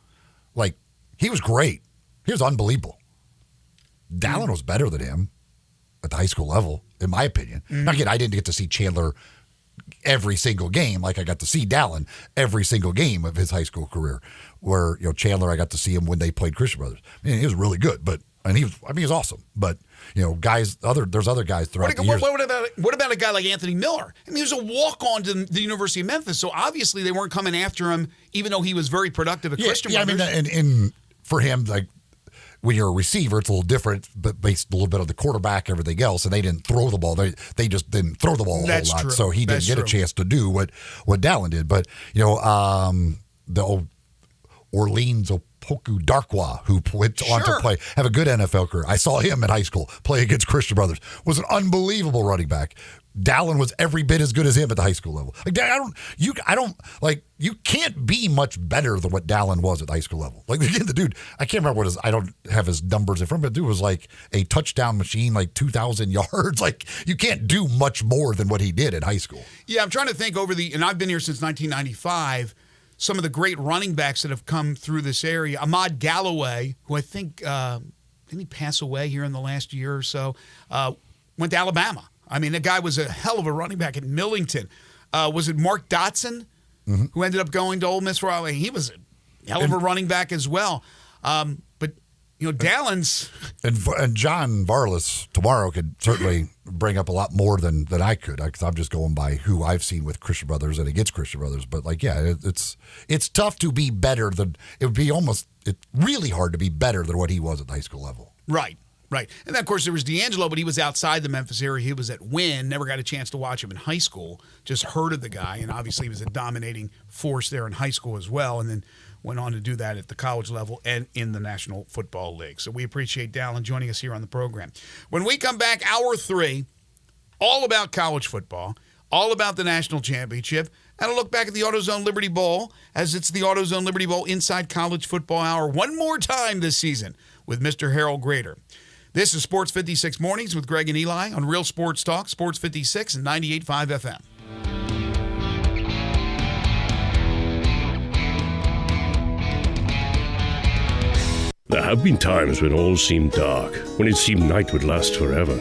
[SPEAKER 7] Like he was great. He was unbelievable. Dallin was better than him at the high school level, in my opinion. Mm-hmm. Now, again, I didn't get to see Chandler every single game like I got to see Dallin every single game of his high school career, where Chandler, I got to see him when they played Christian Brothers. I mean, he was really good, he was awesome. But there's other guys throughout the years.
[SPEAKER 6] What about a guy like Anthony Miller? I mean, he was a walk-on to the University of Memphis, so obviously they weren't coming after him, even though he was very productive at Christian Brothers.
[SPEAKER 7] Yeah, I mean, and for him, like when you're a receiver, it's a little different, but based a little bit on the quarterback, everything else, and they didn't throw the ball. They just didn't throw the ball a whole lot, so he didn't get a chance to do what Dallin did. But the old Orleans Opoku Darkwa, who went on to have a good NFL career. I saw him in high school play against Christian Brothers. Was an unbelievable running back. Dallin was every bit as good as him at the high school level. Like you can't be much better than what Dallin was at the high school level. Like again, the dude, I can't remember I don't have his numbers in front, but the dude was like a touchdown machine, like 2,000 yards. Like you can't do much more than what he did in high school.
[SPEAKER 6] Yeah, I'm trying to think and I've been here since 1995. Some of the great running backs that have come through this area. Ahmad Galloway, who I think didn't he pass away here in the last year or so, went to Alabama. I mean, the guy was a hell of a running back at Millington. Was it Mark Dotson, who ended up going to Ole Miss? He was a hell of a running back as well. But Dallin's
[SPEAKER 7] and John Varlas tomorrow could certainly bring up a lot more than I could, because I'm just going by who I've seen with Christian Brothers and against Christian Brothers. But it's tough to be better than it's really hard to be better than what he was at the high school level.
[SPEAKER 6] Right. And then, of course, there was D'Angelo, but he was outside the Memphis area. He was at Wynn. Never got a chance to watch him in high school. Just heard of the guy, and obviously he was a dominating force there in high school as well, and then went on to do that at the college level and in the National Football League. So we appreciate Dallin joining us here on the program. When we come back, hour 3, all about college football, all about the national championship, and a look back at the AutoZone Liberty Bowl, as it's the AutoZone Liberty Bowl Inside College Football Hour one more time this season with Mr. Harold Grader. This is Sports 56 Mornings with Greg and Eli on Real Sports Talk, Sports 56 and 98.5 FM.
[SPEAKER 11] There have been times when all seemed dark, when it seemed night would last forever.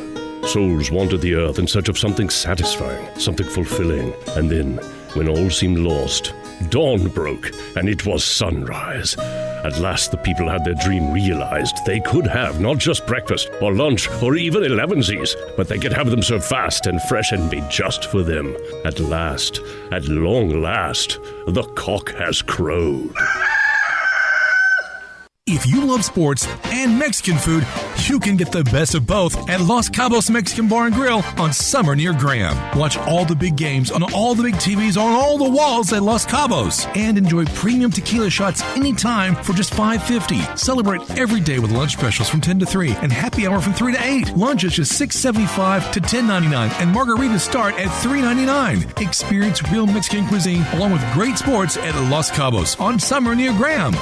[SPEAKER 11] Souls wandered the earth in search of something satisfying, something fulfilling. And then, when all seemed lost, dawn broke, and it was sunrise. At last the people had their dream realized. They could have not just breakfast, or lunch, or even 11sies, but they could have them served fast and fresh and made just for them. At last, at long last, the cock has crowed.
[SPEAKER 23] If you love sports and Mexican food, you can get the best of both at Los Cabos Mexican Bar and Grill on Summer near Graham. Watch all the big games on all the big TVs on all the walls at Los Cabos and enjoy premium tequila shots anytime for just $5.50. Celebrate every day with lunch specials from 10 to 3 and happy hour from 3 to 8. Lunch is just $6.75 to $10.99 and margaritas start at $3.99. Experience real Mexican cuisine along with great sports at Los Cabos on Summer near Graham.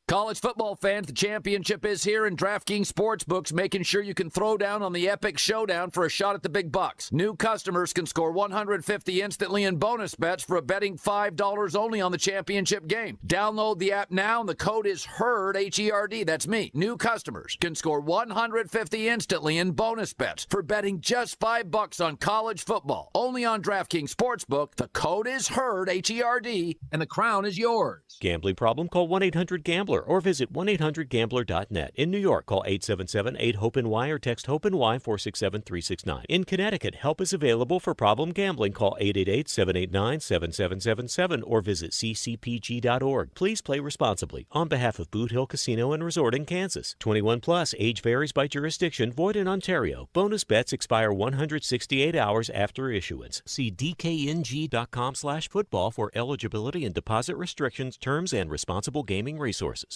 [SPEAKER 18] College football fans, the championship is here, and DraftKings Sportsbook's making sure you can throw down on the epic showdown for a shot at the big bucks. New customers can score $150 instantly in bonus bets for a betting $5 only on the championship game. Download the app now, and the code is HERD, H-E-R-D. That's me. New customers can score $150 instantly in bonus bets for betting just $5 on college football. Only on DraftKings Sportsbook. The code is HERD, H-E-R-D, and the crown is yours.
[SPEAKER 19] Gambling problem? Call 1-800-GAMBLER or visit 1-800-GAMBLER.net. In New York, call 877-8-HOPE-NY or text HOPE-NY 467-369. In Connecticut, help is available for problem gambling. Call 888-789-7777 or visit ccpg.org. Please play responsibly. On behalf of Boot Hill Casino and Resort in Kansas. 21 plus. Age varies by jurisdiction. Void in Ontario. Bonus bets expire 168 hours after issuance. See dkng.com/football for eligibility and deposit restrictions, terms, and responsible gaming resources.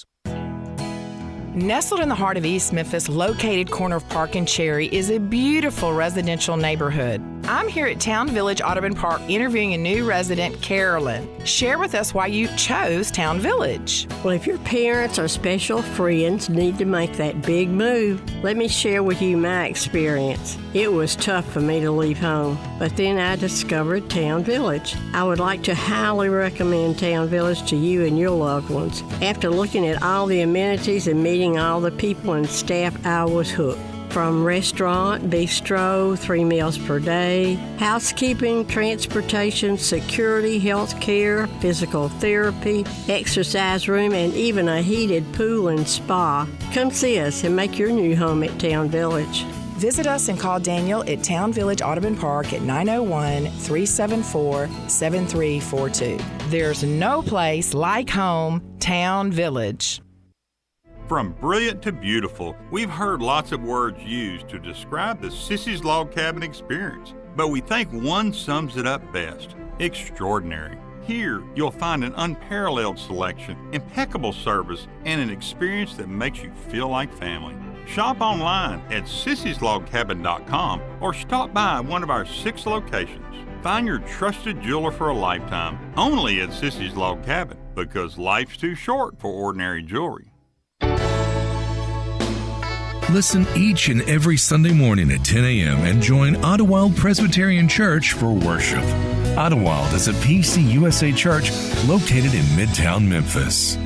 [SPEAKER 20] Nestled in the heart of East Memphis, located corner of Park and Cherry, is a beautiful residential neighborhood. I'm here at Town Village Audubon Park interviewing a new resident, Carolyn. Share with us why you chose Town Village.
[SPEAKER 21] Well, if your parents or special friends need to make that big move, let me share with you my experience. It was tough for me to leave home, but then I discovered Town Village. I would like to highly recommend Town Village to you and your loved ones. After looking at all the amenities and meeting all the people and staff, I was hooked. From restaurant, bistro, 3 meals per day, housekeeping, transportation, security, health care, physical therapy, exercise room, and even a heated pool and spa. Come see us and make your new home at Town Village.
[SPEAKER 20] Visit us and call Daniel at Town Village Audubon Park at 901-374-7342. There's no place like home, Town Village.
[SPEAKER 26] From brilliant to beautiful, we've heard lots of words used to describe the Sissy's Log Cabin experience, but we think one sums it up best: extraordinary. Here, you'll find an unparalleled selection, impeccable service, and an experience that makes you feel like family. Shop online at sissyslogcabin.com or stop by one of our 6 locations. Find your trusted jeweler for a lifetime only at Sissy's Log Cabin, because life's too short for ordinary jewelry.
[SPEAKER 23] Listen each and every Sunday morning at 10 a.m. and join Ottawild Presbyterian Church for worship. Ottawild is a PCUSA church located in Midtown Memphis.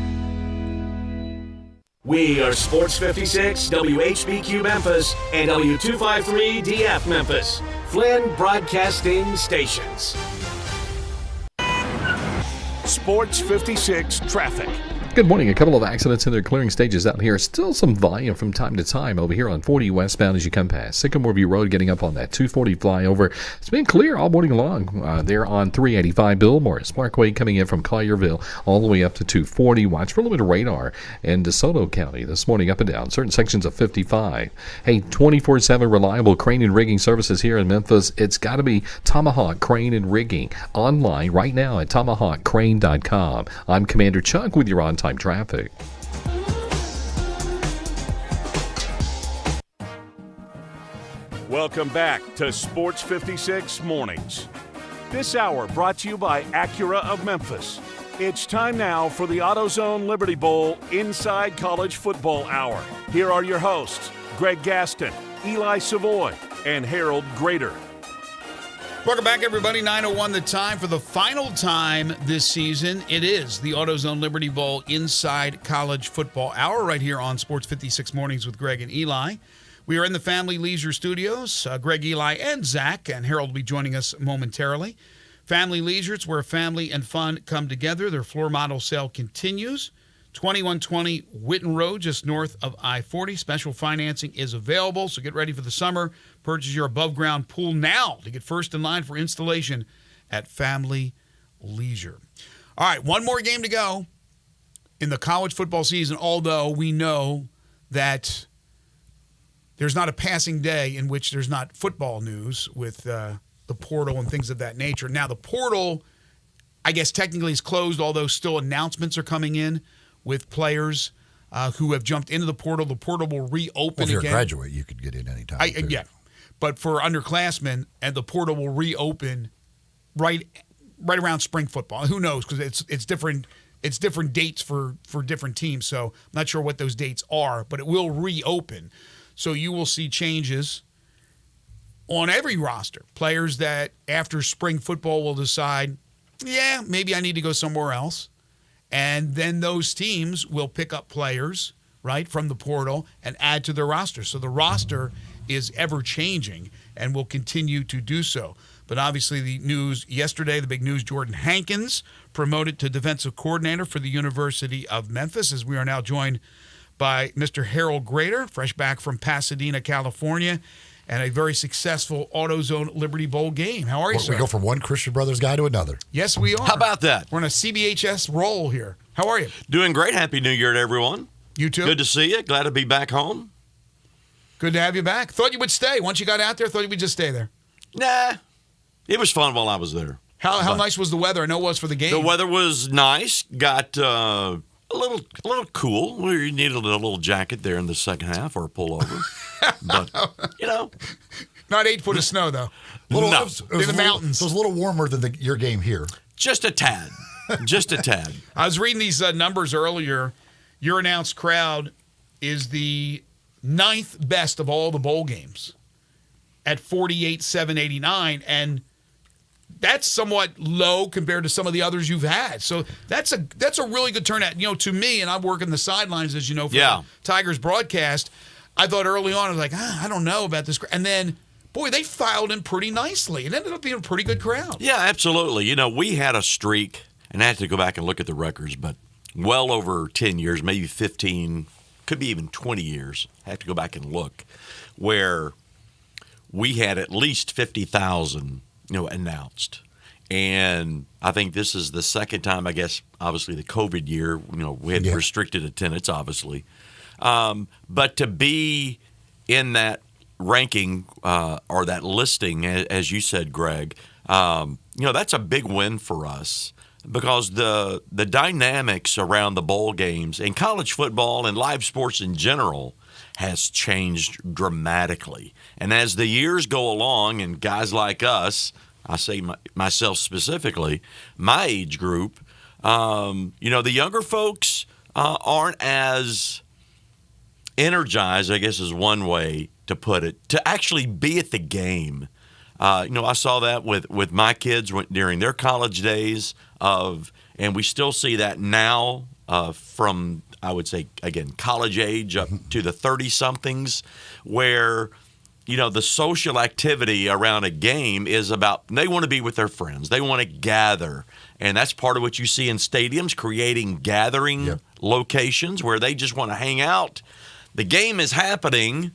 [SPEAKER 3] We are Sports 56, WHBQ Memphis, and W253DF Memphis. Flynn Broadcasting Stations.
[SPEAKER 5] Sports 56 traffic.
[SPEAKER 16] Good morning. A couple of accidents in their clearing stages out here. Still some volume from time to time over here on 40 westbound as you come past Sycamore View Road, getting up on that 240 flyover. It's been clear all morning long. There on 385 Bill Morris Parkway coming in from Collierville all the way up to 240. Watch for a little bit of radar in DeSoto County this morning up and down certain sections of 55. Hey, 24/7 reliable crane and rigging services here in Memphis. It's got to be Tomahawk Crane and Rigging. Online right now at tomahawkcrane.com. I'm Commander Chuck with your on-time traffic.
[SPEAKER 5] Welcome back to Sports 56 Mornings. This hour brought to you by Acura of Memphis. It's time now for the AutoZone Liberty Bowl Inside College Football Hour. Here are your hosts, Greg Gaston, Eli Savoy, and Harold Grader.
[SPEAKER 6] Welcome back, everybody. 9:01 the time. For the final time this season, it is the AutoZone Liberty Bowl Inside College Football Hour right here on Sports 56 Mornings with Greg and Eli. We are in the Family Leisure Studios. Greg, Eli, and Zach, and Harold will be joining us momentarily. Family Leisure, it's where family and fun come together. Their floor model sale continues. 2120 Whitten Road, just north of I-40. Special financing is available, so get ready for the summer. Purchase your above-ground pool now to get first in line for installation at Family Leisure. All right, one more game to go in the college football season, although we know that there's not a passing day in which there's not football news with the portal and things of that nature. Now, the portal, I guess, technically is closed, although still announcements are coming in with players who have jumped into the portal. The portal will reopen
[SPEAKER 7] if you're
[SPEAKER 6] again.
[SPEAKER 7] a graduate, you could get in anytime.
[SPEAKER 6] Yeah, but for underclassmen, and the portal will reopen right around spring football. Who knows? Because it's different. It's different dates for different teams. So I'm not sure what those dates are, but it will reopen. So you will see changes on every roster. Players that after spring football will decide, yeah, maybe I need to go somewhere else. And then those teams will pick up players, right, from the portal and add to their roster. So the roster is ever-changing and will continue to do so. But obviously the news yesterday, the big news, Jordan Hankins promoted to defensive coordinator for the University of Memphis, as we are now joined by Mr. Harold Grader, fresh back from Pasadena, California, and a very successful AutoZone Liberty Bowl game. How are you, sir?
[SPEAKER 7] We go from one Christian Brothers guy to another.
[SPEAKER 6] Yes, we are.
[SPEAKER 2] How about that?
[SPEAKER 6] We're on a CBHS roll here. How are you?
[SPEAKER 2] Doing great. Happy New Year to everyone.
[SPEAKER 6] You too.
[SPEAKER 2] Good to see you. Glad to be back home.
[SPEAKER 6] Good to have you back. Thought you would stay. Once you got out there, thought you would just stay there.
[SPEAKER 2] Nah. It was fun while I was there.
[SPEAKER 6] How nice was the weather? I know it was for the game.
[SPEAKER 2] The weather was nice. Got a little cool. We needed a little jacket there in the second half or a pullover. But,
[SPEAKER 6] Not 8 foot of snow, though.
[SPEAKER 2] No.
[SPEAKER 6] In the mountains.
[SPEAKER 7] It was a little warmer than your game here.
[SPEAKER 2] Just a tad. Just a tad.
[SPEAKER 6] I was reading these numbers earlier. Your announced crowd is the 9th best of all the bowl games at 48,789, and that's somewhat low compared to some of the others you've had. So that's a really good turnout. To me, and I'm working the sidelines, as you know, for the Tigers broadcast, I thought early on, I was like, I don't know about this. And then, boy, they filed in pretty nicely. It ended up being a pretty good crowd.
[SPEAKER 2] Yeah, absolutely. We had a streak, and I had to go back and look at the records, but well over 10 years, maybe 15, could be even 20 years. I have to go back and look, where we had at least 50,000, announced. And I think this is the second time, I guess, obviously the COVID year, we had restricted attendance, obviously. But to be in that ranking or that listing, as you said, Greg, that's a big win for us, because the dynamics around the bowl games and college football and live sports in general has changed dramatically. And as the years go along, and guys like us, I say myself specifically, my age group, the younger folks aren't as energized, I guess is one way to put it, to actually be at the game. I saw that with my kids during their college days and we still see that now from, I would say, again, college age up to the 30-somethings, where, the social activity around a game is about, they want to be with their friends. They want to gather. And that's part of what you see in stadiums, creating gathering locations where they just want to hang out. The game is happening,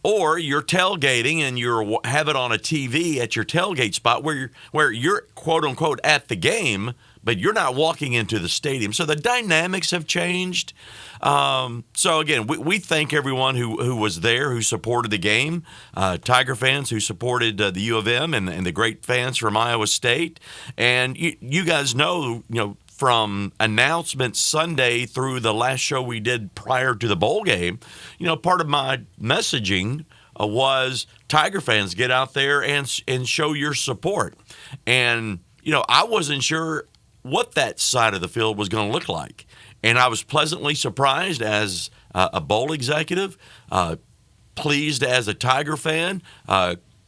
[SPEAKER 2] or you're tailgating and you have it on a TV at your tailgate spot where you're quote unquote at the game, but you're not walking into the stadium. So the dynamics have changed. So again, we thank everyone who was there, who supported the game, Tiger fans who supported the U of M, and the great fans from Iowa State. And you guys know, from announcement Sunday through the last show we did prior to the bowl game, part of my messaging was Tiger fans, get out there and show your support. And, I wasn't sure what that side of the field was going to look like. And I was pleasantly surprised as a bowl executive, pleased as a Tiger fan.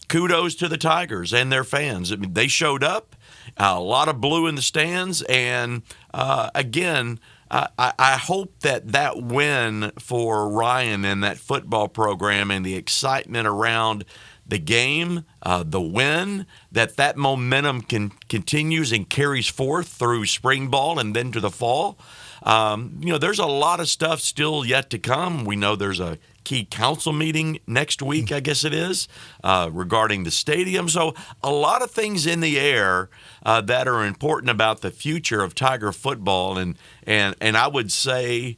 [SPEAKER 2] Kudos to the Tigers and their fans. I mean, they showed up. A lot of blue in the stands, and again, I hope that win for Ryan and that football program and the excitement around the game, the win, that momentum continues and carries forth through spring ball and then to the fall. There's a lot of stuff still yet to come. We know there's a key council meeting next week, I guess it is, regarding the stadium. So a lot of things in the air that are important about the future of Tiger football. And I would say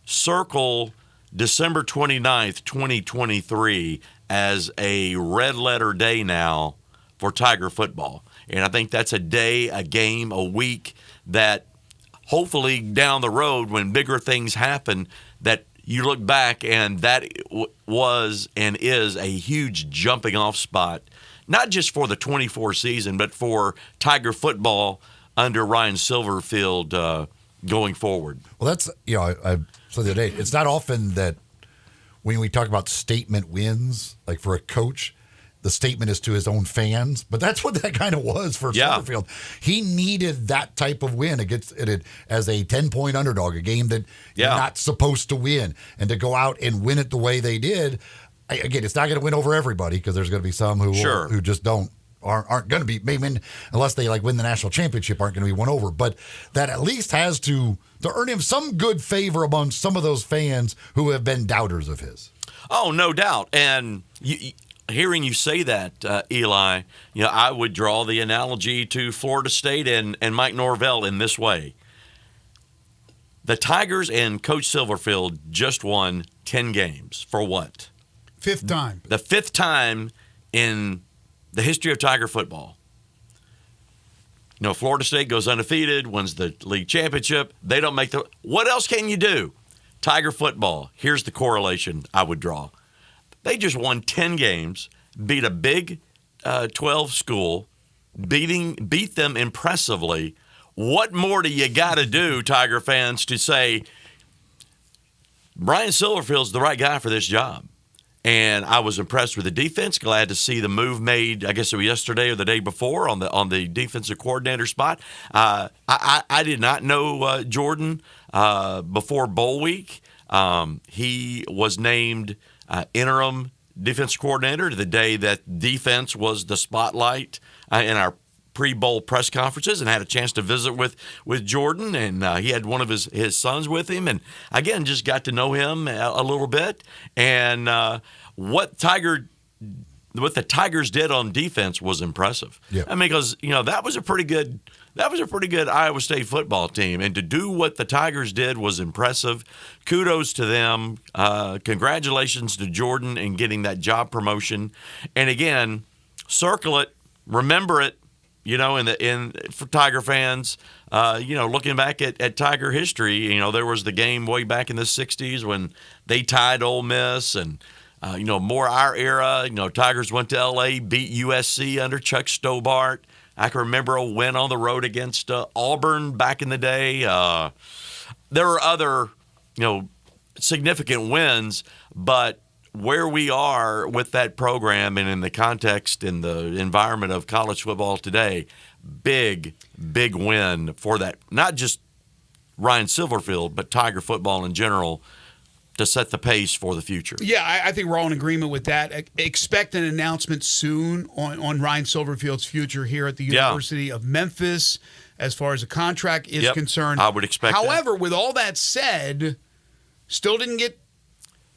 [SPEAKER 2] circle December 29th, 2023 as a red letter day now for Tiger football. And I think that's a day, a game, a week that hopefully down the road when bigger things happen that you look back and that was and is a huge jumping off spot, not just for the 24 season, but for Tiger football under Ryan Silverfield going forward.
[SPEAKER 7] Well, that's, I said the other day, it's not often that when we talk about statement wins, like for a coach, the statement is to his own fans, but that's what that kind of was for Silverfield. He needed that type of win against it as a 10-point underdog, a game that you're not supposed to win, and to go out and win it the way they did. Again, it's not going to win over everybody because there's going to be some who just aren't going to be, maybe unless they win the national championship, aren't going to be won over. But that at least has to earn him some good favor among some of those fans who have been doubters of his.
[SPEAKER 2] Oh, no doubt. And hearing you say that, Eli, I would draw the analogy to Florida State and Mike Norvell in this way. The Tigers and Coach Silverfield just won 10 games. For what?
[SPEAKER 6] Fifth time. The
[SPEAKER 2] fifth time in the history of Tiger football. Florida State goes undefeated, wins the league championship. They don't make the – what else can you do? Tiger football, here's the correlation I would draw. They just won 10 games, beat a Big 12 school, beat them impressively. What more do you got to do, Tiger fans, to say Brian Silverfield's the right guy for this job? And I was impressed with the defense. Glad to see the move made, I guess it was yesterday or the day before, on the defensive coordinator spot. I did not know Jordan before bowl week. He was named interim defense coordinator the day that defense was the spotlight in our pre-bowl press conferences, and had a chance to visit with Jordan, and he had one of his sons with him, and again just got to know him a little bit. And what the Tigers did on defense was impressive.
[SPEAKER 7] Yeah.
[SPEAKER 2] I mean, because that was a pretty good Iowa State football team, and to do what the Tigers did was impressive. Kudos to them. Congratulations to Jordan in getting that job promotion. And again, circle it, remember it. For Tiger fans, looking back at Tiger history, there was the game way back in the 60s when they tied Ole Miss, and more our era. Tigers went to L.A., beat USC under Chuck Stobart. I can remember a win on the road against Auburn back in the day. There were other, significant wins, but where we are with that program and in the context and the environment of college football today, big win for that. Not just Ryan Silverfield, but Tiger football in general, to set the pace for the future.
[SPEAKER 6] Yeah, I think we're all in agreement with that. Expect an announcement soon on Ryan Silverfield's future here at the University of Memphis as far as a contract is concerned.
[SPEAKER 2] I would expect
[SPEAKER 6] However, with all that said, still didn't get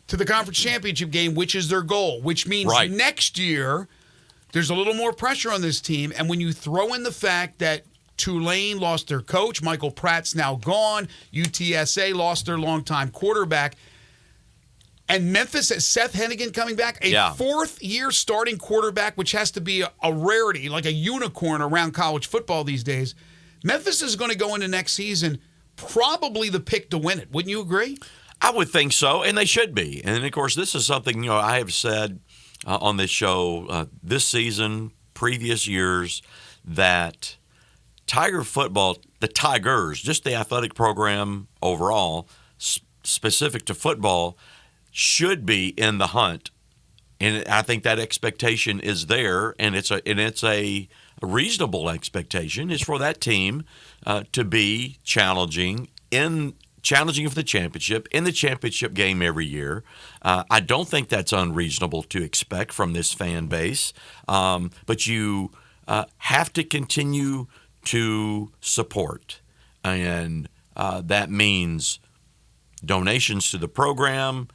[SPEAKER 6] to the conference championship game, which is their goal, which means next year there's a little more pressure on this team. And when you throw in the fact that Tulane lost their coach, Michael Pratt's now gone, UTSA lost their longtime quarterback, and Memphis has Seth Hennigan coming back, a fourth-year starting quarterback, which has to be a rarity, like a unicorn around college football these days. Memphis is going to go into next season probably the pick to win it. Wouldn't you agree?
[SPEAKER 2] I would think so, and they should be. And, of course, this is something I have said on this show this season, previous years, that Tiger football, the Tigers, just the athletic program overall, specific to football, should be in the hunt. And I think that expectation is there, and it's a reasonable expectation is for that team to be challenging in challenging for the championship, in the championship game every year. I don't think that's unreasonable to expect from this fan base. But you have to continue to support. And that means donations to the program,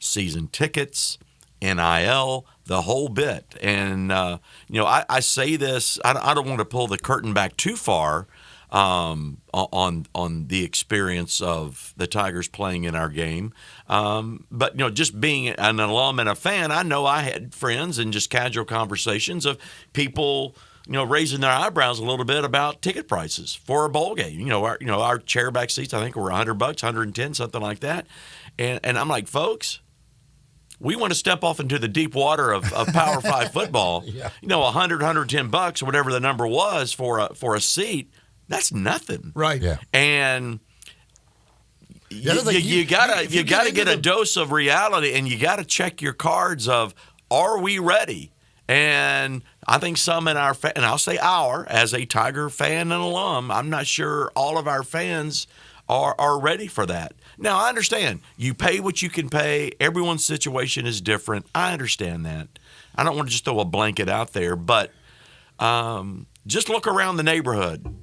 [SPEAKER 2] season tickets, NIL, the whole bit. And, I say this, I don't want to pull the curtain back too far on the experience of the Tigers playing in our game. But, just being an alum and a fan, I know I had friends and just casual conversations of people, raising their eyebrows a little bit about ticket prices for a bowl game. Our chairback seats, I think, were $100, $110, something like that. And I'm like, folks, we want to step off into the deep water of Power 5 football. $100, $110, whatever the number was for a seat. That's nothing,
[SPEAKER 6] right?
[SPEAKER 2] Yeah, and you gotta get a dose of reality, and you gotta check your cards of, are we ready? And I think some in our and I'll say as a Tiger fan and alum, I'm not sure all of our fans are ready for that. Now I understand you pay what you can pay. Everyone's situation is different. I understand that. I don't want to just throw a blanket out there, but just look around the neighborhood.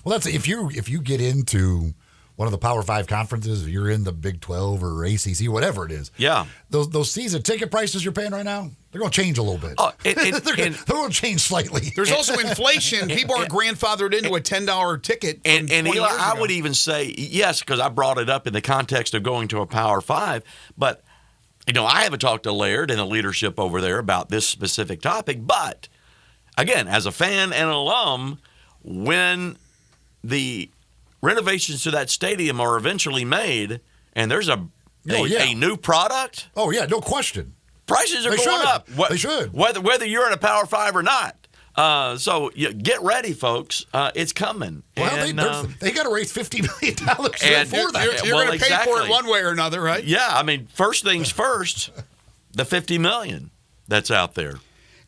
[SPEAKER 7] Well, that's if you get into one of the Power 5 conferences, if you're in the Big 12 or ACC, whatever it is.
[SPEAKER 2] Yeah.
[SPEAKER 7] Those season ticket prices you're paying right now, they're going to change a little bit. They're going to change slightly.
[SPEAKER 6] There's also inflation. People are grandfathered into a $10 ticket.
[SPEAKER 2] And Eli, I would even say, yes, because I brought it up in the context of going to a Power 5, but I haven't talked to Laird and the leadership over there about this specific topic. But, again, as a fan and an alum, when the renovations to that stadium are eventually made, and there's a new product.
[SPEAKER 7] Oh yeah, no question.
[SPEAKER 2] Prices are going up.
[SPEAKER 7] They should.
[SPEAKER 2] Whether you're in a Power 5 or not. So get ready, folks. It's coming.
[SPEAKER 7] Well, they got to raise $50 million for that.
[SPEAKER 6] You're going to pay for it one way or another, right?
[SPEAKER 2] Yeah, I mean, first things first, the $50 million that's out there.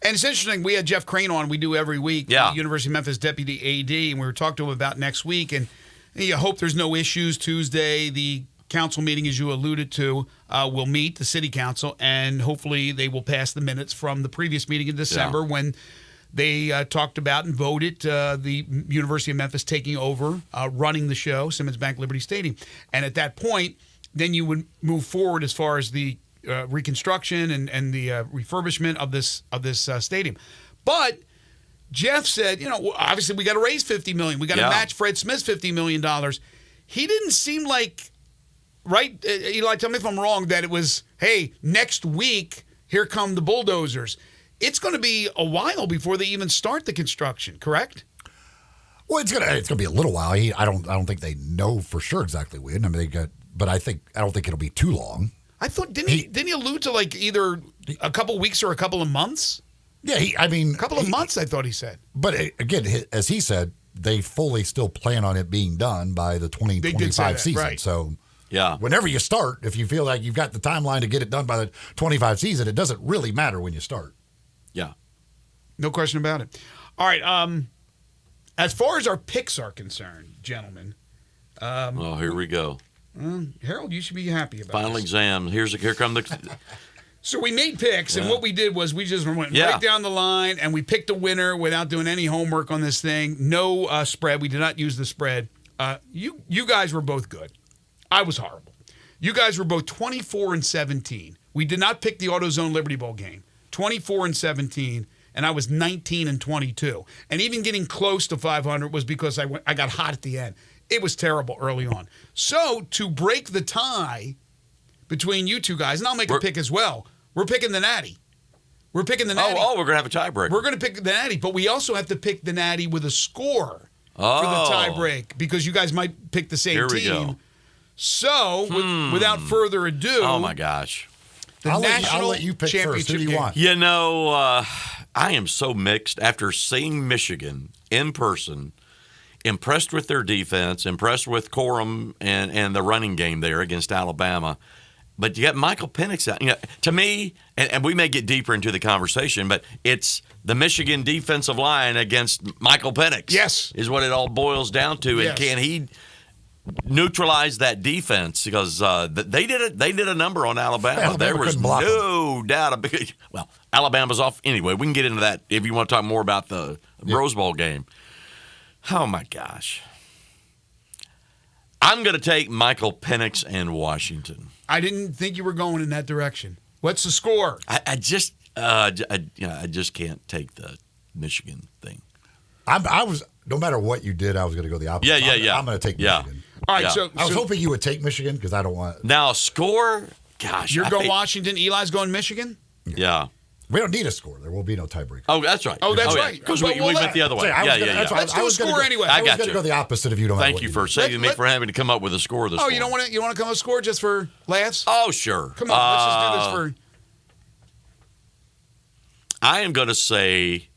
[SPEAKER 6] And it's interesting, we had Jeff Crane on, we do every week, the University of Memphis Deputy AD, and we were talking to him about next week, and you hope there's no issues. Tuesday, the council meeting, as you alluded to, will meet, the city council, and hopefully they will pass the minutes from the previous meeting in December when they talked about and voted the University of Memphis taking over, running the show, Simmons Bank Liberty Stadium. And at that point, then you would move forward as far as the reconstruction and the refurbishment of this stadium. But Jeff said, obviously we got to raise $50 million. We got to match Fred Smith's $50 million. He didn't seem like, right, Eli, tell me if I'm wrong, that it was, hey, next week, here come the bulldozers. It's going to be a while before they even start the construction, correct?
[SPEAKER 7] Well, it's gonna be a little while. I don't think they know for sure exactly when. I mean, but I don't think it'll be too long.
[SPEAKER 6] I thought didn't he allude to like either a couple weeks or a couple of months?
[SPEAKER 7] Yeah, a
[SPEAKER 6] couple of months. I thought he said.
[SPEAKER 7] But again, as he said, they fully still plan on it being done by the 2025 season.
[SPEAKER 6] Right.
[SPEAKER 7] So whenever you start, if you feel like you've got the timeline to get it done by the 25 season, it doesn't really matter when you start.
[SPEAKER 2] Yeah,
[SPEAKER 6] no question about it. All right. As far as our picks are concerned, gentlemen.
[SPEAKER 2] Here we go.
[SPEAKER 6] Harold, you should be happy about
[SPEAKER 2] Final
[SPEAKER 6] this.
[SPEAKER 2] exam. Here come the.
[SPEAKER 6] So we made picks, and what we did was we just went right down the line, and we picked a winner without doing any homework on this thing. No spread. We did not use the spread. You guys were both good. I was horrible. You guys were both 24-17. We did not pick the AutoZone Liberty Bowl game. 24-17, and I was 19-22. And even getting close to 500 was because I got hot at the end. It was terrible early on. So to break the tie between you two guys, and I'll make a pick as well, we're picking the Natty. We're picking the Natty.
[SPEAKER 2] We're going to have a tiebreak.
[SPEAKER 6] We're going to pick the Natty, but we also have to pick the Natty with a score for the tiebreak because you guys might pick the same team.
[SPEAKER 2] Here we go.
[SPEAKER 6] So, without further ado.
[SPEAKER 2] Oh, my gosh.
[SPEAKER 7] I'll let you pick first. Who do you want?
[SPEAKER 2] I am so mixed after seeing Michigan in person. Impressed with their defense, impressed with Corum and the running game there against Alabama. But you got Michael Penix out. To me, and we may get deeper into the conversation, but it's the Michigan defensive line against Michael Penix.
[SPEAKER 6] Yes.
[SPEAKER 2] Is what it all boils down to. And can he neutralize that defense because they did a number on Alabama. There was no doubt. Well, Alabama's off anyway. We can get into that if you want to talk more about the Rose Bowl game. Oh my gosh, I'm going to take Michael Penix and Washington.
[SPEAKER 6] I didn't think you were going in that direction. What's the score?
[SPEAKER 2] I just can't take the Michigan thing.
[SPEAKER 7] I was no matter what you did, I was going to go the opposite.
[SPEAKER 2] Yeah.
[SPEAKER 7] I'm going to take Michigan.
[SPEAKER 6] All right, so
[SPEAKER 7] I was hoping you would take Michigan because I don't want.
[SPEAKER 2] Now score. Gosh,
[SPEAKER 6] you're going Washington. Eli's going Michigan.
[SPEAKER 2] Yeah.
[SPEAKER 7] We don't need a score. There will be no tiebreaker.
[SPEAKER 2] Oh, that's right.
[SPEAKER 6] Oh, that's right.
[SPEAKER 2] Because we went the other way.
[SPEAKER 6] Let's do a score anyway.
[SPEAKER 7] I was going to go the opposite if you don't.
[SPEAKER 2] Thank you for saving me for having to come up with a score this morning.
[SPEAKER 6] You don't want to come up with a score just for laughs?
[SPEAKER 2] Oh, sure.
[SPEAKER 6] Come on, let's just do this for.
[SPEAKER 2] I am going to say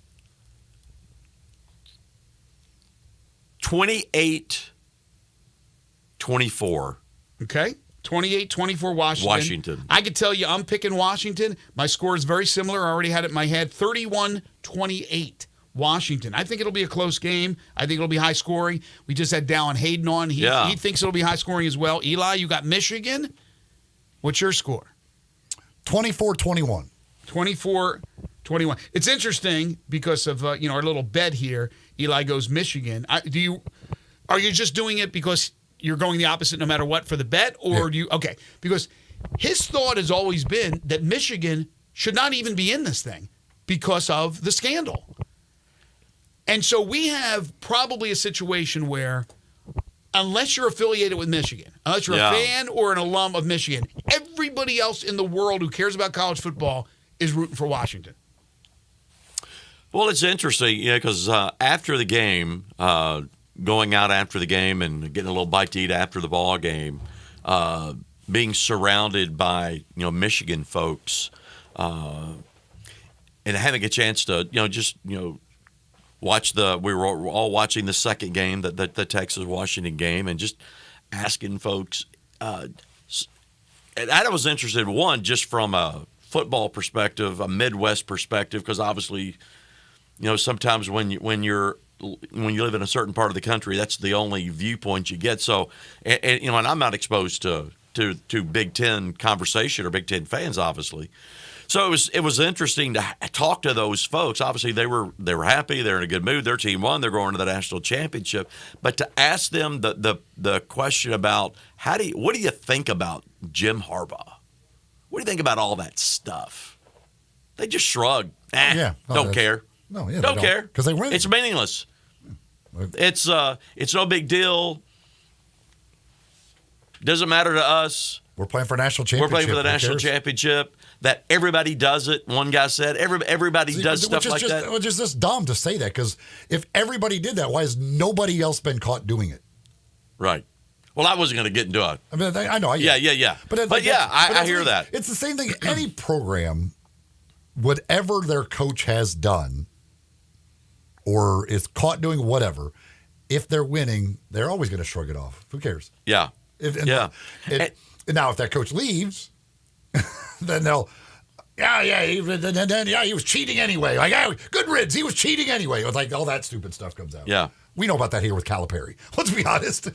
[SPEAKER 2] 28-24.
[SPEAKER 6] Okay. 28-24 Washington. I could tell you I'm picking Washington. My score is very similar. I already had it in my head. 31-28 Washington. I think it'll be a close game. I think it'll be high scoring. We just had Dallin Hayden on. He thinks it'll be high scoring as well. Eli, you got Michigan. What's your score?
[SPEAKER 7] 24-21.
[SPEAKER 6] 24-21. It's interesting because of our little bet here. Eli goes Michigan. Are you just doing it because you're going the opposite no matter what for the bet, or do you? Okay, because his thought has always been that Michigan should not even be in this thing because of the scandal. And so we have probably a situation where unless you're affiliated with Michigan, unless you're a fan or an alum of Michigan, everybody else in the world who cares about college football is rooting for Washington.
[SPEAKER 2] Well, it's interesting, because after the game, going out after the game and getting a little bite to eat after the ball game, being surrounded by Michigan folks, and having a chance to watch we were all watching the second game, the Texas-Washington game, and just asking folks. And I was interested, one, just from a football perspective, a Midwest perspective, because obviously, sometimes when you live in a certain part of the country, that's the only viewpoint you get. So, and I'm not exposed to Big Ten conversation or Big Ten fans, obviously. So it was interesting to talk to those folks. Obviously, they were happy. They're in a good mood. Their team won. They're going to the national championship. But to ask them the question about what do you think about Jim Harbaugh? What do you think about all that stuff? They just shrug. Don't care.
[SPEAKER 7] No, yeah,
[SPEAKER 2] don't care
[SPEAKER 7] because they win.
[SPEAKER 2] It's meaningless. It's no big deal. Doesn't matter to us.
[SPEAKER 7] We're playing for a national championship.
[SPEAKER 2] We're playing for the national championship. That everybody does it. One guy said everybody does stuff like that.
[SPEAKER 7] Which is just dumb to say that, because if everybody did that, why has nobody else been caught doing it?
[SPEAKER 2] Right. Well, I wasn't going to get into it.
[SPEAKER 7] I mean, I know.
[SPEAKER 2] Yeah. I hear that.
[SPEAKER 7] It's the same thing. Any program, whatever their coach has done or is caught doing whatever, if they're winning, they're always going to shrug it off. Who cares?
[SPEAKER 2] Yeah.
[SPEAKER 7] Now, if that coach leaves, then they'll, he was cheating anyway. Like, good riddance, he was cheating anyway. It's like all that stupid stuff comes out.
[SPEAKER 2] Yeah.
[SPEAKER 7] We know about that here with Calipari. Let's be honest.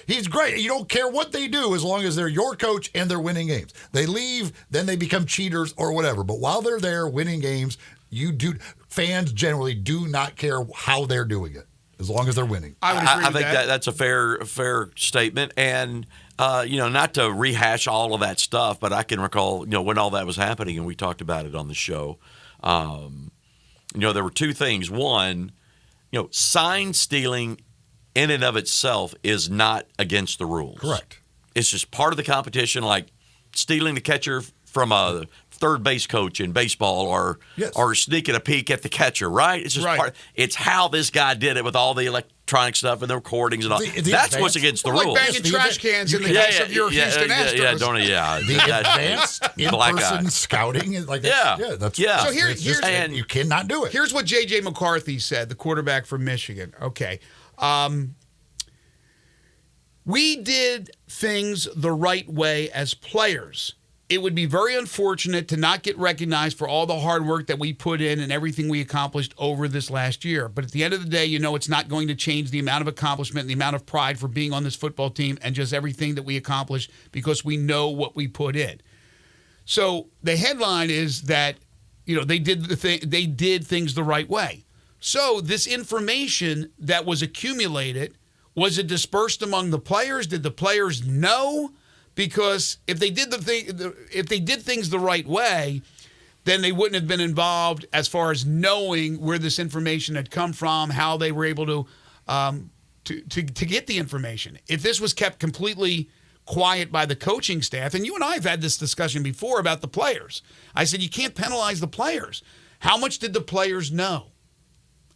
[SPEAKER 7] He's great. You don't care what they do as long as they're your coach and they're winning games. They leave, then they become cheaters or whatever. But while they're there winning games, fans generally do not care how they're doing it as long as they're winning.
[SPEAKER 2] I think that's a fair statement. And not to rehash all of that stuff, but I can recall, when all that was happening, and we talked about it on the show. There were two things. One, sign stealing in and of itself is not against the rules.
[SPEAKER 7] Correct.
[SPEAKER 2] It's just part of the competition, like stealing the catcher from a third base coach in baseball or sneaking a peek at the catcher, right? It's just part. It's how this guy did it with all the electronic stuff and the recordings and all. That's what's against the rules.
[SPEAKER 6] Like banging trash cans in the case of your Houston Astros.
[SPEAKER 7] The advanced in-person scouting is like that. So here's you cannot do it.
[SPEAKER 6] Here's what J.J. McCarthy said, the quarterback from Michigan. Okay. We did things the right way as players. it would be very unfortunate to not get recognized for all the hard work that we put in and everything we accomplished over this last year. But at the end of the day, it's not going to change the amount of accomplishment and the amount of pride for being on this football team and just everything that we accomplished because we know what we put in. So the headline is that, they did things the right way. So this information that was accumulated, was it dispersed among the players? Did the players know? Because if they did things the right way, then they wouldn't have been involved as far as knowing where this information had come from, how they were able to get the information. If this was kept completely quiet by the coaching staff, and you and I have had this discussion before about the players. I said you can't penalize the players. How much did the players know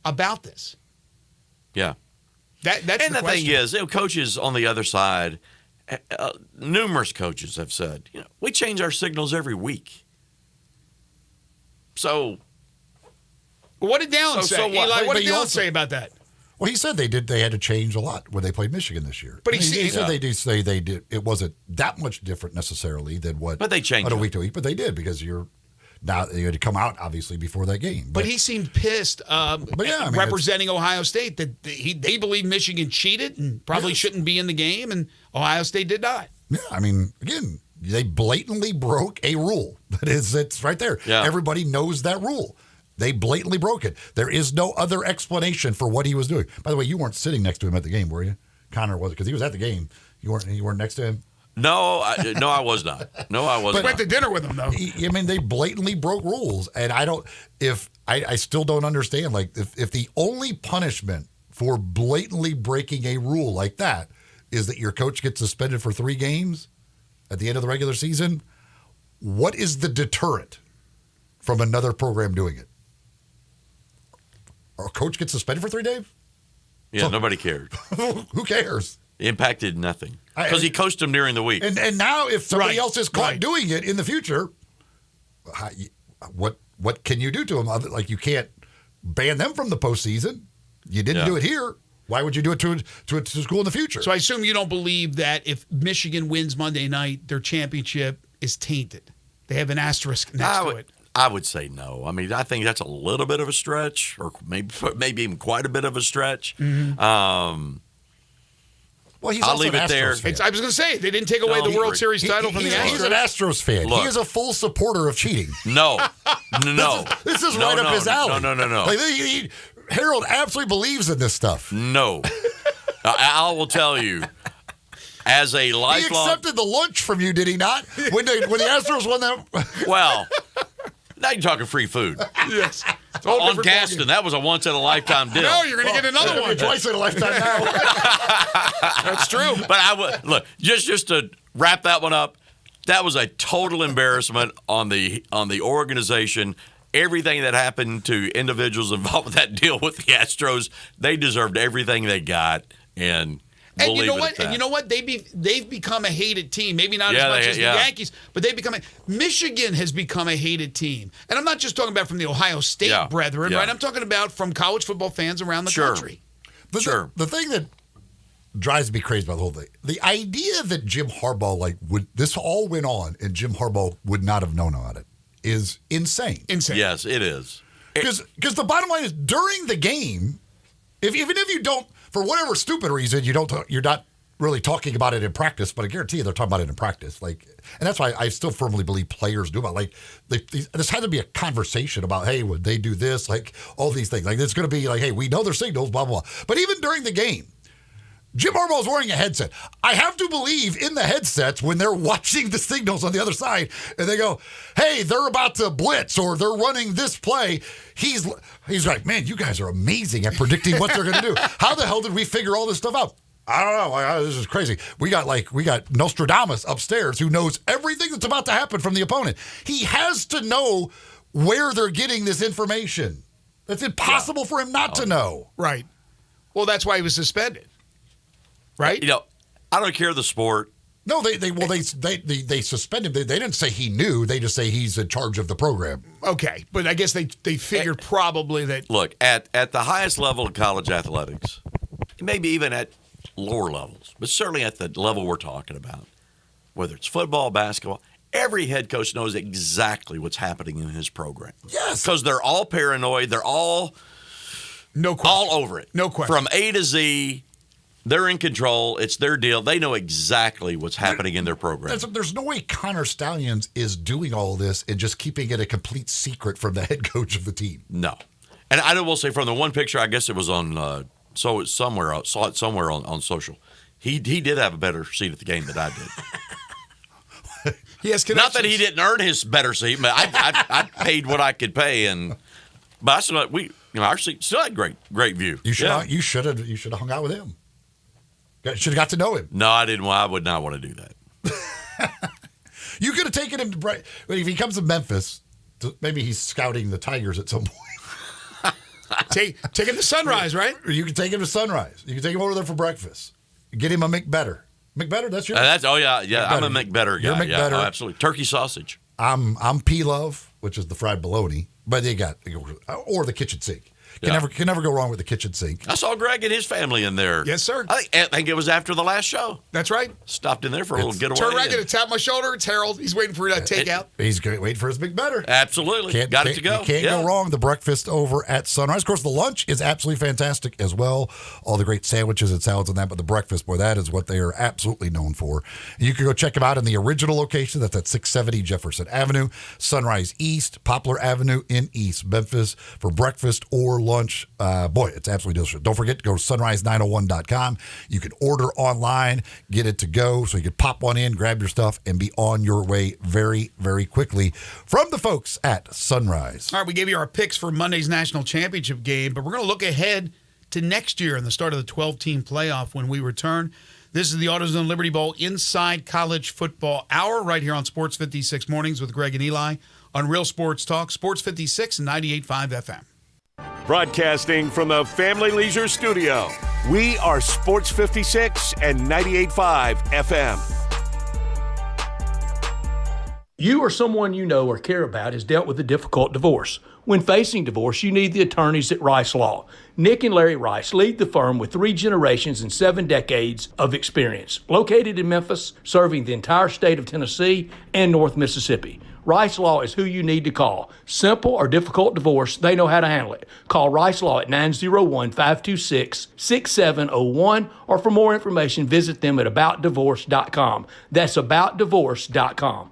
[SPEAKER 6] about this?
[SPEAKER 2] Yeah.
[SPEAKER 6] That's
[SPEAKER 2] and the thing is, coaches on the other side, numerous coaches have said, we change our signals every week. So,
[SPEAKER 6] what did Dallin say?
[SPEAKER 2] So what?
[SPEAKER 6] Eli, what did Dallin say about that?
[SPEAKER 7] Well, he said they had to change a lot when they played Michigan this year.
[SPEAKER 6] But
[SPEAKER 7] he said they did say they did. It wasn't that much different necessarily than what.
[SPEAKER 2] But they changed
[SPEAKER 7] on a week to week. But they did because you had to come out obviously before that game.
[SPEAKER 6] But he seemed pissed. Representing Ohio State that they believe Michigan cheated and probably shouldn't be in the game, and Ohio State did not.
[SPEAKER 7] Yeah, again, they blatantly broke a rule. It's right there.
[SPEAKER 2] Yeah.
[SPEAKER 7] Everybody knows that rule. They blatantly broke it. There is no other explanation for what he was doing. By the way, you weren't sitting next to him at the game, were you? Connor was, because he was at the game. You weren't next to him.
[SPEAKER 2] No, I was not. No, I wasn't.
[SPEAKER 6] But went to dinner with him though.
[SPEAKER 7] They blatantly broke rules, and I still don't understand. Like if the only punishment for blatantly breaking a rule like that is that your coach gets suspended for 3 games at the end of the regular season, what is the deterrent from another program doing it? Our coach gets suspended for 3 days?
[SPEAKER 2] Yeah, nobody cared.
[SPEAKER 7] Who cares?
[SPEAKER 2] It impacted nothing because he coached them during the week.
[SPEAKER 7] And now if somebody else is caught doing it in the future, what can you do to them? Like you can't ban them from the postseason. You didn't do it here. Why would you do it to school in the future?
[SPEAKER 6] So I assume you don't believe that if Michigan wins Monday night, their championship is tainted. They have an asterisk next to it.
[SPEAKER 2] I would say no. I think that's a little bit of a stretch, or maybe even quite a bit of a stretch.
[SPEAKER 6] Mm-hmm.
[SPEAKER 7] Well, he's
[SPEAKER 2] I'll leave it there.
[SPEAKER 6] I was going to say, they didn't take away the World Series title from the Astros.
[SPEAKER 7] He's an Astros fan.
[SPEAKER 2] Look,
[SPEAKER 7] he is a full supporter of cheating.
[SPEAKER 2] No.
[SPEAKER 7] This is right up his alley.
[SPEAKER 2] No.
[SPEAKER 7] Like, Harold absolutely believes in this stuff.
[SPEAKER 2] No. I will tell you, as a lifelong...
[SPEAKER 7] He accepted the lunch from you, did he not? When the Astros won that...
[SPEAKER 2] Well, now you're talking free food.
[SPEAKER 6] Yes.
[SPEAKER 2] On Gaston, that was a once-in-a-lifetime deal.
[SPEAKER 6] No, you're going to get another one.
[SPEAKER 7] Twice in a lifetime now.
[SPEAKER 6] That's true.
[SPEAKER 2] But I would look, just to wrap that one up, that was a total embarrassment on the organization. Everything that happened to individuals involved with that deal with the Astros, they deserved everything they got, and we'll leave it at that.
[SPEAKER 6] And you know what? They've become a hated team. Maybe not as much as the Yankees, but they've become Michigan has become a hated team. And I'm not just talking about from the Ohio State brethren, right? I'm talking about from college football fans around the country.
[SPEAKER 7] The thing that drives me crazy about the whole thing, the idea that Jim Harbaugh this all went on and Jim Harbaugh would not have known about it is insane.
[SPEAKER 2] Yes, it is.
[SPEAKER 7] Because the bottom line is during the game, even if you don't, for whatever stupid reason, you're not really talking about it in practice, but I guarantee you they're talking about it in practice. And that's why I still firmly believe players do about this had to be a conversation about, hey, would they do this? Like all these things. Like it's going to be like, hey, we know their signals, blah, blah, blah. But even during the game, Jim Harbaugh is wearing a headset. I have to believe in the headsets when they're watching the signals on the other side and they go, hey, they're about to blitz or they're running this play. He's like, man, you guys are amazing at predicting what they're going to do. How the hell did we figure all this stuff out? I don't know. This is crazy. We got Nostradamus upstairs who knows everything that's about to happen from the opponent. He has to know where they're getting this information. It's impossible for him not to know.
[SPEAKER 6] Right. Well, that's why he was suspended. Right?
[SPEAKER 2] I don't care the sport.
[SPEAKER 7] No, they suspended him. They didn't say he knew. They just say he's in charge of the program.
[SPEAKER 6] Okay, but I guess they figured probably that.
[SPEAKER 2] Look, at the highest level of college athletics, maybe even at lower levels, but certainly at the level we're talking about, whether it's football, basketball, every head coach knows exactly what's happening in his program.
[SPEAKER 7] Yes.
[SPEAKER 2] Because they're all paranoid. They're all all over it.
[SPEAKER 6] No question.
[SPEAKER 2] From A to Z, they're in control. It's their deal. They know exactly what's happening in their program.
[SPEAKER 7] There's no way Connor Stallions is doing all this and just keeping it a complete secret from the head coach of the team.
[SPEAKER 2] No. And I will say from the one picture, I guess it was on saw it somewhere on social. He did have a better seat at the game than I did.
[SPEAKER 6] He has
[SPEAKER 2] Not that he didn't earn his better seat, but I paid what I could pay, but I still our seat still had great view.
[SPEAKER 7] You should have hung out with him. Should have got to know him.
[SPEAKER 2] No, I didn't. I would not want to do that.
[SPEAKER 7] You could have taken him to if he comes to Memphis. Maybe he's scouting the Tigers at some point.
[SPEAKER 6] Take him to Sunrise, right?
[SPEAKER 7] Or you can take him to Sunrise. You can take him over there for breakfast. Get him a McBetter. McBetter, that's yours.
[SPEAKER 2] Yeah. I'm a McBetter guy.
[SPEAKER 7] You're McBetter.
[SPEAKER 2] Yeah, absolutely. Turkey sausage.
[SPEAKER 7] I'm P-Love, which is the fried bologna, but or the kitchen sink. Can never go wrong with the kitchen sink.
[SPEAKER 2] I saw Greg and his family in there.
[SPEAKER 6] Yes, sir.
[SPEAKER 2] I think it was after the last show.
[SPEAKER 6] That's right.
[SPEAKER 2] Stopped in there for a little getaway.
[SPEAKER 6] Turn right, get a tap my shoulder. It's Harold. He's waiting for takeout.
[SPEAKER 7] He's waiting for his McBetter.
[SPEAKER 2] Absolutely. Got it to go.
[SPEAKER 7] You can't go wrong. The breakfast over at Sunrise. Of course, the lunch is absolutely fantastic as well. All the great sandwiches and salads and that, but the breakfast, boy, that is what they are absolutely known for. You can go check them out in the original location. That's at 670 Jefferson Avenue, Sunrise East, Poplar Avenue in East Memphis for breakfast or lunch. Boy, it's absolutely delicious. Don't forget to go to sunrise901.com. You can order online, get it to go, so you can pop one in, grab your stuff, and be on your way very, very quickly from the folks at Sunrise.
[SPEAKER 6] All right, we gave you our picks for Monday's national championship game, but we're going to look ahead to next year and the start of the 12-team playoff when we return. This is the AutoZone Liberty Bowl Inside College Football Hour right here on Sports 56 Mornings with Greg and Eli on Real Sports Talk, Sports 56 and 98.5 FM.
[SPEAKER 5] Broadcasting from the Family Leisure Studio, we are Sports 56 and 98.5 FM.
[SPEAKER 9] You or someone you know or care about has dealt with a difficult divorce. When facing divorce, you need the attorneys at Rice Law. Nick and Larry Rice lead the firm with 3 generations and 7 decades of experience. Located in Memphis, serving the entire state of Tennessee and North Mississippi. Rice Law is who you need to call. Simple or difficult divorce, they know how to handle it. Call Rice Law at 901-526-6701, or for more information, visit them at aboutdivorce.com. That's aboutdivorce.com.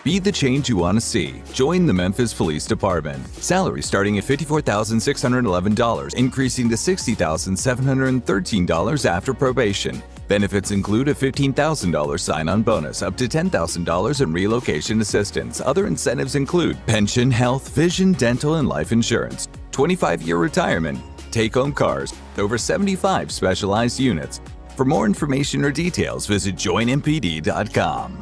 [SPEAKER 10] Be the change you want to see. Join the Memphis Police Department. Salary starting at $54,611, increasing to $60,713 after probation. Benefits include a $15,000 sign-on bonus, up to $10,000 in relocation assistance. Other incentives include pension, health, vision, dental, and life insurance, 25-year retirement, take-home cars, over 75 specialized units. For more information or details, visit joinmpd.com.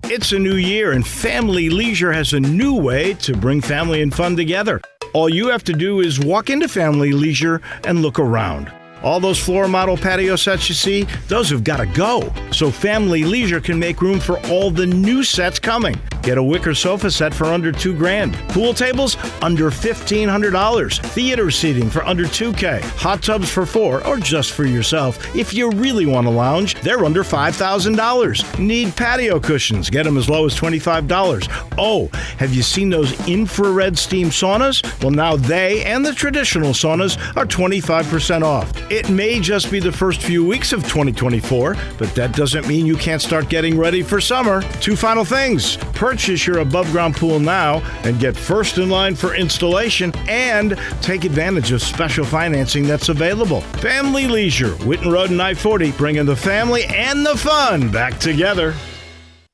[SPEAKER 8] It's a new year, and Family Leisure has a new way to bring family and fun together. All you have to do is walk into Family Leisure and look around. All those floor model patio sets you see, those have got to go. So Family Leisure can make room for all the new sets coming. Get a wicker sofa set for under $2,000. Pool tables under $1,500. Theater seating for under $2,000. Hot tubs for $4,000 or just for yourself. If you really want to lounge, they're under $5,000. Need patio cushions? Get them as low as $25. Oh, have you seen those infrared steam saunas? Well, now they and the traditional saunas are 25% off. It may just be the first few weeks of 2024, but that doesn't mean you can't start getting ready for summer. 2 final things. Purchase your above-ground pool now and get first in line for installation, and take advantage of special financing that's available. Family Leisure, Whitten Road and I-40, bringing the family and the fun back together.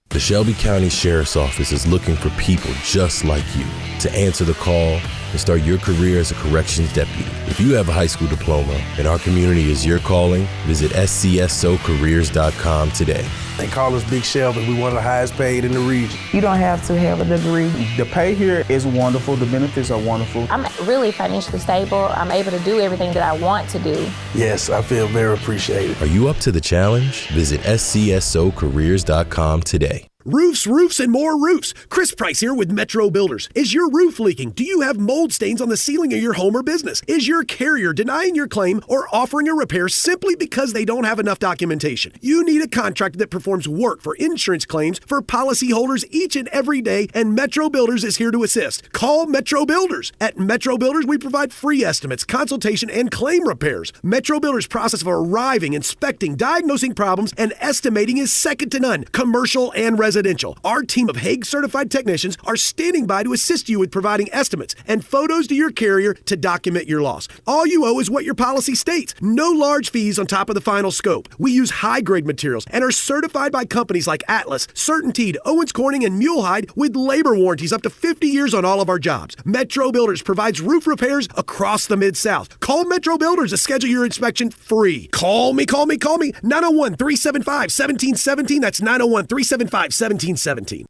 [SPEAKER 12] The Shelby County Sheriff's Office is looking for people just like you to answer the call and start your career as a corrections deputy. If you have a high school diploma and our community is your calling, visit scsocareers.com today.
[SPEAKER 13] They call us Big Shelby. We're one of the highest paid in the region.
[SPEAKER 14] You don't have to have a degree.
[SPEAKER 13] The pay here is wonderful. The benefits are wonderful.
[SPEAKER 24] I'm really financially stable. I'm able to do everything that I want to do.
[SPEAKER 13] Yes, I feel very appreciated.
[SPEAKER 12] Are you up to the challenge? Visit scsocareers.com today.
[SPEAKER 1] Roofs, roofs, and more roofs. Chris Price here with Metro Builders. Is your roof leaking? Do you have mold stains on the ceiling of your home or business? Is your carrier denying your claim or offering a repair simply because they don't have enough documentation? You need a contractor that performs work for insurance claims for policyholders each and every day, and Metro Builders is here to assist. Call Metro Builders. At Metro Builders, we provide free estimates, consultation, and claim repairs. Metro Builders' process of arriving, inspecting, diagnosing problems, and estimating is second to none, commercial and residential. Our team of Hague-certified technicians are standing by to assist you with providing estimates and photos to your carrier to document your loss. All you owe is what your policy states. No large fees on top of the final scope. We use high-grade materials and are certified by companies like Atlas, CertainTeed, Owens Corning, and Mulehide with labor warranties up to 50 years on all of our jobs. Metro Builders provides roof repairs across the Mid-South. Call Metro Builders to schedule your inspection free. Call me. 901-375-1717. That's 901-375-1717.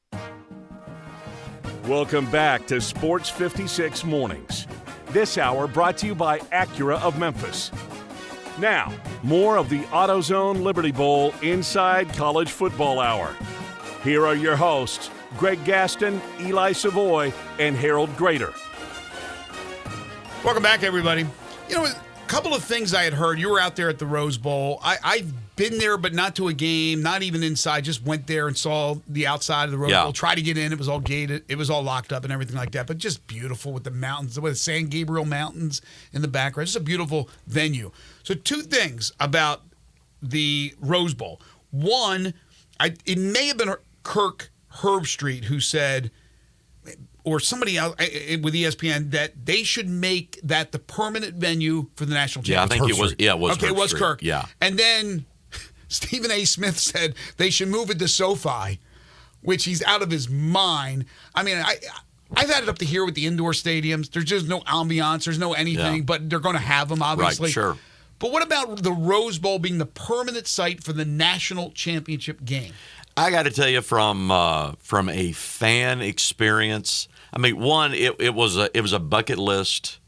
[SPEAKER 5] Welcome back to Sports 56 Mornings. This hour brought to you by Acura of Memphis. Now, more of the AutoZone Liberty Bowl Inside College Football Hour. Here are your hosts, Greg Gaston, Eli Savoy, and Harold Grader.
[SPEAKER 6] Welcome back, everybody. You know, a couple of things I had heard. You were out there at the Rose Bowl. I've been there, but not to a game, not even inside. Just went there and saw the outside of the Rose Bowl. Tried to get in. It was all gated. It was all locked up and everything like that. But just beautiful with the mountains, with the San Gabriel Mountains in the background. Just a beautiful venue. So two things about the Rose Bowl. One, it may have been Kirk Herbstreit who said, or somebody else with ESPN, that they should make that the permanent venue for the national championship.
[SPEAKER 2] Yeah, I think it was. Yeah, it was.
[SPEAKER 6] Okay, it was Kirk.
[SPEAKER 2] Yeah,
[SPEAKER 6] and then Stephen A. Smith said they should move it to SoFi, which he's out of his mind. I mean, I've had it up to here with the indoor stadiums. There's just no ambiance. There's no anything, but they're going to have them, obviously.
[SPEAKER 2] Right, sure.
[SPEAKER 6] But what about the Rose Bowl being the permanent site for the national championship game?
[SPEAKER 2] I got to tell you, from a fan experience, I mean, one, it was a bucket list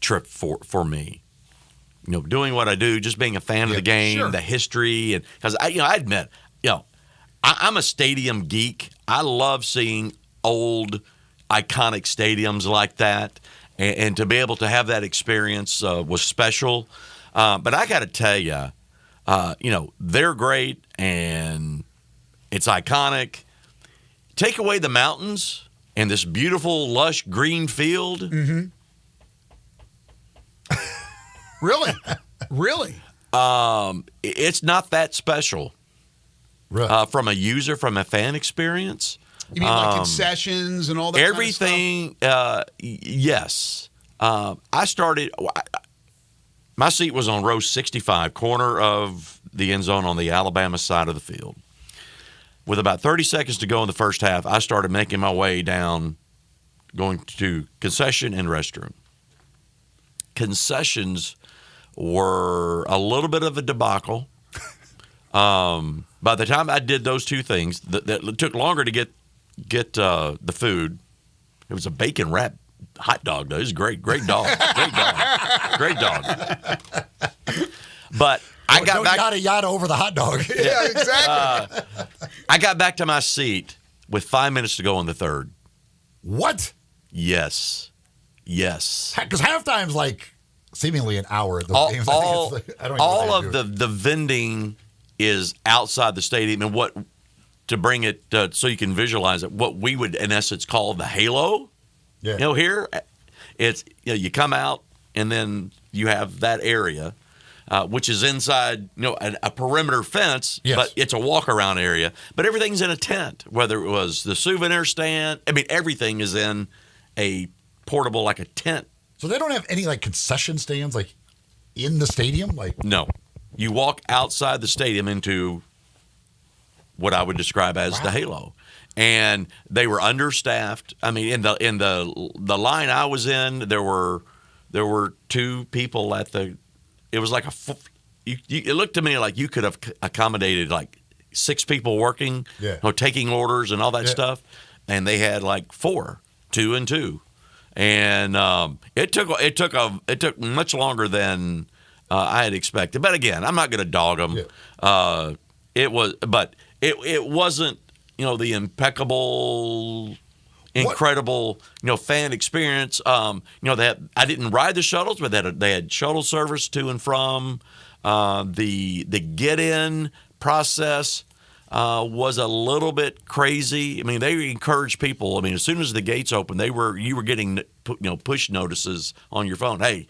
[SPEAKER 2] trip for me. You know, doing what I do, just being a fan of the game, the history, and because I admit, I'm a stadium geek. I love seeing old, iconic stadiums like that, and to be able to have that experience was special. But I got to tell you, they're great and it's iconic. Take away the mountains and this beautiful, lush green field.
[SPEAKER 6] Mm-hmm. Really? Really?
[SPEAKER 2] It's not that special.
[SPEAKER 6] Right.
[SPEAKER 2] From a user, from a fan experience.
[SPEAKER 6] You mean like concessions and all that
[SPEAKER 2] everything,
[SPEAKER 6] kind of stuff?
[SPEAKER 2] Yes. My seat was on row 65, corner of the end zone on the Alabama side of the field. With about 30 seconds to go in the first half, I started making my way down, going to concession and restroom. Concessions were a little bit of a debacle. By the time I did those two things, that took longer to get the food. It was a bacon wrap hot dog, though. It was great dog, great dog. But I got back
[SPEAKER 7] yada over the hot dog.
[SPEAKER 6] Yeah, exactly.
[SPEAKER 2] I got back to my seat with 5 minutes to go in the third.
[SPEAKER 7] What?
[SPEAKER 2] Yes.
[SPEAKER 7] Because halftime's like seemingly an hour at those games.
[SPEAKER 2] All of the vending is outside the stadium, and what to bring it so you can visualize it. What we would, in essence, call the halo. Yeah. Here it's you come out and then you have that area. Which is inside, a perimeter fence, but it's a walk-around area. But everything's in a tent, whether it was the souvenir stand. I mean, everything is in a portable, like a tent.
[SPEAKER 7] So they don't have any, concession stands, in the stadium?
[SPEAKER 2] No. You walk outside the stadium into what I would describe as the halo. And they were understaffed. I mean, in the line I was in, there were two people at the. It was like it looked to me like you could have accommodated 6 people working, taking orders and all that stuff, and they had 4, 2 and 2, and it took much longer than I had expected. But again, I'm not going to dog them. It wasn't the impeccable, incredible, fan experience. I didn't ride the shuttles, but they had shuttle service to and from. The get-in process was a little bit crazy. I mean, they encouraged people. I mean, as soon as the gates opened, you were getting push notices on your phone. Hey,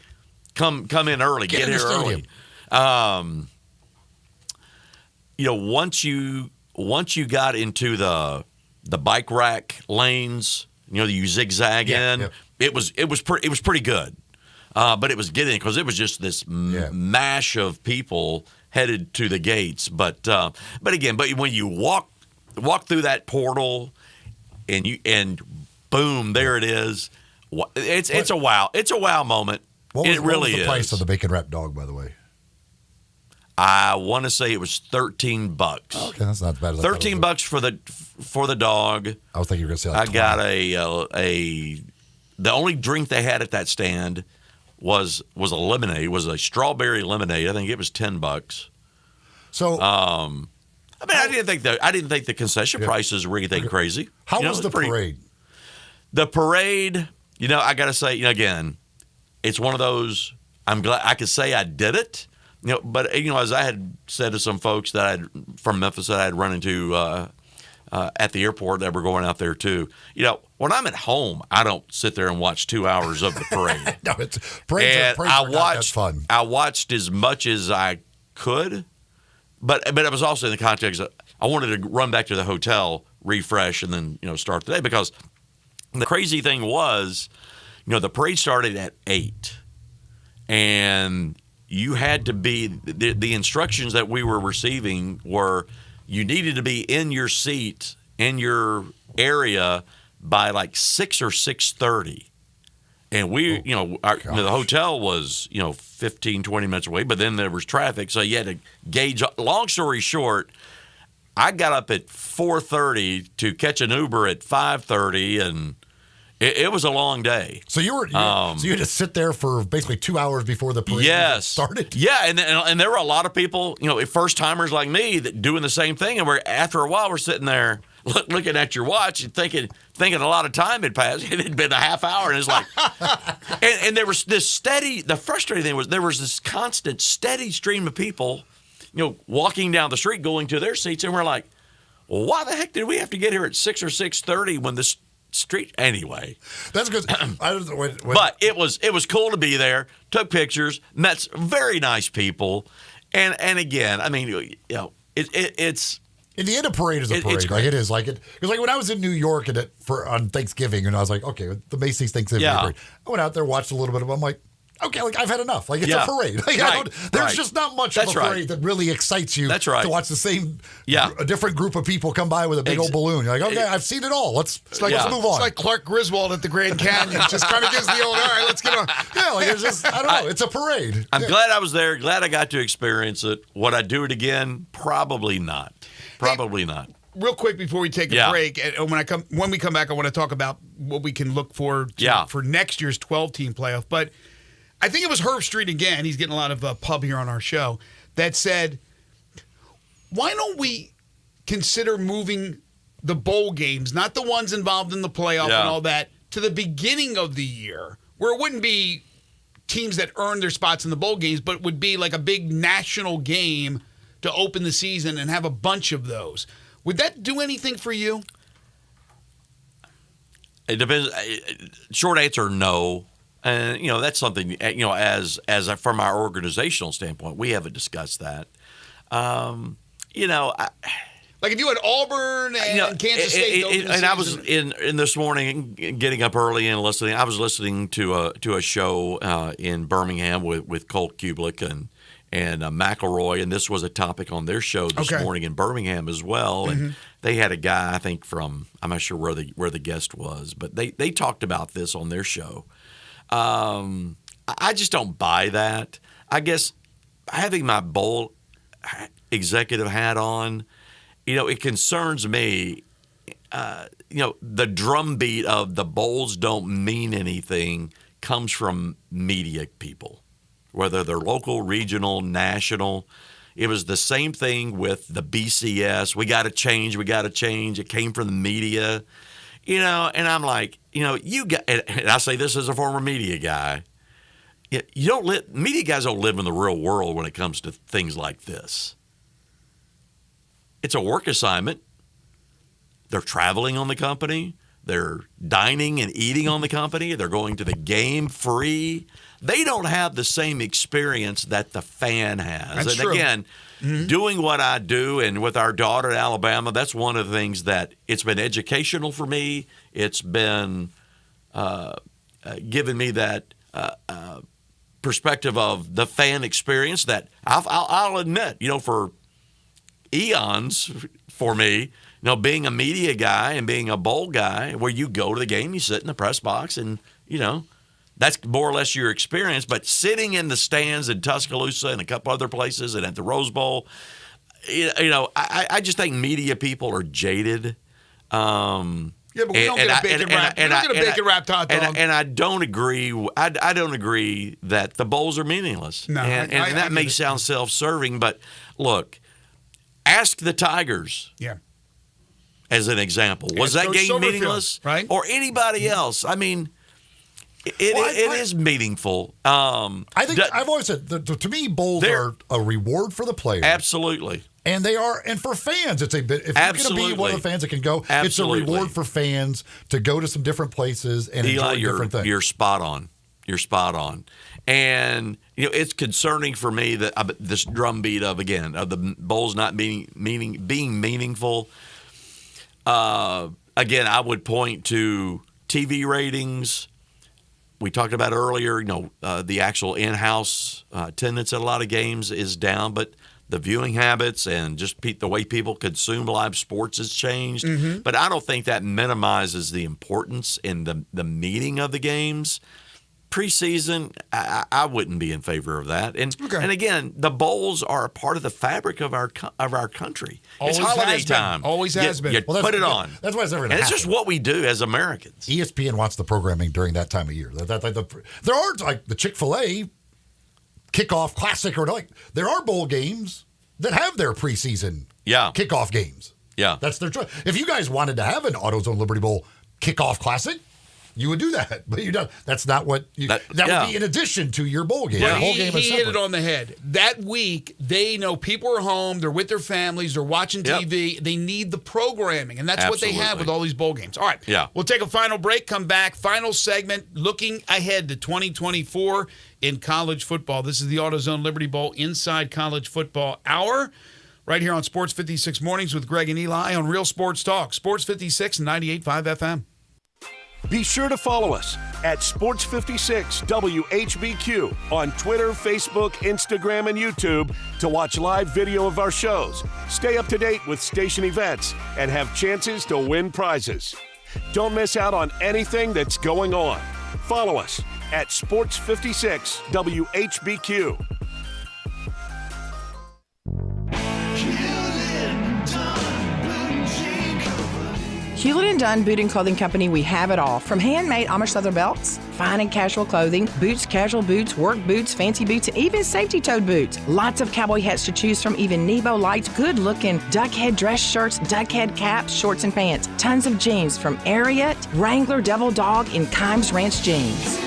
[SPEAKER 2] come in early, get here early. Once you got into the bike rack lanes, you zigzag in.
[SPEAKER 7] Yeah.
[SPEAKER 2] It was pretty good. But it was getting, because it was just this mash of people headed to the gates. But when you walk through that portal and boom, there it is. It's a wow moment.
[SPEAKER 7] What was the
[SPEAKER 2] is.
[SPEAKER 7] price of the bacon wrapped dog, by the way?
[SPEAKER 2] I want to say it was $13.
[SPEAKER 7] Okay, that's not bad.
[SPEAKER 2] $13 for the dog.
[SPEAKER 7] I was thinking you were going to say like
[SPEAKER 2] I got the only drink they had at that stand was a lemonade. Was a strawberry lemonade. I think it was $10.
[SPEAKER 7] So,
[SPEAKER 2] I didn't think the concession prices were anything crazy.
[SPEAKER 7] How was the parade?
[SPEAKER 2] The parade, I got to say, again, it's one of those. I'm glad I could say I did it. But as I had said to some folks from Memphis that I had run into at the airport that were going out there too. When I'm at home, I don't sit there and watch 2 hours of the parade.
[SPEAKER 7] No, parades are not that fun.
[SPEAKER 2] I watched as much as I could, but it was also in the context of I wanted to run back to the hotel, refresh, and then start the day, because the crazy thing was, the parade started at 8, and you had to be the instructions that we were receiving were you needed to be in your seat in your area by like 6 or 6:30. And the hotel was 15, 20 minutes away, but then there was traffic, so you had to gauge. Long story short, I got up at 4:30 to catch an Uber at 5:30, and it was a long day.
[SPEAKER 7] So you had to sit there for basically 2 hours before the parade started?
[SPEAKER 2] Yeah, and there were a lot of people, first-timers like me, that doing the same thing. And after a while, we're sitting there looking at your watch and thinking a lot of time had passed. It had been a half hour, and it's like – and there was this the frustrating thing was there was this constant, steady stream of people, walking down the street going to their seats, and we're like, well, why the heck did we have to get here at 6 or 6:30 when this – street anyway? That's
[SPEAKER 7] because
[SPEAKER 2] but it was cool to be there. Took pictures, met very nice people, and again, I mean, it's
[SPEAKER 7] in the end, a parade is a parade. Like it is like it. Because like when I was in New York on Thanksgiving, and I was like, okay, the Macy's Thanksgiving parade. I went out there, watched a little bit of it. I'm like, okay, like I've had enough. Like it's a parade. Like, there's just not much of a parade that really excites you.
[SPEAKER 2] That's right.
[SPEAKER 7] To watch the same, a different group of people come by with a big old balloon. You're like, okay, I've seen it all. Let's move on.
[SPEAKER 6] It's like Clark Griswold at the Grand Canyon. Just kind of gives the old, all right, let's get on.
[SPEAKER 7] Yeah, like it's just, I don't know. It's a parade.
[SPEAKER 2] I'm glad I was there. Glad I got to experience it. Would I do it again? Probably not. Probably not.
[SPEAKER 6] Real quick before we take a break, and when we come back, I want to talk about what we can look for for next year's 12-team playoff. But I think it was Herb Street again. He's getting a lot of pub here on our show that said, why don't we consider moving the bowl games, not the ones involved in the playoff and all that, to the beginning of the year, where it wouldn't be teams that earn their spots in the bowl games, but would be like a big national game to open the season and have a bunch of those. Would that do anything for you?
[SPEAKER 2] It depends. Short answer, no. And that's something. As from our organizational standpoint, we haven't discussed that.
[SPEAKER 6] Like if you had Auburn and Kansas State,
[SPEAKER 2] and I was in this morning, getting up early and listening. I was listening to a show in Birmingham with Colt Kubelik and McElroy, and this was a topic on their show this morning in Birmingham as well. And they had a guy, I think I'm not sure where the guest was, but they talked about this on their show. I just don't buy that. I guess having my bowl executive hat on, it concerns me. The drumbeat of the bowls don't mean anything comes from media people, whether they're local, regional, national. It was the same thing with the BCS. We got to change. It came from the media, and I'm like, you got, and I say this as a former media guy, media guys don't live in the real world when it comes to things like this. It's a work assignment. They're traveling on the company. They're dining and eating on the company. They're going to the game free. They don't have the same experience that the fan has.
[SPEAKER 6] That's
[SPEAKER 2] and
[SPEAKER 6] true.
[SPEAKER 2] Again, doing what I do and with our daughter at Alabama, that's one of the things that it's been educational for me. It's been given me that perspective of the fan experience that I'll admit, for eons for me, being a media guy and being a bowl guy where you go to the game, you sit in the press box and, that's more or less your experience. But sitting in the stands in Tuscaloosa and a couple other places and at the Rose Bowl, I just think media people are jaded.
[SPEAKER 6] Yeah, but we don't get a bacon wrapped hot dog.
[SPEAKER 2] And I don't agree. I don't agree that the bowls are meaningless.
[SPEAKER 6] No,
[SPEAKER 2] and that may sound self-serving, but look, ask the Tigers.
[SPEAKER 6] Yeah.
[SPEAKER 2] As an example, was that game meaningless,
[SPEAKER 6] right?
[SPEAKER 2] Or anybody else? I mean, it is meaningful.
[SPEAKER 7] I think I've always said to me, bowls are a reward for the players.
[SPEAKER 2] Absolutely.
[SPEAKER 7] And they are, and for fans, it's a bit. If you're going to be one of the fans that can go, it's a reward for fans to go to some different places and
[SPEAKER 2] Eli,
[SPEAKER 7] enjoy different things.
[SPEAKER 2] You're spot on. And it's concerning for me that this drumbeat of the bowls not being meaningful. Again, I would point to TV ratings. We talked about earlier. The actual in-house attendance at a lot of games is down, but the viewing habits and just the way people consume live sports has changed. Mm-hmm. But I don't think that minimizes the importance in the meaning of the games. Preseason, I wouldn't be in favor of that. And again, the bowls are a part of the fabric of our country.
[SPEAKER 6] Always
[SPEAKER 2] it's holiday
[SPEAKER 6] has been.
[SPEAKER 2] time.
[SPEAKER 6] Always has been.
[SPEAKER 2] You put it on.
[SPEAKER 7] That's why it's never.
[SPEAKER 2] And it's just what we do as Americans.
[SPEAKER 7] ESPN wants the programming during that time of year. There are like the Chick-fil-A kickoff classic there are bowl games that have their preseason kickoff games.
[SPEAKER 2] Yeah.
[SPEAKER 7] That's their choice. If you guys wanted to have an AutoZone Liberty Bowl kickoff classic, you would do that, but you don't. That's not what you. That would be in addition to your bowl game.
[SPEAKER 6] Yeah,
[SPEAKER 7] bowl game
[SPEAKER 6] he hit it on the head. That week, they know people are home. They're with their families. They're watching TV. They need the programming, and that's what they have with all these bowl games. All right.
[SPEAKER 2] Yeah.
[SPEAKER 6] We'll take a final break. Come back. Final segment. Looking ahead to 2024 in college football. This is the AutoZone Liberty Bowl Inside College Football Hour. Right here on Sports 56 Mornings with Greg and Eli on Real Sports Talk. Sports 56 98.5 FM.
[SPEAKER 5] Be sure to follow us at Sports 56 WHBQ on Twitter, Facebook, Instagram, and YouTube to watch live video of our shows, stay up to date with station events, and have chances to win prizes. Don't miss out on anything that's going on. Follow us at Sports 56 WHBQ.
[SPEAKER 20] Hewlett & Dunn Boot and Clothing Company, we have it all. From handmade Amish leather belts, fine and casual clothing, boots, casual boots, work boots, fancy boots, and even safety-toed boots. Lots of cowboy hats to choose from, even Nebo lights, good-looking duck head dress shirts, duck head caps, shorts, and pants. Tons of jeans from Ariat, Wrangler, Devil Dog, and Kimes Ranch jeans.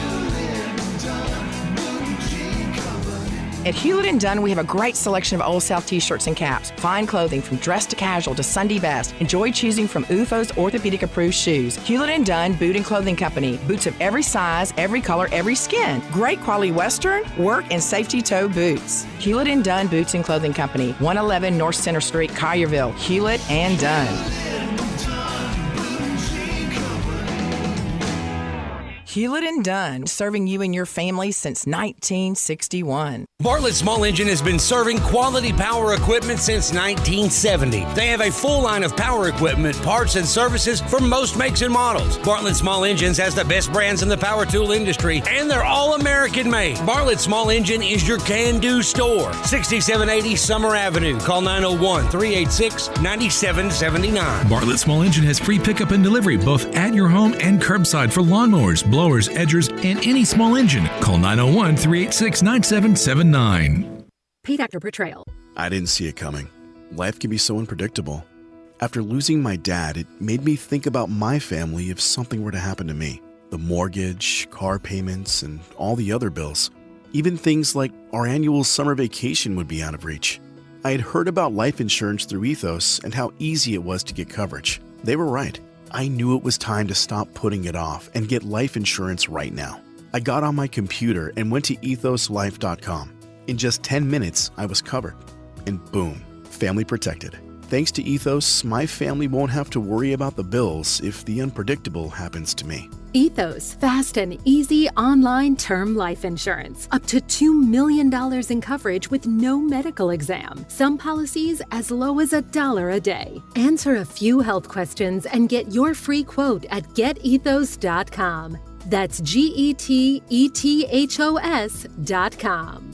[SPEAKER 20] At Hewlett & Dunn, we have a great selection of Old South t-shirts and caps. Fine clothing from dress to casual to Sunday best. Enjoy choosing from UFO's orthopedic-approved shoes. Hewlett & Dunn Boot and Clothing Company. Boots of every size, every color, every skin. Great quality Western, work, and safety toe boots. Hewlett & Dunn Boots and Clothing Company. 111 North Center Street, Collierville. Hewlett & Dunn. Hewlett & Dunn, serving you and your family since 1961.
[SPEAKER 4] Bartlett Small Engine has been serving quality power equipment since 1970. They have a full line of power equipment, parts, and services for most makes and models. Bartlett Small Engines has the best brands in the power tool industry, and they're all American made. Bartlett Small Engine is your can-do store. 6780 Summer Avenue. Call 901-386-9779.
[SPEAKER 23] Bartlett Small Engine has free pickup and delivery both at your home and curbside for lawnmowers, blowers, edgers, and any small engine. Call 901-386-9779.
[SPEAKER 11] Paid actor portrayal. I didn't see it coming. Life can be so unpredictable. After losing my dad, it made me think about my family if something were to happen to me. The mortgage, car payments, and all the other bills. Even things like our annual summer vacation would be out of reach. I had heard about life insurance through Ethos and how easy it was to get coverage. They were right. I knew it was time to stop putting it off and get life insurance right now. I got on my computer and went to ethoslife.com. In just 10 minutes, I was covered. And boom, family protected. Thanks to Ethos, my family won't have to worry about the bills if the unpredictable happens to me.
[SPEAKER 15] Ethos, fast and easy online term life insurance. Up to $2 million in coverage with no medical exam. Some policies as low as $1 a day. Answer a few health questions and get your free quote at getethos.com. That's GETETHOS.com.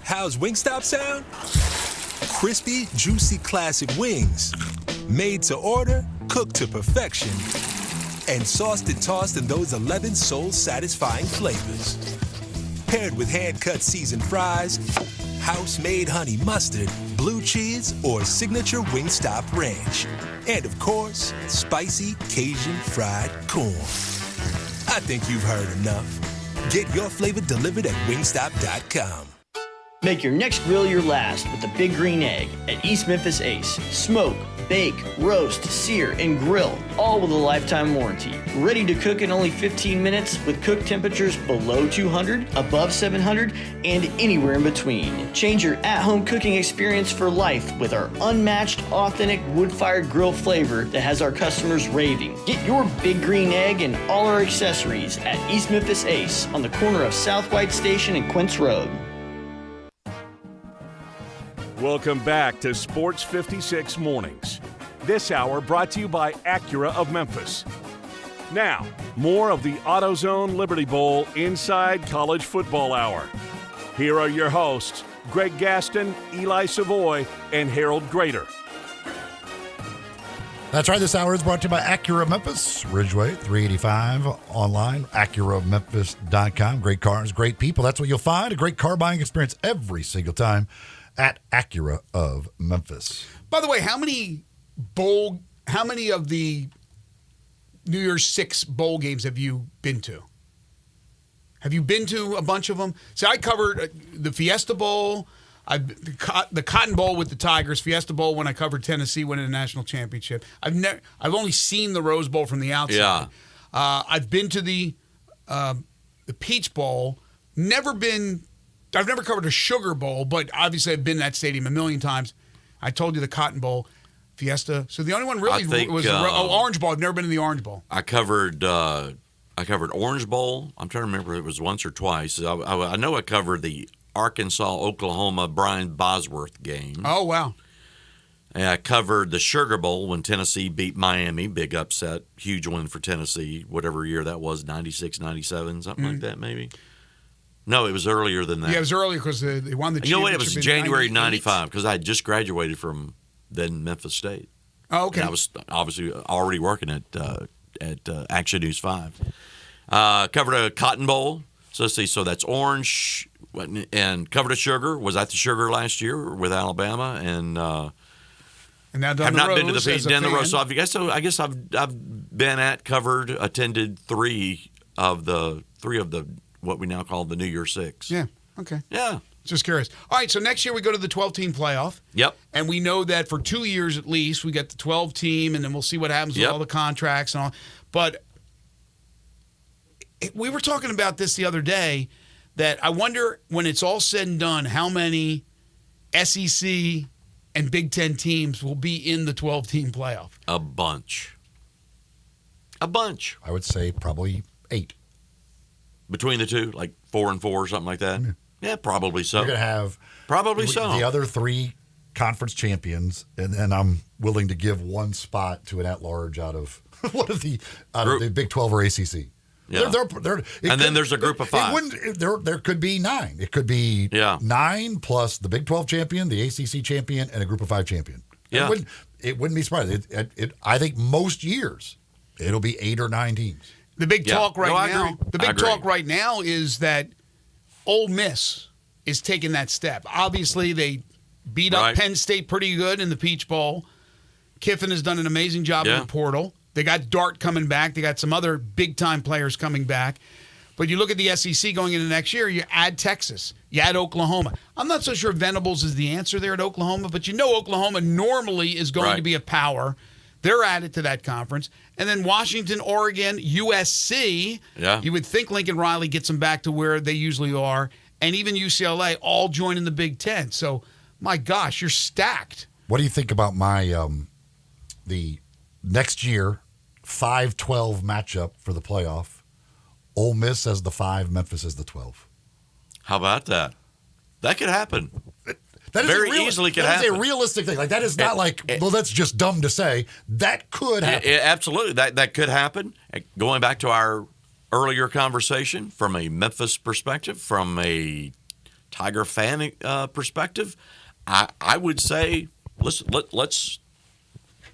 [SPEAKER 17] How's Wingstop sound? Crispy, juicy, classic wings. Made to order, cooked to perfection. And sauced and tossed in those 11 soul-satisfying flavors. Paired with hand-cut seasoned fries, house-made honey mustard, blue cheese, or signature Wingstop ranch. And of course, spicy Cajun fried corn. I think you've heard enough. Get your flavor delivered at wingstop.com.
[SPEAKER 18] Make your next grill your last with the Big Green Egg at East Memphis Ace. Smoke, bake, roast, sear, and grill, all with a lifetime warranty. Ready to cook in only 15 minutes with cook temperatures below 200, above 700, and anywhere in between. Change your at-home cooking experience for life with our unmatched, authentic wood-fired grill flavor that has our customers raving. Get your Big Green Egg and all our accessories at East Memphis Ace on the corner of South White Station and Quince Road.
[SPEAKER 5] Welcome back to Sports 56 Mornings. This hour brought to you by Acura of Memphis. Now, more of the AutoZone Liberty Bowl Inside College Football Hour. Here are your hosts, Greg Gaston, Eli Savoy, and Harold Grader.
[SPEAKER 7] That's right. This hour is brought to you by Acura of Memphis, Ridgeway 385 online, AcuraofMemphis.com. Great cars, great people. That's what you'll find. A great car buying experience every single time at Acura of Memphis.
[SPEAKER 6] By the way, how many of the New Year's Six bowl games have you been to? Have you been to a bunch of them? See, I covered the Fiesta Bowl, the Cotton Bowl with the Tigers, Fiesta Bowl when I covered Tennessee winning a national championship. I've only seen the Rose Bowl from the outside.
[SPEAKER 2] Yeah.
[SPEAKER 6] I've been to the Peach Bowl. I've never covered a Sugar Bowl, but obviously I've been in that stadium a million times. I told you the Cotton Bowl, Fiesta. So the only one really was Orange Bowl. I've never been in the Orange Bowl.
[SPEAKER 2] I covered Orange Bowl. I'm trying to remember if it was once or twice. I know I covered the Arkansas-Oklahoma Brian Bosworth game.
[SPEAKER 6] Oh, wow.
[SPEAKER 2] And I covered the Sugar Bowl when Tennessee beat Miami. Big upset. Huge win for Tennessee, whatever year that was, 96, 97, something like that maybe. No, it was earlier than that.
[SPEAKER 6] Yeah, it was earlier because they won the championship.
[SPEAKER 2] You know what? It was January 95 because I had just graduated from then Memphis State.
[SPEAKER 6] Oh, okay.
[SPEAKER 2] And I was obviously already working at Action News 5. Covered a Cotton Bowl. So let's see. So that's Orange and covered a Sugar. Was at the Sugar last year with Alabama and
[SPEAKER 6] now down
[SPEAKER 2] I've
[SPEAKER 6] the
[SPEAKER 2] not
[SPEAKER 6] road
[SPEAKER 2] been to the
[SPEAKER 6] as a
[SPEAKER 2] down the road.
[SPEAKER 6] fan.
[SPEAKER 2] So I guess I've been at, covered, attended three of the what we now call the New Year Six.
[SPEAKER 6] Yeah. Okay.
[SPEAKER 2] Yeah.
[SPEAKER 6] Just curious. All right, so next year we go to the 12-team playoff.
[SPEAKER 2] Yep.
[SPEAKER 6] And we know that for 2 years at least, we get the 12-team, and then we'll see what happens with all the contracts and all. But we were talking about this the other day, that I wonder when it's all said and done, how many SEC and Big Ten teams will be in the 12-team playoff?
[SPEAKER 2] A bunch. I
[SPEAKER 7] would say probably 8.
[SPEAKER 2] Between the two, like 4 and 4 or something like that? Yeah, probably so.
[SPEAKER 7] You're going to have
[SPEAKER 2] probably so.
[SPEAKER 7] The other 3 conference champions, and then I'm willing to give one spot to an at-large out of the Big 12 or ACC.
[SPEAKER 2] Yeah. Then there's a group of 5.
[SPEAKER 7] There could be 9. It could be 9 plus the Big 12 champion, the ACC champion, and a group of 5 champion.
[SPEAKER 2] Yeah.
[SPEAKER 7] It wouldn't be surprising. I think most years it'll be 8 or 9 teams.
[SPEAKER 6] The big talk right now is that Ole Miss is taking that step. Obviously, they beat up Penn State pretty good in the Peach Bowl. Kiffin has done an amazing job in the portal. They got Dart coming back. They got some other big-time players coming back. But you look at the SEC going into next year, you add Texas, you add Oklahoma. I'm not so sure Venables is the answer there at Oklahoma, but Oklahoma normally is going to be a power. They're added to that conference. And then Washington, Oregon, USC. Yeah. You would think Lincoln Riley gets them back to where they usually are. And even UCLA all join in the Big Ten. So, my gosh, you're stacked.
[SPEAKER 7] What do you think about my the next year 5-12 matchup for the playoff? Ole Miss as the 5, Memphis as the 12.
[SPEAKER 2] How about that? That could happen.
[SPEAKER 7] That is
[SPEAKER 2] very easily could happen.
[SPEAKER 7] That is a realistic thing. Like, that is not well, that's just dumb to say. That could happen.
[SPEAKER 2] Absolutely. That could happen. Going back to our earlier conversation, from a Memphis perspective, from a Tiger fan perspective, I would say let's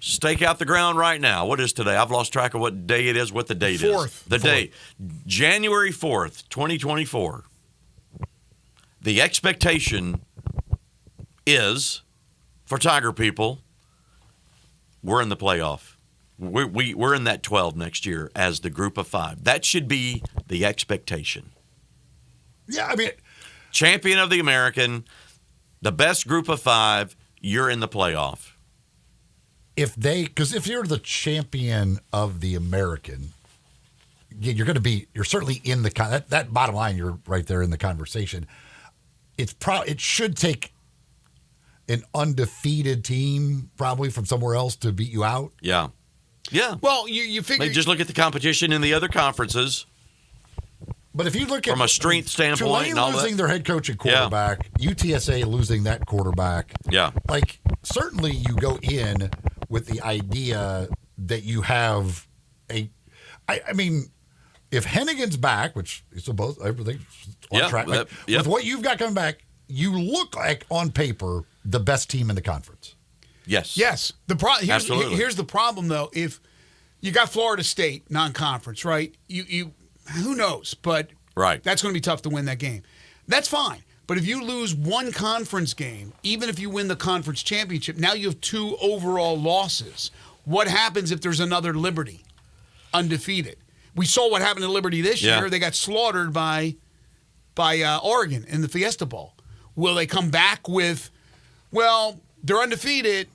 [SPEAKER 2] stake out the ground right now. What is today? I've lost track of what day it is, what the date is. The date. January 4th, 2024. The expectation is, for Tiger people, we're in the playoff. We're in that 12 next year as the group of 5. That should be the expectation.
[SPEAKER 7] Yeah, I mean,
[SPEAKER 2] champion of the American, the best group of 5, you're in the playoff.
[SPEAKER 7] Because if you're the champion of the American, you're certainly in the that bottom line. You're right there in the conversation. It should take an undefeated team probably from somewhere else to beat you out.
[SPEAKER 2] Yeah.
[SPEAKER 6] Well, you figure
[SPEAKER 2] just look at the competition in the other conferences.
[SPEAKER 7] But if you look at
[SPEAKER 2] from a strength standpoint,
[SPEAKER 7] Tulane losing their head coach and quarterback, UTSA losing that quarterback.
[SPEAKER 2] Yeah.
[SPEAKER 7] Like, certainly you go in with the idea that you have I mean, if Hennigan's back, which is supposed everything's on track, with what you've got coming back, you look like on paper the best team in the conference.
[SPEAKER 2] Yes.
[SPEAKER 6] Yes.
[SPEAKER 2] Absolutely.
[SPEAKER 6] Here's the problem, though. If you got Florida State non-conference, right? You who knows? But that's going to be tough to win that game. That's fine. But if you lose one conference game, even if you win the conference championship, now you have 2 overall losses. What happens if there's another Liberty undefeated? We saw what happened to Liberty this year. They got slaughtered by Oregon in the Fiesta Bowl. Will they come back with, well, they're undefeated,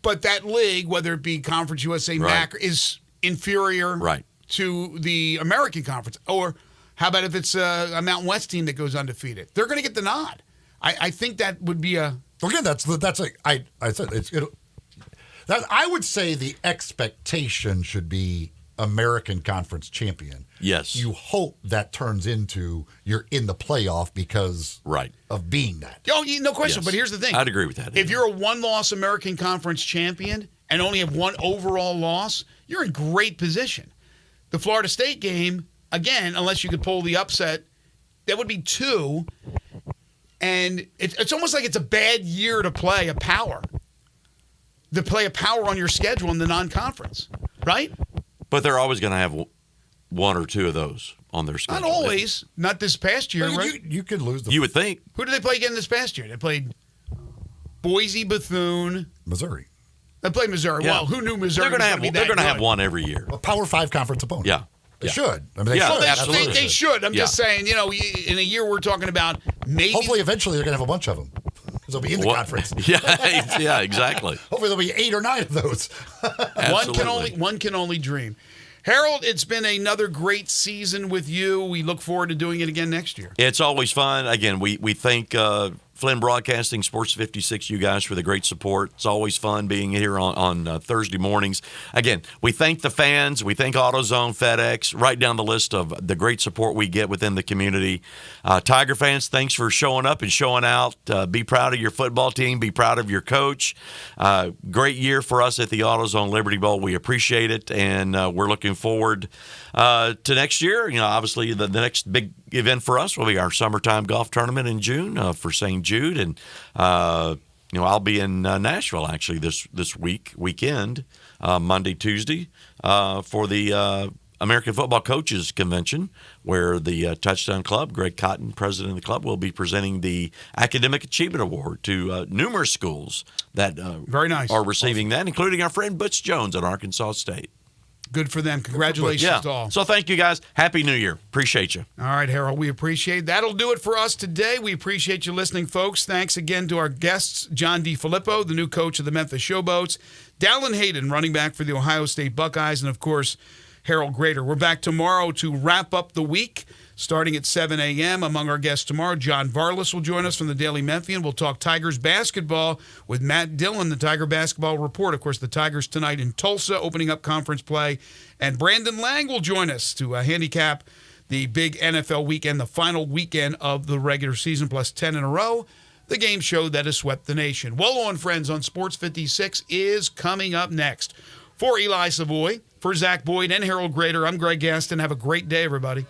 [SPEAKER 6] but that league, whether it be Conference USA, MAC, is inferior to the American Conference? Or how about if it's a Mountain West team that goes undefeated? They're going to get the nod. I think that would be a...
[SPEAKER 7] Again, I would say the expectation should be American Conference champion.
[SPEAKER 2] Yes.
[SPEAKER 7] You hope that turns into you're in the playoff because of being that.
[SPEAKER 6] Oh, no question. Yes. But here's the thing.
[SPEAKER 2] I'd agree with that.
[SPEAKER 6] If you're a 1-loss American Conference champion and only have 1 overall loss, you're in great position. The Florida State game, again, unless you could pull the upset, that would be 2. And it's almost like it's a bad year to play a power. To play a power on your schedule in the non-conference, right?
[SPEAKER 2] But they're always going to have 1 or 2 of those on their schedule.
[SPEAKER 6] Not always. Not this past year, right?
[SPEAKER 7] You could lose.
[SPEAKER 2] You would think.
[SPEAKER 6] Who did they play again this past year? They played Boise, Bethune,
[SPEAKER 7] Missouri.
[SPEAKER 6] They played Missouri. Yeah. Well, who knew Missouri?
[SPEAKER 2] They're going to have 1 every year.
[SPEAKER 7] A Power 5 conference opponent.
[SPEAKER 2] Yeah.
[SPEAKER 7] They should. I mean, they should.
[SPEAKER 2] Absolutely.
[SPEAKER 6] They should. I'm just saying, in a year we're talking about maybe.
[SPEAKER 7] Hopefully, eventually, they're going to have a bunch of them. They'll be in the conference.
[SPEAKER 2] Yeah, exactly.
[SPEAKER 7] Hopefully, there'll be 8 or 9 of those.
[SPEAKER 6] One can only dream. Harold, it's been another great season with you. We look forward to doing it again next year.
[SPEAKER 2] It's always fun. Again, we thank Flynn Broadcasting, Sports 56, you guys, for the great support. It's always fun being here on Thursday mornings. Again, we thank the fans. We thank AutoZone, FedEx, right down the list of the great support we get within the community. Tiger fans, thanks for showing up and showing out. Be proud of your football team. Be proud of your coach. Great year for us at the AutoZone Liberty Bowl. We appreciate it, and we're looking forward to next year. Obviously, the next big event for us will be our summertime golf tournament in June for St. Jude, and I'll be in Nashville actually this weekend, Monday, Tuesday, for the American Football Coaches Convention, where the Touchdown Club, Greg Cotton, president of the club, will be presenting the Academic Achievement Award to numerous schools that
[SPEAKER 6] Very nice.
[SPEAKER 2] are receiving that, including our friend Butch Jones at Arkansas State.
[SPEAKER 6] Good for them. Congratulations to all.
[SPEAKER 2] So thank you, guys. Happy New Year. Appreciate you.
[SPEAKER 6] All right, Harold, we appreciate it. That'll do it for us today. We appreciate you listening, folks. Thanks again to our guests, John DeFilippo, the new coach of the Memphis Showboats, Dallin Hayden, running back for the Ohio State Buckeyes, and, of course, Harold Grader. We're back tomorrow to wrap up the week, starting at 7 a.m. Among our guests tomorrow, John Varlas will join us from the Daily Memphian. We'll talk Tigers basketball with Matt Dillon, the Tiger Basketball Report. Of course, the Tigers tonight in Tulsa, opening up conference play. And Brandon Lang will join us to handicap the big NFL weekend, the final weekend of the regular season, plus 10 in a row. The game show that has swept the nation. Well On Friends on Sports 56 is coming up next. For Eli Savoy, for Zach Boyd and Harold Grader, I'm Greg Gaston. Have a great day, everybody.